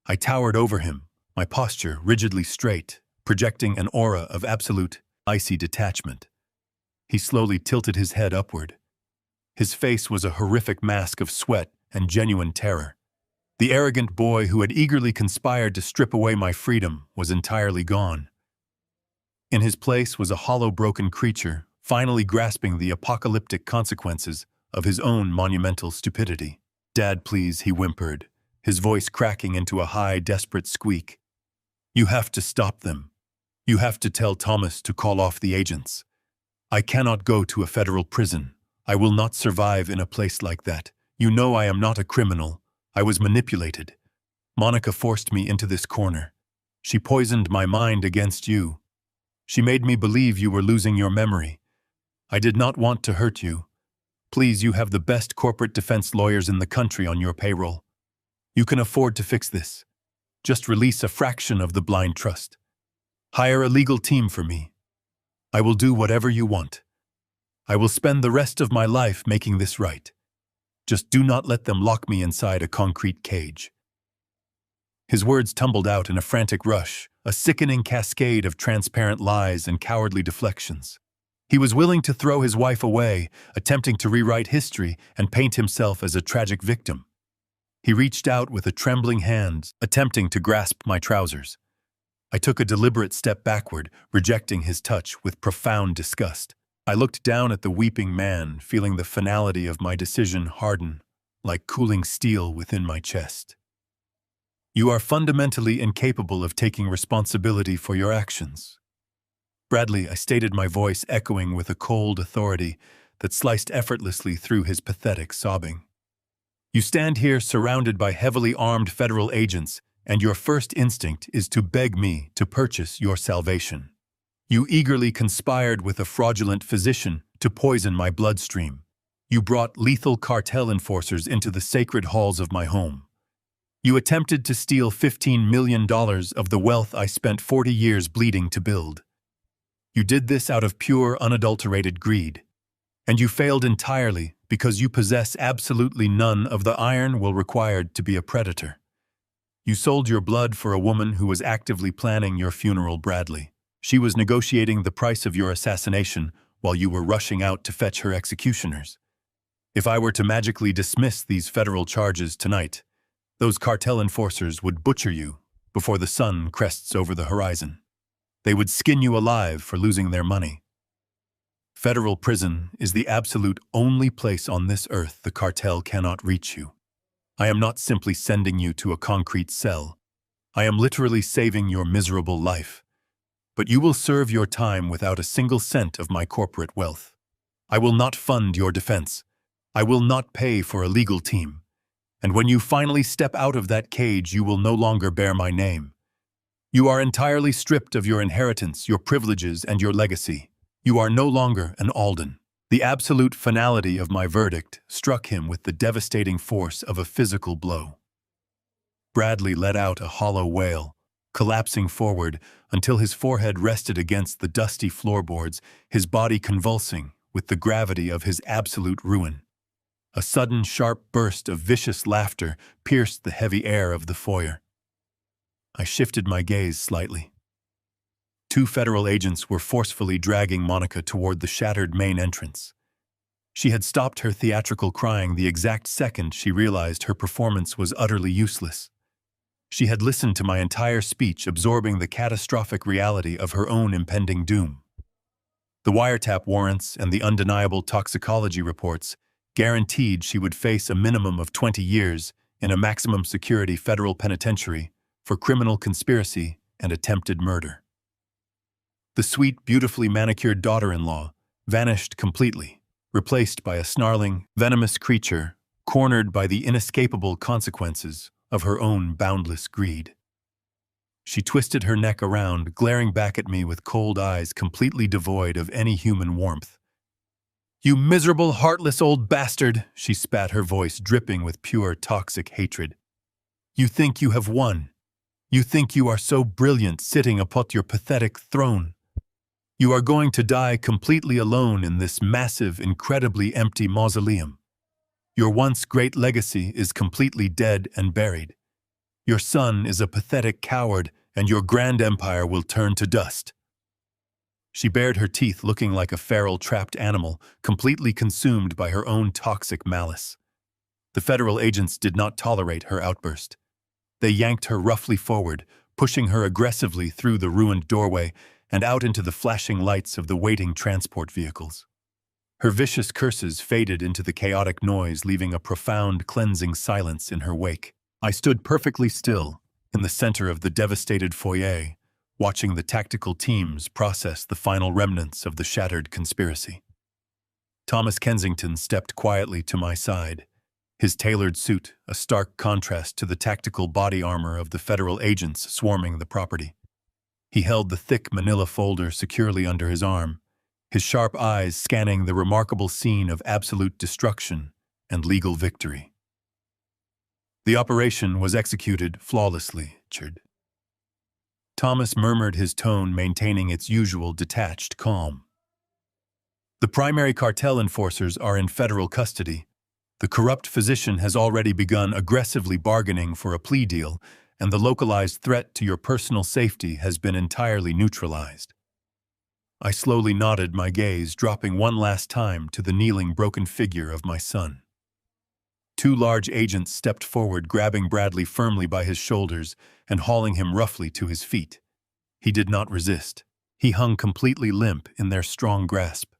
S1: I towered over him, my posture rigidly straight, projecting an aura of absolute, icy detachment. He slowly tilted his head upward, His face was a horrific mask of sweat and genuine terror. The arrogant boy who had eagerly conspired to strip away my freedom was entirely gone. In his place was a hollow, broken creature, finally grasping the apocalyptic consequences of his own monumental stupidity. "Dad, please," he whimpered, his voice cracking into a high, desperate squeak. "You have to stop them. You have to tell Thomas to call off the agents. I cannot go to a federal prison. I will not survive in a place like that. You know I am not a criminal. I was manipulated. Monica forced me into this corner. She poisoned my mind against you. She made me believe you were losing your memory. I did not want to hurt you. Please, you have the best corporate defense lawyers in the country on your payroll. You can afford to fix this. Just release a fraction of the blind trust. Hire a legal team for me. I will do whatever you want. I will spend the rest of my life making this right. Just do not let them lock me inside a concrete cage." His words tumbled out in a frantic rush, a sickening cascade of transparent lies and cowardly deflections. He was willing to throw his wife away, attempting to rewrite history and paint himself as a tragic victim. He reached out with a trembling hand, attempting to grasp my trousers. I took a deliberate step backward, rejecting his touch with profound disgust. I looked down at the weeping man, feeling the finality of my decision harden, like cooling steel within my chest. "You are fundamentally incapable of taking responsibility for your actions." "Bradley," I stated, my voice echoing with a cold authority that sliced effortlessly through his pathetic sobbing. "You stand here surrounded by heavily armed federal agents, and your first instinct is to beg me to purchase your salvation. You eagerly conspired with a fraudulent physician to poison my bloodstream. You brought lethal cartel enforcers into the sacred halls of my home. You attempted to steal $15 million of the wealth I spent 40 years bleeding to build. You did this out of pure, unadulterated greed. And you failed entirely because you possess absolutely none of the iron will required to be a predator. You sold your blood for a woman who was actively planning your funeral, Bradley. She was negotiating the price of your assassination while you were rushing out to fetch her executioners. If I were to magically dismiss these federal charges tonight, those cartel enforcers would butcher you before the sun crests over the horizon. They would skin you alive for losing their money. Federal prison is the absolute only place on this earth the cartel cannot reach you. I am not simply sending you to a concrete cell. I am literally saving your miserable life. But you will serve your time without a single cent of my corporate wealth. I will not fund your defense. I will not pay for a legal team. And when you finally step out of that cage, you will no longer bear my name. You are entirely stripped of your inheritance, your privileges, and your legacy. You are no longer an Alden. The absolute finality of my verdict struck him with the devastating force of a physical blow. Bradley let out a hollow wail, collapsing forward until his forehead rested against the dusty floorboards, his body convulsing with the gravity of his absolute ruin. A sudden, sharp burst of vicious laughter pierced the heavy air of the foyer. I shifted my gaze slightly. 2 federal agents were forcefully dragging Monica toward the shattered main entrance. She had stopped her theatrical crying the exact second she realized her performance was utterly useless. She had listened to my entire speech, absorbing the catastrophic reality of her own impending doom. The wiretap warrants and the undeniable toxicology reports guaranteed she would face a minimum of 20 years in a maximum security federal penitentiary for criminal conspiracy and attempted murder. The sweet, beautifully manicured daughter-in-law vanished completely, replaced by a snarling, venomous creature cornered by the inescapable consequences of her own boundless greed. She twisted her neck around, glaring back at me with cold eyes completely devoid of any human warmth. "You miserable, heartless old bastard," she spat, her voice dripping with pure, toxic hatred. "You think you have won. You think you are so brilliant sitting upon your pathetic throne. You are going to die completely alone in this massive, incredibly empty mausoleum. Your once great legacy is completely dead and buried. Your son is a pathetic coward, and your grand empire will turn to dust." She bared her teeth looking like a feral trapped animal, completely consumed by her own toxic malice. The federal agents did not tolerate her outburst. They yanked her roughly forward, pushing her aggressively through the ruined doorway and out into the flashing lights of the waiting transport vehicles. Her vicious curses faded into the chaotic noise, leaving a profound, cleansing silence in her wake. I stood perfectly still, in the center of the devastated foyer, watching the tactical teams process the final remnants of the shattered conspiracy. Thomas Kensington stepped quietly to my side, his tailored suit a stark contrast to the tactical body armor of the federal agents swarming the property. He held the thick manila folder securely under his arm, his sharp eyes scanning the remarkable scene of absolute destruction and legal victory. The operation was executed flawlessly, Richard. Thomas murmured, his tone maintaining its usual detached calm. The primary cartel enforcers are in federal custody. The corrupt physician has already begun aggressively bargaining for a plea deal, and the localized threat to your personal safety has been entirely neutralized. I slowly nodded, my gaze dropping one last time to the kneeling, broken figure of my son. Two large agents stepped forward, grabbing Bradley firmly by his shoulders and hauling him roughly to his feet. He did not resist. He hung completely limp in their strong grasp,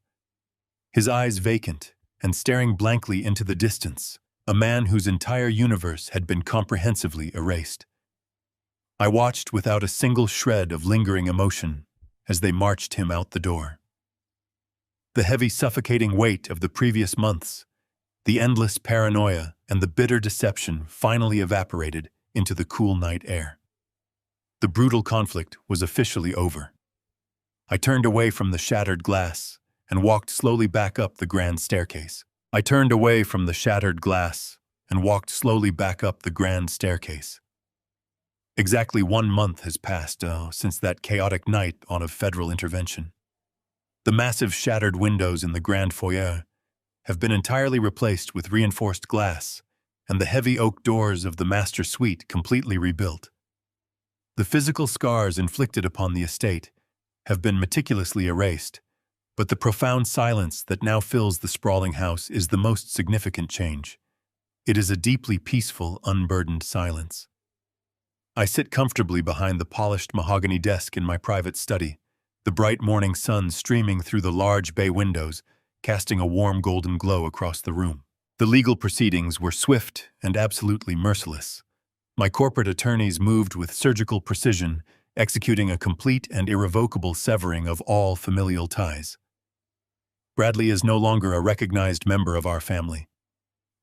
S1: his eyes vacant and staring blankly into the distance, a man whose entire universe had been comprehensively erased. I watched without a single shred of lingering emotion as they marched him out the door. The heavy, suffocating weight of the previous months, the endless paranoia and the bitter deception finally evaporated into the cool night air. The brutal conflict was officially over. I turned away from the shattered glass and walked slowly back up the grand staircase. Exactly 1 month has passed since that chaotic night on of federal intervention. The massive shattered windows in the grand foyer have been entirely replaced with reinforced glass, and the heavy oak doors of the master suite completely rebuilt. The physical scars inflicted upon the estate have been meticulously erased, but the profound silence that now fills the sprawling house is the most significant change. It is a deeply peaceful, unburdened silence. I sit comfortably behind the polished mahogany desk in my private study, the bright morning sun streaming through the large bay windows, casting a warm golden glow across the room. The legal proceedings were swift and absolutely merciless. My corporate attorneys moved with surgical precision, executing a complete and irrevocable severing of all familial ties. Bradley is no longer a recognized member of our family.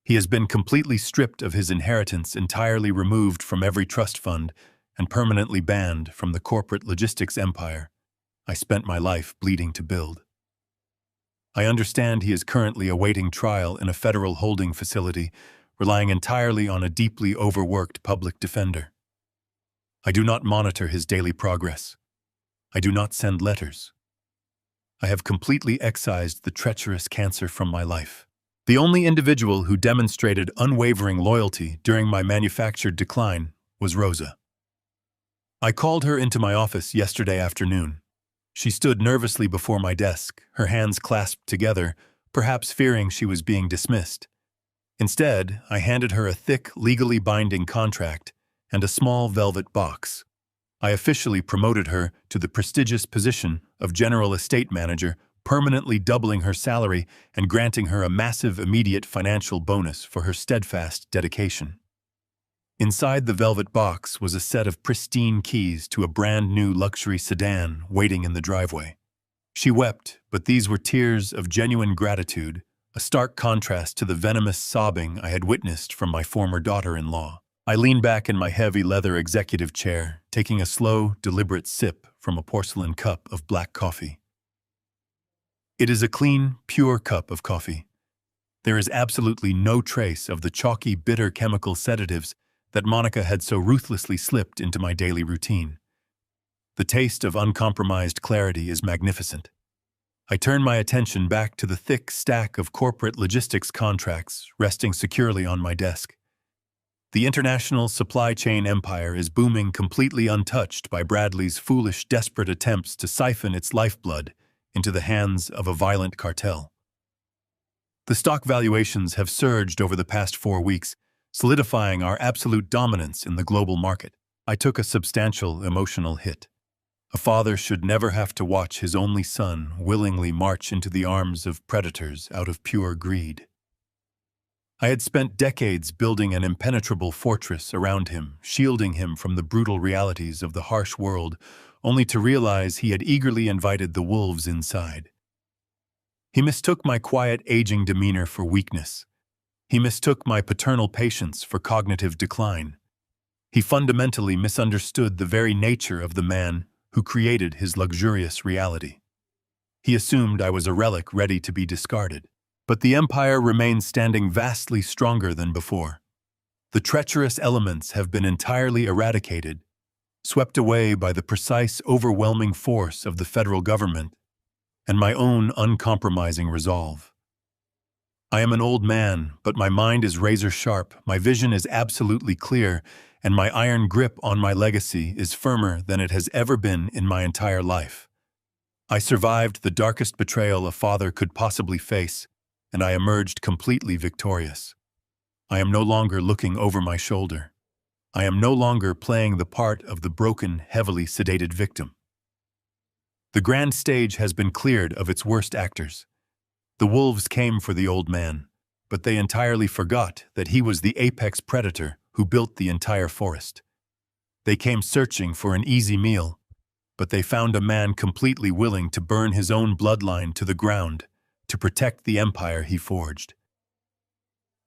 S1: He has been completely stripped of his inheritance, entirely removed from every trust fund, and permanently banned from the corporate logistics empire I spent my life bleeding to build. I understand he is currently awaiting trial in a federal holding facility, relying entirely on a deeply overworked public defender. I do not monitor his daily progress. I do not send letters. I have completely excised the treacherous cancer from my life. The only individual who demonstrated unwavering loyalty during my manufactured decline was Rosa. I called her into my office yesterday afternoon. She stood nervously before my desk, her hands clasped together, perhaps fearing she was being dismissed. Instead, I handed her a thick, legally binding contract and a small velvet box. I officially promoted her to the prestigious position of General Estate Manager, permanently doubling her salary and granting her a massive immediate financial bonus for her steadfast dedication. Inside the velvet box was a set of pristine keys to a brand new luxury sedan waiting in the driveway. She wept, but these were tears of genuine gratitude, a stark contrast to the venomous sobbing I had witnessed from my former daughter-in-law. I leaned back in my heavy leather executive chair, taking a slow, deliberate sip from a porcelain cup of black coffee. It is a clean, pure cup of coffee. There is absolutely no trace of the chalky, bitter chemical sedatives that Monica had so ruthlessly slipped into my daily routine. The taste of uncompromised clarity is magnificent. I turn my attention back to the thick stack of corporate logistics contracts resting securely on my desk. The international supply chain empire is booming, completely untouched by Bradley's foolish, desperate attempts to siphon its lifeblood into the hands of a violent cartel. The stock valuations have surged over the past 4 weeks, solidifying our absolute dominance in the global market. I took a substantial emotional hit. A father should never have to watch his only son willingly march into the arms of predators out of pure greed. I had spent decades building an impenetrable fortress around him, shielding him from the brutal realities of the harsh world, only to realize he had eagerly invited the wolves inside. He mistook my quiet, aging demeanor for weakness. He mistook my paternal patience for cognitive decline. He fundamentally misunderstood the very nature of the man who created his luxurious reality. He assumed I was a relic ready to be discarded. But the empire remains standing vastly stronger than before. The treacherous elements have been entirely eradicated, swept away by the precise, overwhelming force of the federal government and my own uncompromising resolve. I am an old man, but my mind is razor-sharp, my vision is absolutely clear, and my iron grip on my legacy is firmer than it has ever been in my entire life. I survived the darkest betrayal a father could possibly face, and I emerged completely victorious. I am no longer looking over my shoulder. I am no longer playing the part of the broken, heavily sedated victim. The grand stage has been cleared of its worst actors. The wolves came for the old man, but they entirely forgot that he was the apex predator who built the entire forest. They came searching for an easy meal, but they found a man completely willing to burn his own bloodline to the ground to protect the empire he forged.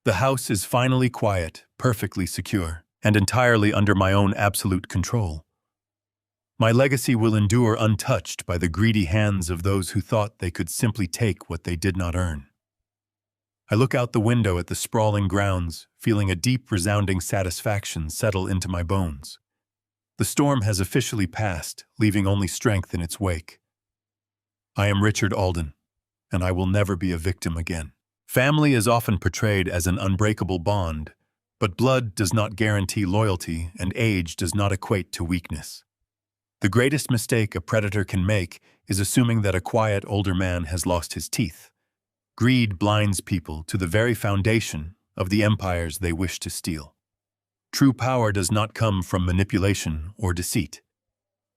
S1: The house is finally quiet, perfectly secure, and entirely under my own absolute control. My legacy will endure untouched by the greedy hands of those who thought they could simply take what they did not earn. I look out the window at the sprawling grounds, feeling a deep, resounding satisfaction settle into my bones. The storm has officially passed, leaving only strength in its wake. I am Richard Alden, and I will never be a victim again. Family is often portrayed as an unbreakable bond, but blood does not guarantee loyalty and age does not equate to weakness. The greatest mistake a predator can make is assuming that a quiet older man has lost his teeth. Greed blinds people to the very foundation of the empires they wish to steal. True power does not come from manipulation or deceit.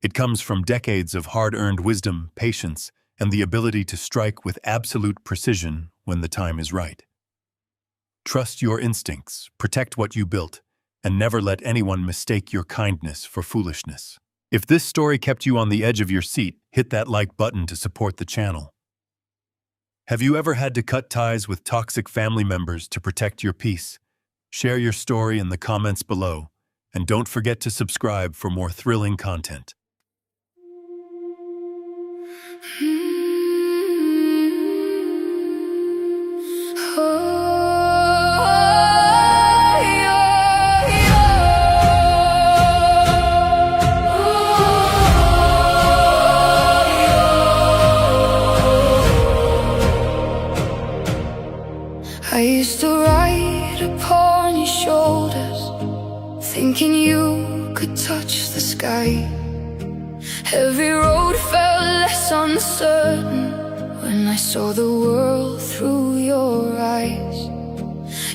S1: It comes from decades of hard-earned wisdom, patience, and the ability to strike with absolute precision when the time is right. Trust your instincts, protect what you built, and never let anyone mistake your kindness for foolishness. If this story kept you on the edge of your seat, hit that like button to support the channel. Have you ever had to cut ties with toxic family members to protect your peace? Share your story in the comments below, and don't forget to subscribe for more thrilling content.
S2: I used to ride upon your shoulders, thinking you could touch the sky. Every road felt less uncertain when I saw the world through your eyes.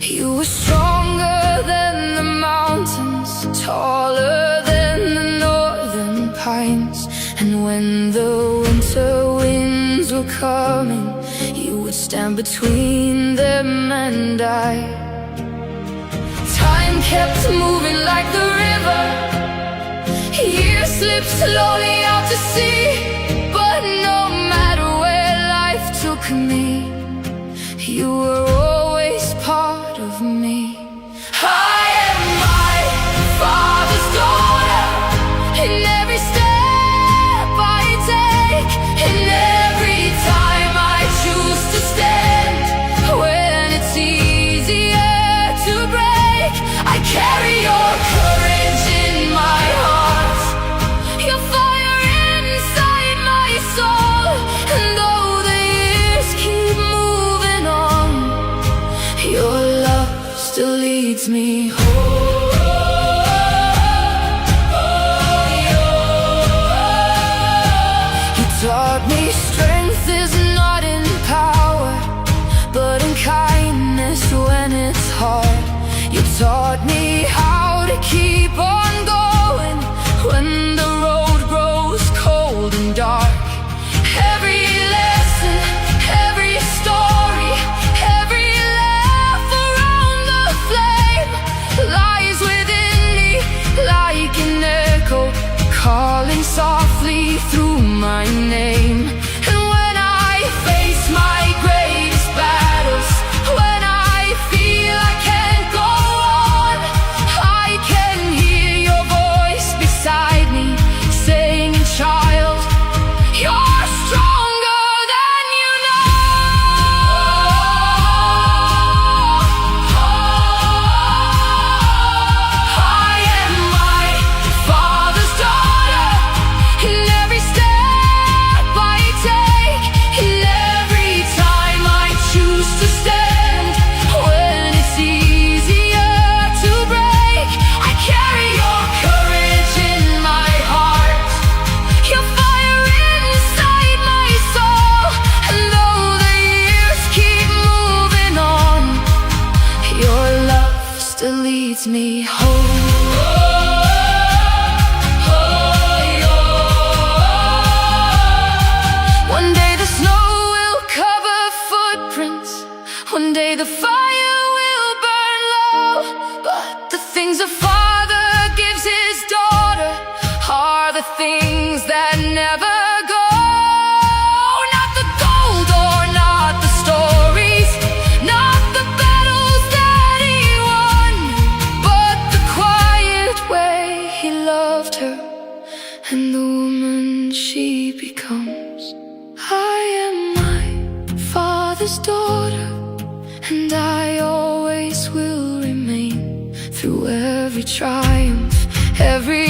S2: You were stronger than the mountains, taller than the northern pines. And when the winter winds were coming, you would stand between them and I. Time kept moving like the river, years slipped slowly out to sea. But no matter where life took me, you were always part of me. I am my father's daughter, in every step I take, in every time I choose to stand. When it's easier to break, I carry your courage in my heart, your fire inside my soul. And though the years keep moving on, your love still leads me home. You taught me strength leads me home. One day the snow will cover footprints, one day the fire will burn low, but the things a father gives his daughter are the things that never go. Not the gold or not the stories, not the battles that he won, but the quiet way he loved her and the woman she becomes. I am my father's daughter, and I always will remain. Through every triumph, every